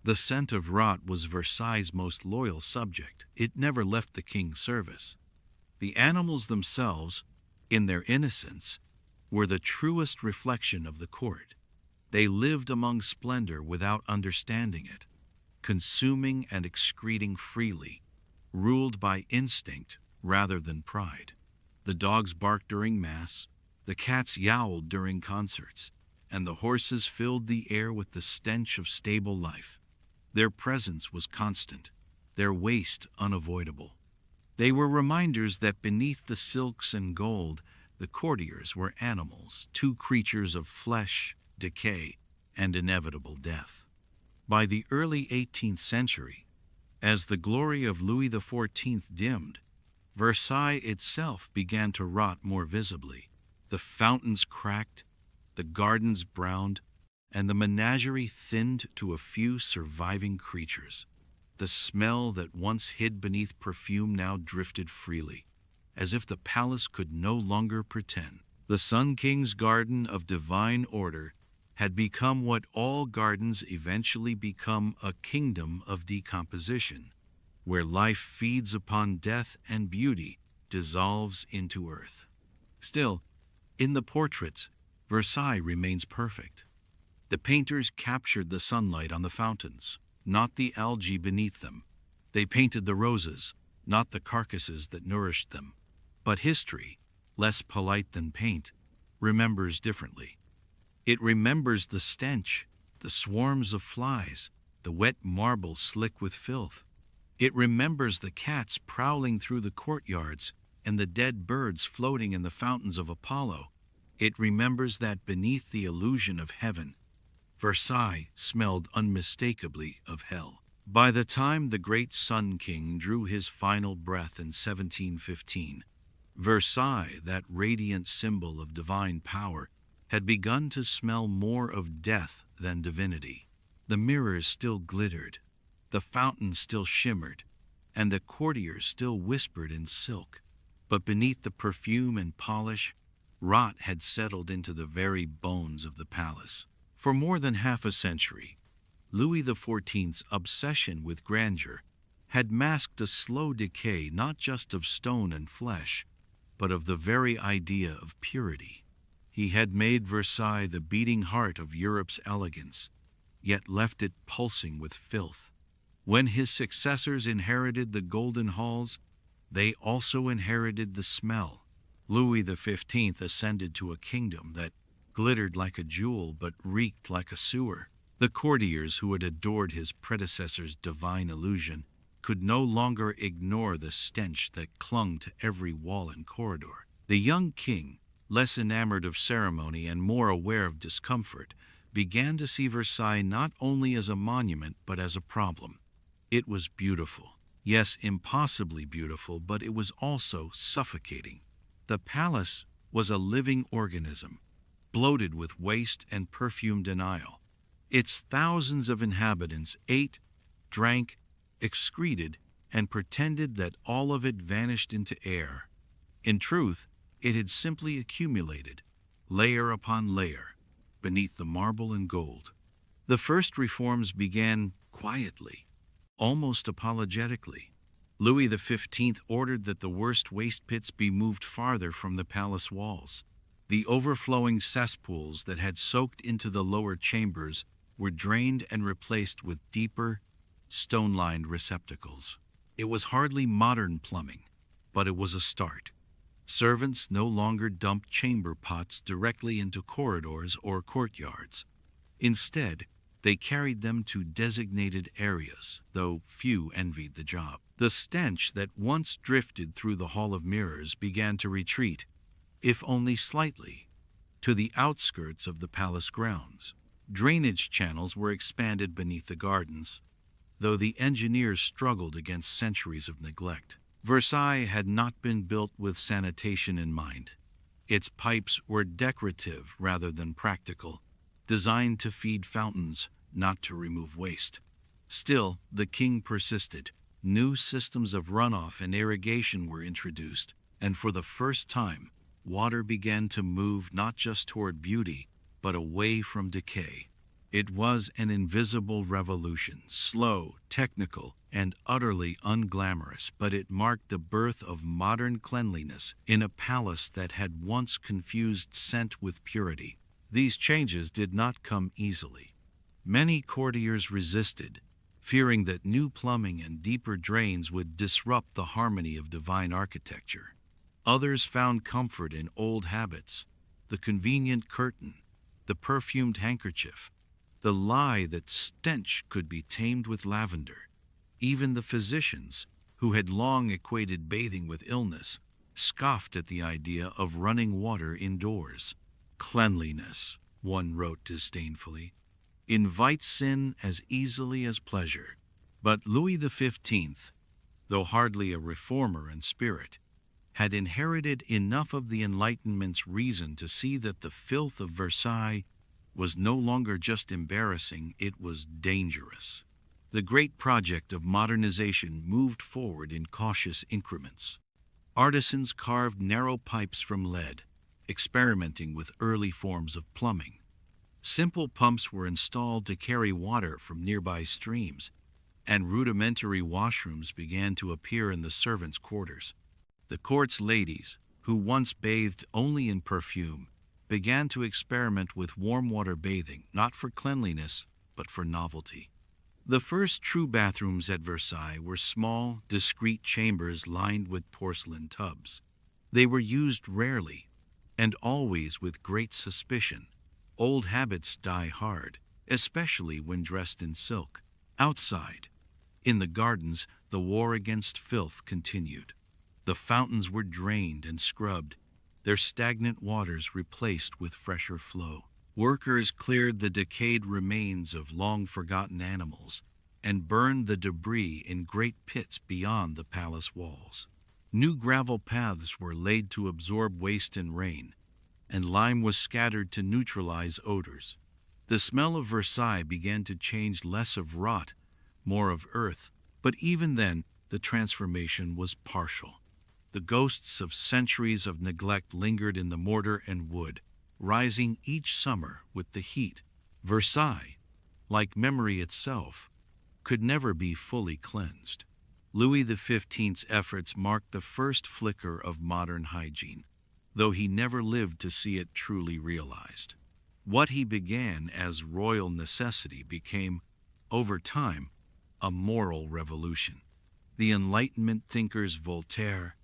The scent of rot was Versailles' most loyal subject. It never left the king's service. The animals themselves, in their innocence, were the truest reflection of the court. They lived among splendor without understanding it, consuming and excreting freely, ruled by instinct rather than pride. The dogs barked during mass, the cats yowled during concerts, and the horses filled the air with the stench of stable life. Their presence was constant, their waste unavoidable. They were reminders that beneath the silks and gold, The courtiers were animals, two creatures of flesh, decay, and inevitable death. By the early 18th century, as the glory of Louis XIV dimmed, Versailles itself began to rot more visibly. The fountains cracked, the gardens browned, and the menagerie thinned to a few surviving creatures. The smell that once hid beneath perfume now drifted freely, as if the palace could no longer pretend. The Sun King's garden of divine order had become what all gardens eventually become, a kingdom of decomposition, where life feeds upon death and beauty dissolves into earth. Still, in the portraits, Versailles remains perfect. The painters captured the sunlight on the fountains, not the algae beneath them. They painted the roses, not the carcasses that nourished them. But history, less polite than paint, remembers differently. It remembers the stench, the swarms of flies, the wet marble slick with filth. It remembers the cats prowling through the courtyards and the dead birds floating in the fountains of Apollo. It remembers that beneath the illusion of heaven, Versailles smelled unmistakably of hell. By the time the great Sun King drew his final breath in 1715, Versailles, that radiant symbol of divine power, had begun to smell more of death than divinity. The mirrors still glittered, the fountains still shimmered, and the courtiers still whispered in silk. But beneath the perfume and polish, rot had settled into the very bones of the palace. For more than half a century, Louis XIV's obsession with grandeur had masked a slow decay not just of stone and flesh, but of the very idea of purity. He had made Versailles the beating heart of Europe's elegance, yet left it pulsing with filth. When his successors inherited the golden halls, they also inherited the smell. Louis XV ascended to a kingdom that glittered like a jewel but reeked like a sewer. The courtiers who had adored his predecessor's divine illusion could no longer ignore the stench that clung to every wall and corridor. The young king, less enamored of ceremony and more aware of discomfort, began to see Versailles not only as a monument but as a problem. It was beautiful. Yes, impossibly beautiful, but it was also suffocating. The palace was a living organism, bloated with waste and perfume denial. Its thousands of inhabitants ate, drank, excreted, and pretended that all of it vanished into air. In truth, it had simply accumulated, layer upon layer, beneath the marble and gold. The first reforms began quietly, almost apologetically. Louis XV ordered that the worst waste pits be moved farther from the palace walls. The overflowing cesspools that had soaked into the lower chambers were drained and replaced with deeper, stone-lined receptacles. It was hardly modern plumbing, but it was a start. Servants no longer dumped chamber pots directly into corridors or courtyards. Instead, they carried them to designated areas, though few envied the job. The stench that once drifted through the Hall of Mirrors began to retreat, if only slightly, to the outskirts of the palace grounds. Drainage channels were expanded beneath the gardens, though the engineers struggled against centuries of neglect. Versailles had not been built with sanitation in mind. Its pipes were decorative rather than practical, designed to feed fountains, not to remove waste. Still, the king persisted. New systems of runoff and irrigation were introduced, and for the first time, water began to move not just toward beauty, but away from decay. It was an invisible revolution, slow, technical, and utterly unglamorous, but it marked the birth of modern cleanliness in a palace that had once confused scent with purity. These changes did not come easily. Many courtiers resisted, fearing that new plumbing and deeper drains would disrupt the harmony of divine architecture. Others found comfort in old habits, the convenient curtain, the perfumed handkerchief, the lie that stench could be tamed with lavender. Even the physicians, who had long equated bathing with illness, scoffed at the idea of running water indoors. Cleanliness, one wrote disdainfully, invites sin as easily as pleasure. But Louis XV, though hardly a reformer in spirit, had inherited enough of the Enlightenment's reason to see that the filth of Versailles was no longer just embarrassing, it was dangerous. The great project of modernization moved forward in cautious increments. Artisans carved narrow pipes from lead, experimenting with early forms of plumbing. Simple pumps were installed to carry water from nearby streams, and rudimentary washrooms began to appear in the servants' quarters. The court's ladies, who once bathed only in perfume, began to experiment with warm water bathing, not for cleanliness, but for novelty. The first true bathrooms at Versailles were small, discreet chambers lined with porcelain tubs. They were used rarely, and always with great suspicion. Old habits die hard, especially when dressed in silk. Outside, in the gardens, the war against filth continued. The fountains were drained and scrubbed, their stagnant waters replaced with fresher flow. Workers cleared the decayed remains of long-forgotten animals and burned the debris in great pits beyond the palace walls. New gravel paths were laid to absorb waste and rain, and lime was scattered to neutralize odors. The smell of Versailles began to change, less of rot, more of earth, but even then the transformation was partial. The ghosts of centuries of neglect lingered in the mortar and wood, rising each summer with the heat. Versailles, like memory itself, could never be fully cleansed. Louis XV's efforts marked the first flicker of modern hygiene, though he never lived to see it truly realized. What he began as royal necessity became, over time, a moral revolution. The Enlightenment thinkers Voltaire,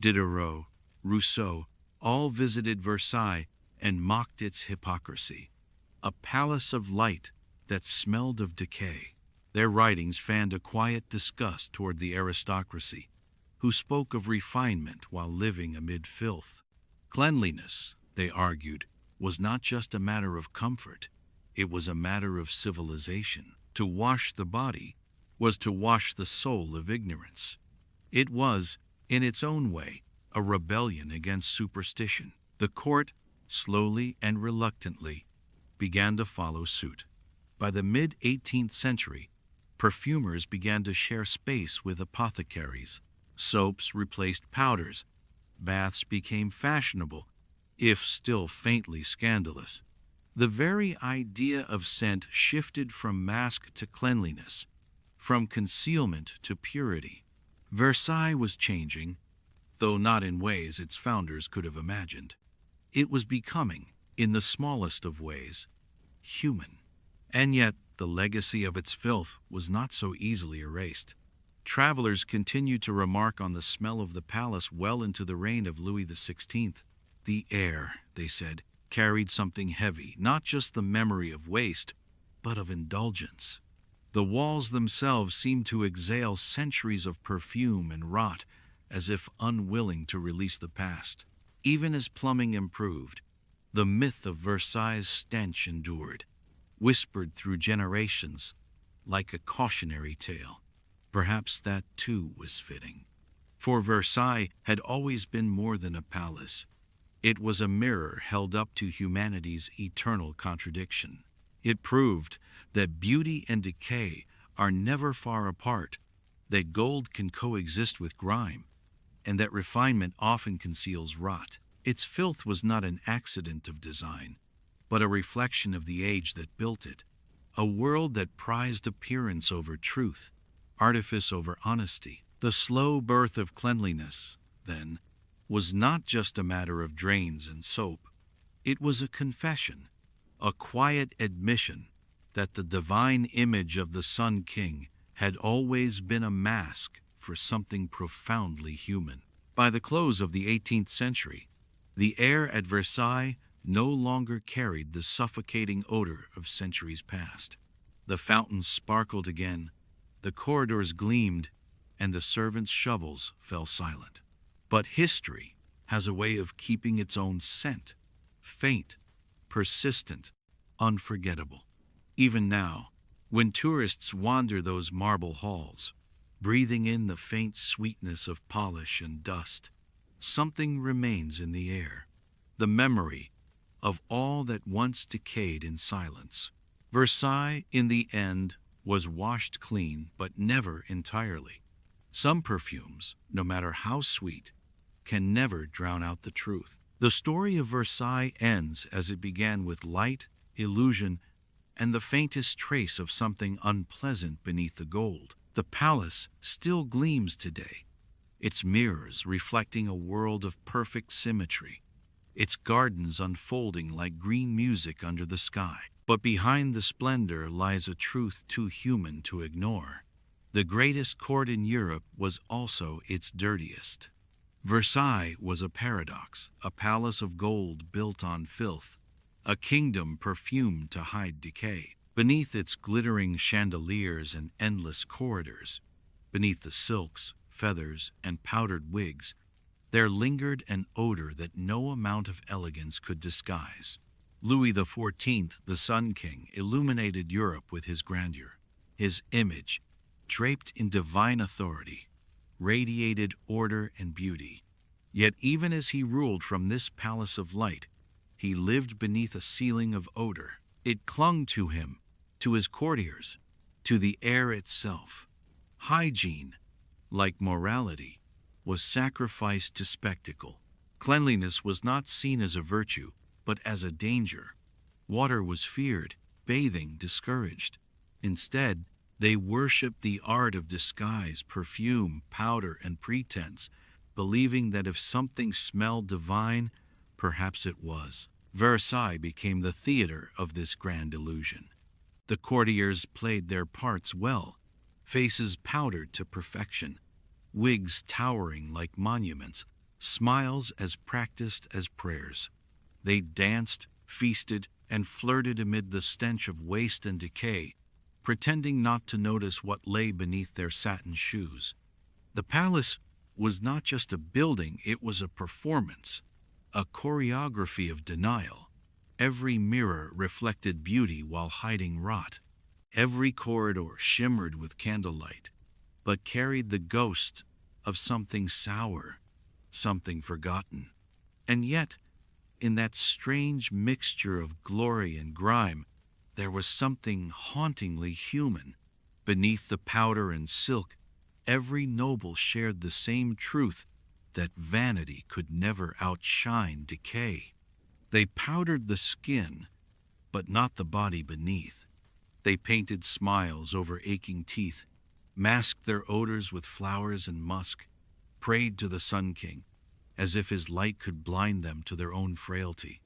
Diderot, Rousseau all visited Versailles and mocked its hypocrisy, a palace of light that smelled of decay. Their writings fanned a quiet disgust toward the aristocracy, who spoke of refinement while living amid filth. Cleanliness, they argued, was not just a matter of comfort, it was a matter of civilization. To wash the body was to wash the soul of ignorance. It was, in its own way, a rebellion against superstition. The court, slowly and reluctantly, began to follow suit. By the mid-18th century, perfumers began to share space with apothecaries. Soaps replaced powders. Baths became fashionable, if still faintly scandalous. The very idea of scent shifted from mask to cleanliness, from concealment to purity. Versailles was changing, though not in ways its founders could have imagined. It was becoming, in the smallest of ways, human. And yet, the legacy of its filth was not so easily erased. Travelers continued to remark on the smell of the palace well into the reign of Louis XVI. The air, they said, carried something heavy, not just the memory of waste, but of indulgence. The walls themselves seemed to exhale centuries of perfume and rot, as if unwilling to release the past. Even as plumbing improved, the myth of Versailles' stench endured, whispered through generations like a cautionary tale. Perhaps that too was fitting. For Versailles had always been more than a palace. It was a mirror held up to humanity's eternal contradiction. It proved that beauty and decay are never far apart, that gold can coexist with grime, and that refinement often conceals rot. Its filth was not an accident of design, but a reflection of the age that built it, a world that prized appearance over truth, artifice over honesty. The slow birth of cleanliness, then, was not just a matter of drains and soap. It was a confession, a quiet admission that the divine image of the Sun King had always been a mask for something profoundly human. By the close of the 18th century, the air at Versailles no longer carried the suffocating odor of centuries past. The fountains sparkled again, the corridors gleamed, and the servants' shovels fell silent. But history, has a way of keeping its own scent, faint, persistent, unforgettable. Even now, when tourists wander those marble halls, breathing in the faint sweetness of polish and dust, something remains in the air, the memory of all that once decayed in silence. Versailles, in the end, was washed clean, but never entirely. Some perfumes, no matter how sweet, can never drown out the truth. The story of Versailles ends as it began, with light, illusion, and the faintest trace of something unpleasant beneath the gold. The palace still gleams today, its mirrors reflecting a world of perfect symmetry, its gardens unfolding like green music under the sky. But behind the splendor lies a truth too human to ignore. The greatest court in Europe was also its dirtiest. Versailles was a paradox, a palace of gold built on filth, a kingdom perfumed to hide decay. Beneath its glittering chandeliers and endless corridors, beneath the silks, feathers, and powdered wigs, there lingered an odor that no amount of elegance could disguise. Louis XIV, the Sun King, illuminated Europe with his grandeur. His image, draped in divine authority, radiated order and beauty. Yet even as he ruled from this palace of light, he lived beneath a ceiling of odor. It clung to him, to his courtiers, to the air itself. Hygiene, like morality, was sacrificed to spectacle. Cleanliness was not seen as a virtue, but as a danger. Water was feared, bathing discouraged. Instead, they worshipped the art of disguise, perfume, powder, and pretense, believing that if something smelled divine, perhaps it was. Versailles became the theater of this grand illusion. The courtiers played their parts well, faces powdered to perfection, wigs towering like monuments, smiles as practiced as prayers. They danced, feasted, and flirted amid the stench of waste and decay, pretending not to notice what lay beneath their satin shoes. The palace was not just a building, it was a performance, a choreography of denial. Every mirror reflected beauty while hiding rot. Every corridor shimmered with candlelight, but carried the ghost of something sour, something forgotten. And yet, in that strange mixture of glory and grime, there was something hauntingly human. Beneath the powder and silk, every noble shared the same truth, that vanity could never outshine decay. They powdered the skin, but not the body beneath. They painted smiles over aching teeth, masked their odors with flowers and musk, prayed to the Sun King, as if his light could blind them to their own frailty.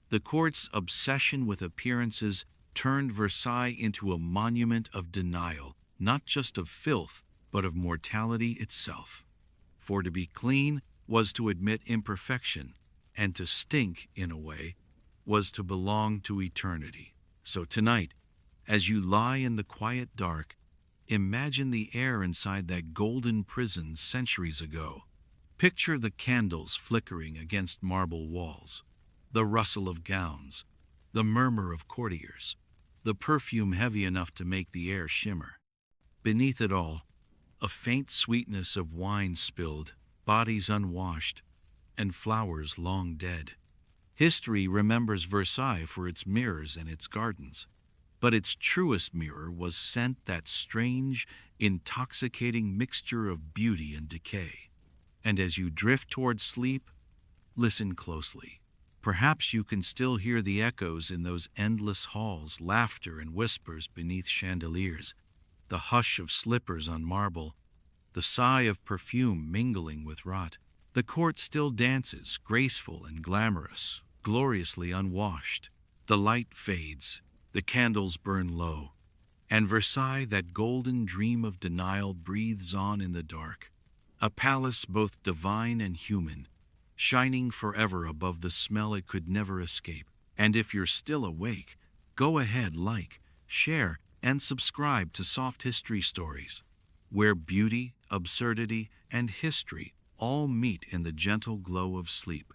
The court's obsession with appearances turned Versailles into a monument of denial, not just of filth, but of mortality itself. For to be clean was to admit imperfection, and to stink, in a way, was to belong to eternity. So tonight, as you lie in the quiet dark, imagine the air inside that golden prison centuries ago. Picture the candles flickering against marble walls, the rustle of gowns, the murmur of courtiers, the perfume heavy enough to make the air shimmer. Beneath it all, a faint sweetness of wine spilled, bodies unwashed, and flowers long dead. History remembers Versailles for its mirrors and its gardens, but its truest mirror was scent, that strange, intoxicating mixture of beauty and decay. And as you drift toward sleep, listen closely. Perhaps you can still hear the echoes in those endless halls, laughter and whispers beneath chandeliers, the hush of slippers on marble, the sigh of perfume mingling with rot. The court still dances, graceful and glamorous, gloriously unwashed. The light fades, the candles burn low, and Versailles, that golden dream of denial, breathes on in the dark. A palace both divine and human, shining forever above the smell it could never escape. And if you're still awake, go ahead, like, share, and subscribe to Soft History Stories, where beauty, absurdity, and history all meet in the gentle glow of sleep.